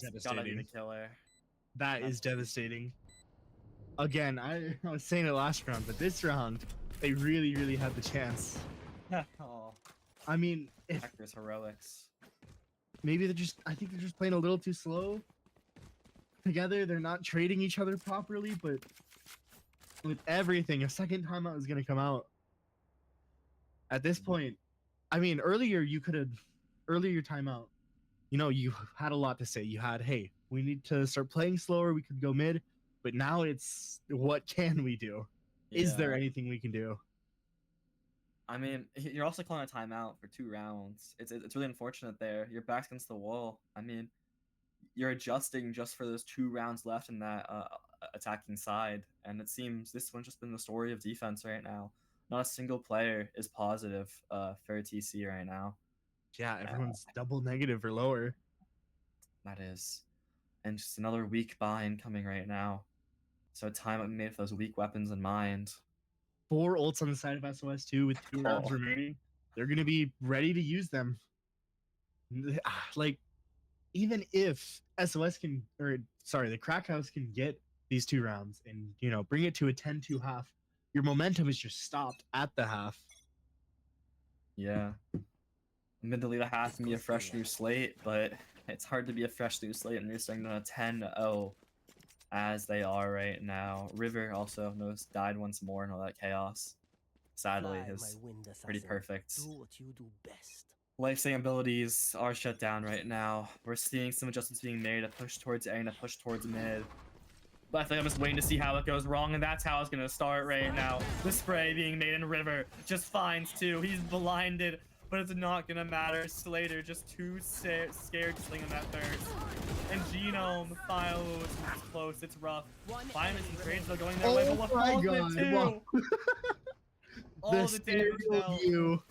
Speaker 1: is
Speaker 5: gotta be the
Speaker 1: devastating.
Speaker 5: killer.
Speaker 1: That is devastating. Again, I was saying it last round, but this round, they really had the chance.
Speaker 5: Oh,
Speaker 1: I mean, if
Speaker 5: Hector's heroics.
Speaker 1: maybe I think they're just playing a little too slow together. They're not trading each other properly, but with everything, a second timeout is going to come out. At this point, I mean, earlier timeout, you know, you had a lot to say. You had, hey, we need to start playing slower. We could go mid, but now it's, what can we do? Is there
Speaker 5: Yeah.
Speaker 1: anything we can do?
Speaker 5: I mean, you're also calling a timeout for 2 rounds. It's really unfortunate there. Your back's against the wall. I mean, you're adjusting just for those 2 rounds left in that attacking side, and it seems this one's just been the story of defense right now. Not a single player is positive for TC right now.
Speaker 1: Yeah, everyone's double negative or lower.
Speaker 5: That is. And just another weak bind coming right now. So timeout made with those weak weapons in mind.
Speaker 1: 4 ults on the side of SOS 2 with 2 rounds remaining. They're going to be ready to use them. Like, even if SOS can, or sorry, the Crack House can get these 2 rounds and, you know, bring it to a 10-2 half, your momentum is just stopped at the half.
Speaker 5: Yeah. Mid to lead a half can be a fresh new slate, but it's hard to be a fresh new slate and you're starting on a 10-0 as they are right now. River also died once more in all that chaos. Sadly, his pretty perfect.
Speaker 7: Do what you do best.
Speaker 5: Life-saving abilities are shut down right now. We're seeing some adjustments being made, a push towards A and a push towards mid. But I think I'm just waiting to see how it goes wrong, and that's how it's gonna start right now. The spray being made in River just finds two. He's blinded, but it's not gonna matter. Slater just too scared to sling him at first. And Genome finally was close. It's rough. Finally, some trades are going their way, but
Speaker 1: Oh my
Speaker 5: what
Speaker 1: god!
Speaker 5: too?
Speaker 1: Wow.
Speaker 5: All
Speaker 1: The
Speaker 5: the damage
Speaker 1: stereo
Speaker 5: now
Speaker 1: view.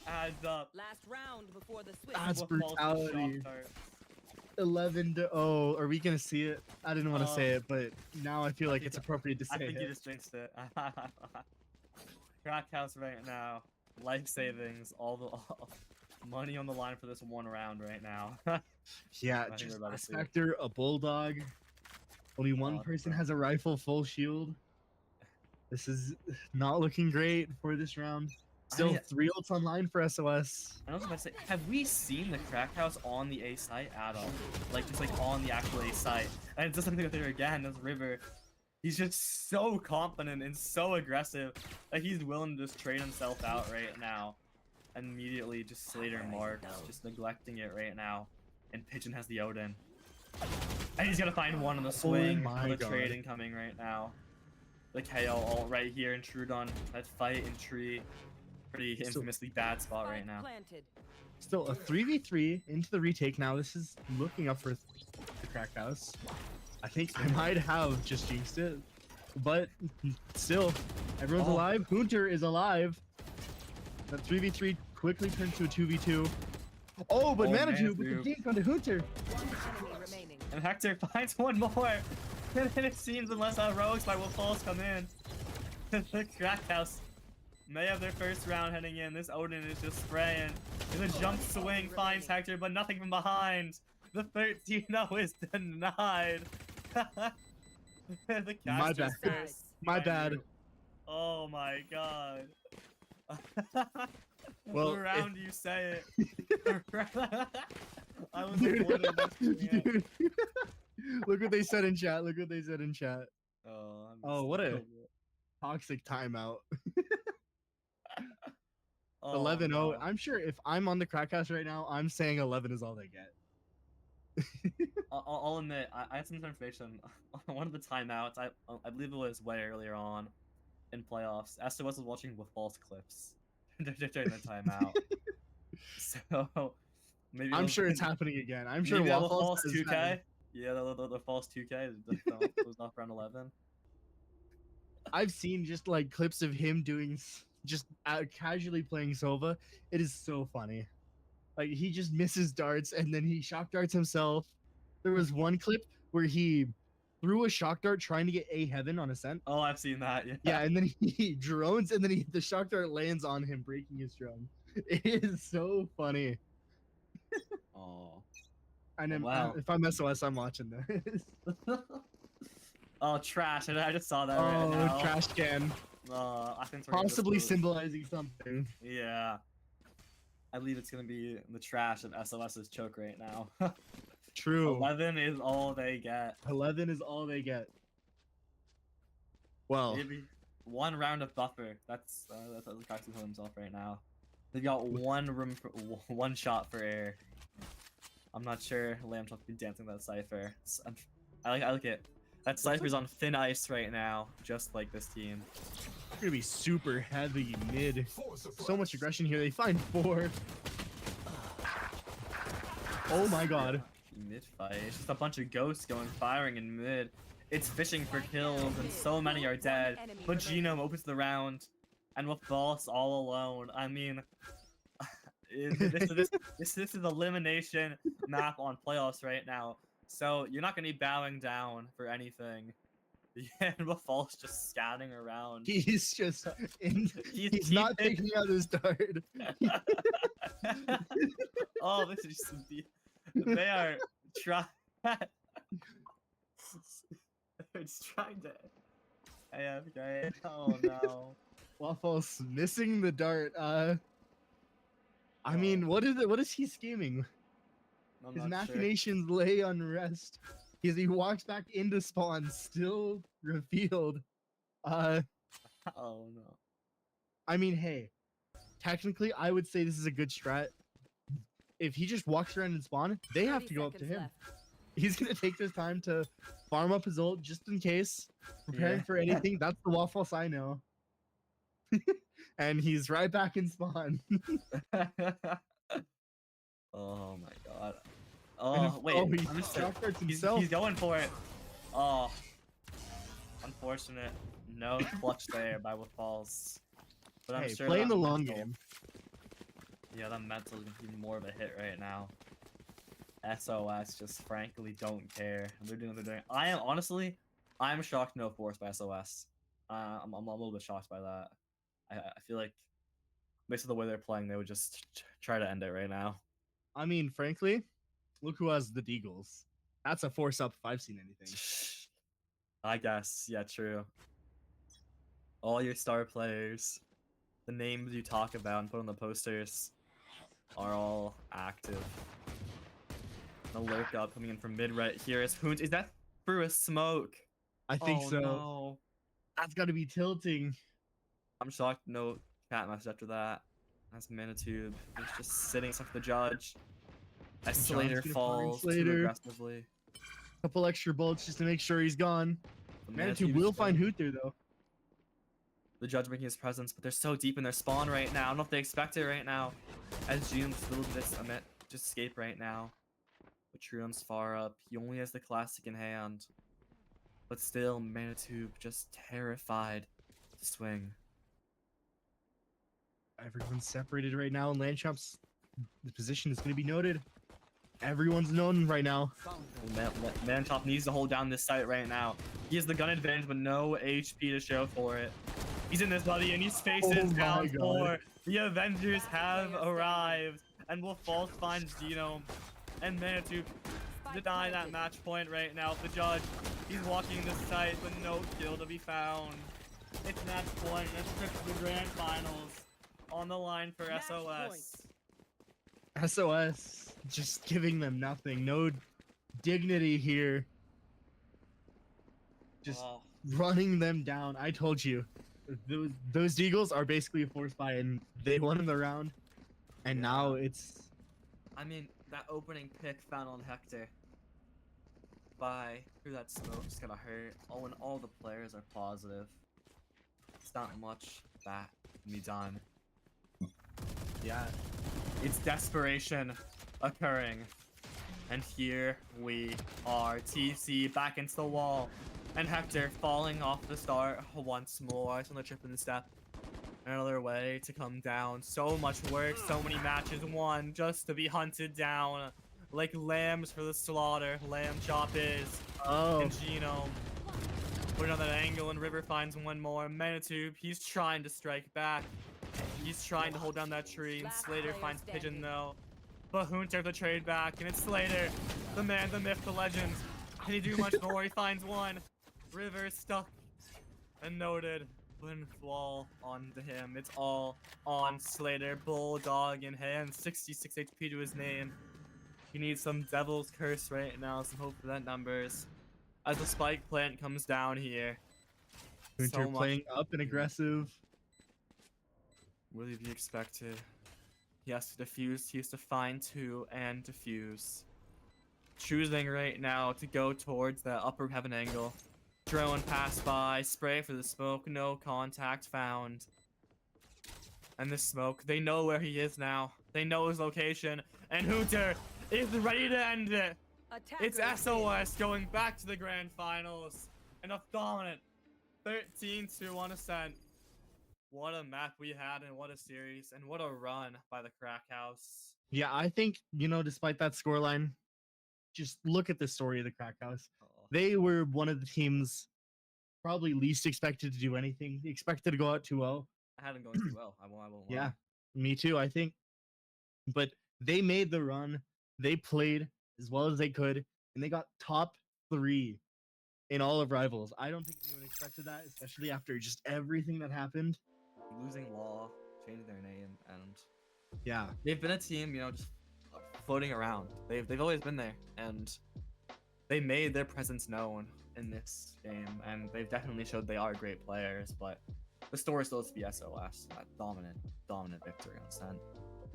Speaker 5: adds up.
Speaker 3: Last round before the switch.
Speaker 1: That's
Speaker 5: What falls to shock
Speaker 1: brutality.
Speaker 5: dart.
Speaker 1: 11-0. Are we gonna see it? I didn't want to say it, but now I feel
Speaker 5: I
Speaker 1: like
Speaker 5: think-
Speaker 1: it's appropriate to
Speaker 5: I
Speaker 1: say
Speaker 5: think you
Speaker 1: it.
Speaker 5: just jinxed it. Crack house right now. Life savings. All money on the line for this one round right now.
Speaker 1: Yeah,
Speaker 5: think
Speaker 1: just
Speaker 5: we're about to
Speaker 1: a
Speaker 5: see it.
Speaker 1: Spectre, a Bulldog. Only one
Speaker 5: Oh,
Speaker 1: person
Speaker 5: bro.
Speaker 1: has a rifle full shield. This is not looking great for this round. Still
Speaker 5: mean-
Speaker 1: 3 ults online for SOS.
Speaker 5: I was about to say, have we seen the crack house on the A site at all? Like just like on the actual A site. And it's just something there again, this River. He's just so confident and so aggressive that he's willing to just trade himself out right now. And immediately just Slater marks, just neglecting it right now. And Pigeon has the Odin. And he's gonna find one on the swing
Speaker 1: my
Speaker 5: for the
Speaker 1: God.
Speaker 5: trade incoming right now. The KO all right here in Trudon. That fight in tree. Pretty
Speaker 1: So-
Speaker 5: infamously bad spot right now.
Speaker 3: Planted.
Speaker 1: Still a 3v3 into the retake now. This is looking up for the crack house. I think I might have just jinxed it. But still, everyone's
Speaker 5: Oh.
Speaker 1: alive. Hunter is alive. That 3v3 quickly turns to a 2v2. Oh, but
Speaker 5: Oh,
Speaker 1: Manitou with
Speaker 5: Manitou.
Speaker 1: the dink onto Hunter.
Speaker 3: One enemy remaining.
Speaker 5: And Hector finds one more. And it seems unless heroics by Will Falls come in, the crack house may have their first round heading in. This Odin is just spraying. And the jump swing finds Hector, but nothing from behind. The 13-0 is denied. The
Speaker 1: My
Speaker 5: caster's
Speaker 1: bad.
Speaker 5: curse.
Speaker 1: My bad.
Speaker 5: Oh my god.
Speaker 1: Well,
Speaker 5: the round you say it. I was
Speaker 1: Dude.
Speaker 5: avoiding mentioning it.
Speaker 1: Dude. Look what they said in chat. Look what they said in chat.
Speaker 5: Oh, I'm
Speaker 1: Oh, what a-
Speaker 5: so-
Speaker 1: Toxic timeout.
Speaker 5: Oh,
Speaker 1: 11-0.
Speaker 5: no.
Speaker 1: I'm sure if I'm on the crack house right now, I'm saying 11 is all they get.
Speaker 5: I'll admit, I had some information on one of the timeouts. I believe it was way earlier on in playoffs. SOS was watching with false clips during the timeout. So maybe
Speaker 1: I'm
Speaker 5: those-
Speaker 1: sure it's happening again. I'm sure
Speaker 5: maybe that was
Speaker 1: Waffles
Speaker 5: false
Speaker 1: has
Speaker 5: 2K.
Speaker 1: had-
Speaker 5: Yeah, the false 2K was not round 11.
Speaker 1: I've seen just like clips of him doing just casually playing Sova. It is so funny. Like he just misses darts and then he shock darts himself. There was one clip where he threw a shock dart trying to get A heaven on ascent.
Speaker 5: Oh, I've seen that. Yeah.
Speaker 1: Yeah, and then he drones and then the shock dart lands on him, breaking his drone. It is so funny.
Speaker 5: Oh.
Speaker 1: And then,
Speaker 5: Wow.
Speaker 1: if I'm SOS, I'm watching this.
Speaker 5: Oh, trash! I just saw that right
Speaker 1: Oh,
Speaker 5: now.
Speaker 1: trash can.
Speaker 5: I think we're gonna
Speaker 1: Possibly
Speaker 5: just lose.
Speaker 1: symbolizing something.
Speaker 5: Yeah. I believe it's gonna be the trash of SOS's choke right now.
Speaker 1: True.
Speaker 5: 11 is all they get.
Speaker 1: 11 is all they get. Well,
Speaker 5: Maybe one round of buffer. That's Coxie told himself right now. They've got one room for one shot for air. I'm not sure Lamb's will be dancing that cipher. I like it. That cipher's on thin ice right now, just like this team.
Speaker 1: it's gonna be super heavy mid. So much aggression here. They find 4. Oh my god.
Speaker 5: Mid fight. It's just a bunch of ghosts going firing in mid. It's fishing for kills, and so many are dead. But Genome opens the round, and with Boss all alone. I mean, this is elimination map on playoffs right now. So you're not gonna be bowing down for anything. Yeah, and False just scouting around.
Speaker 1: He's just in. He's
Speaker 5: keeping-
Speaker 1: not taking out his dart.
Speaker 5: Oh, this is just they are trying. They're just trying to. AFK. Oh no.
Speaker 1: Waffles missing the dart. I mean, what is it? What is he scheming?
Speaker 5: I'm
Speaker 1: His
Speaker 5: not sure.
Speaker 1: machinations lay unrest. As he walks back into spawn, still revealed.
Speaker 5: Oh no.
Speaker 1: I mean, hey, technically, I would say this is a good strat, if he just walks around and spawn, they have
Speaker 3: 30
Speaker 1: to go up to
Speaker 3: seconds
Speaker 1: him.
Speaker 3: left.
Speaker 1: He's gonna take this time to farm up his ult just in case, preparing
Speaker 5: Yeah.
Speaker 1: for anything. That's the waffles I know. And he's right back in spawn.
Speaker 5: Oh my god.
Speaker 1: And
Speaker 5: Oh wait,
Speaker 1: he
Speaker 5: I'm just
Speaker 1: shocked
Speaker 5: he's
Speaker 1: himself.
Speaker 5: going for it. Oh, unfortunate. No clutch there by what falls. But I'm
Speaker 1: Hey,
Speaker 5: sure
Speaker 1: playing
Speaker 5: that
Speaker 1: the long
Speaker 5: mental-
Speaker 1: game.
Speaker 5: Yeah, that mental is gonna be more of a hit right now. SOS just frankly don't care. They're doing what they're doing. I'm shocked no force by SOS. I'm a little bit shocked by that. I feel like based on the way they're playing, they would just try to end it right now.
Speaker 1: I mean, frankly, look who has the Deagles. That's a force up if I've seen anything.
Speaker 5: I guess, yeah, true. All your star players, the names you talk about and put on the posters, are all active. The lurk up coming in from mid right here is Hoont. Is that through a smoke?
Speaker 1: I think
Speaker 5: Oh,
Speaker 1: so.
Speaker 5: No.
Speaker 1: That's got to be tilting.
Speaker 5: I'm shocked no cat message after that. That's Manitube. He's just sitting stuck the judge. As
Speaker 1: John's
Speaker 5: Slater
Speaker 1: gonna find
Speaker 5: falls too
Speaker 1: Slater.
Speaker 5: aggressively.
Speaker 1: Couple extra bullets just to make sure he's gone.
Speaker 5: The
Speaker 1: Manitou
Speaker 5: Manitube
Speaker 1: will
Speaker 5: is
Speaker 1: find
Speaker 5: dead.
Speaker 1: Hoot there though.
Speaker 5: The judge making his presence, but they're so deep in their spawn right now. I don't know if they expect it right now. As June will just escape right now. But Trium's far up. He only has the classic in hand. But still, Manitube just terrified to swing.
Speaker 1: Everyone's separated right now, and Landchamp's the position is going to be noted. Everyone's known right now.
Speaker 5: Manchop needs to hold down this site right now. He has the gun advantage, but no HP to show for it. He's in this buddy, and he spaces
Speaker 1: Oh my
Speaker 5: down
Speaker 1: God.
Speaker 5: 4. The Avengers have arrived, and will false find Genome. And Manitube deny that match point right now. The judge, he's walking the site, but no kill to be found. It's match point. It's trip to the grand finals. On the line for SOS.
Speaker 1: SOS just giving them nothing. No dignity here. Just
Speaker 5: Oh,
Speaker 1: running them down. I told you. Those Deagles are basically a force buy, and they won in the round. And now it's
Speaker 5: I mean, that opening pick found on Hector by through that smoke just gonna hurt. Oh, and all the players are positive. It's not much that can be done.
Speaker 1: yeah.
Speaker 5: It's desperation occurring. And here we are. TC back into the wall. And Hector falling off the start once more. It's on the trip and the step. Another way to come down. So much work, so many matches won just to be hunted down. Like lambs for the slaughter. Lamb Chop is.
Speaker 1: Oh,
Speaker 5: And Genome. Putting on that angle, and River finds one more. Manitube, he's trying to strike back. He's trying to hold down that tree, and Slater finds Pigeon though. But Hunter the trade back, and it's Slater, the man, the myth, the legend. Can he do much more? He finds one. River stuck and noted. Twin wall onto him. It's all on Slater. Bulldog in hand, 66 HP to his name. He needs some Devil's Curse right now, some hope for that numbers. As the spike plant comes down here.
Speaker 1: Winter
Speaker 5: So much-
Speaker 1: playing up and aggressive.
Speaker 5: Really be expected. He has to defuse, he has to find 2 and defuse. Choosing right now to go towards the upper heaven angle. Drone pass by, spray for the smoke, no contact found. And the smoke, they know where he is now. They know his location. And Hooter is ready to end it. It's SOS going back to the grand finals. And a dominant 13-2 Ascent. What a map we had, and what a series, and what a run by the Crack House.
Speaker 1: Yeah, I think, despite that scoreline, just look at the story of the Crack House. They were one of the teams probably least expected to do anything. Expected to go out 2-0.
Speaker 5: I had him going too well. I won't lie.
Speaker 1: Yeah, me too, I think. But they made the run. They played as well as they could, and they got top 3 in all of Rivals. I don't think anyone expected that, especially after just everything that happened.
Speaker 5: Losing Law, changing their name, and
Speaker 1: Yeah,
Speaker 5: they've been a team, just floating around. They've always been there, and they made their presence known in this game, and they've definitely showed they are great players. But the story still has to be SOS, that dominant victory on Ascent.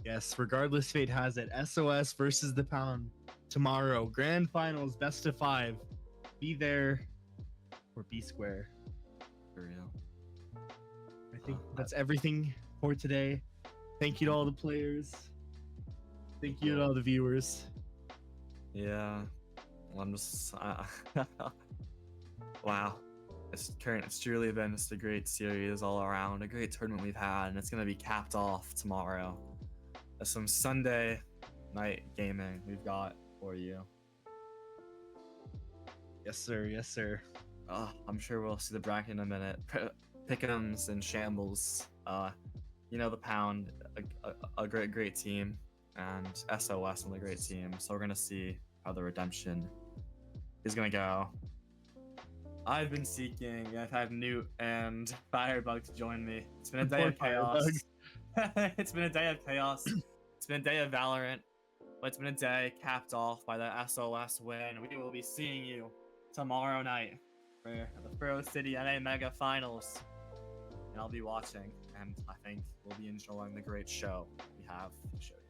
Speaker 1: Yes, regardless, fate has it. SOS versus the Pound tomorrow. Grand finals, best of 5. Be there or be square.
Speaker 5: For real.
Speaker 1: I think that's everything for today. Thank you to all the players. Thank you to all the viewers.
Speaker 5: Yeah. Well, I'm just. Wow. It's truly been just a great series all around, a great tournament we've had, and it's gonna be capped off tomorrow. There's some Sunday night gaming we've got for you.
Speaker 1: Yes, sir. Yes, sir.
Speaker 5: I'm sure we'll see the bracket in a minute. Pick'ems and shambles. You know, the Pound, a great team, and SOS another great team. So we're gonna see how the redemption is gonna go. I've been seeking. I've had Newt and Firebug to join me. It's been a day of chaos. It's been a day of chaos. It's been a day of Valorant, but it's been a day capped off by the SOS win. We will be seeing you tomorrow night for the Furrow City NA Mega Finals, and I'll be watching. And I think we'll be enjoying the great show we have to show you.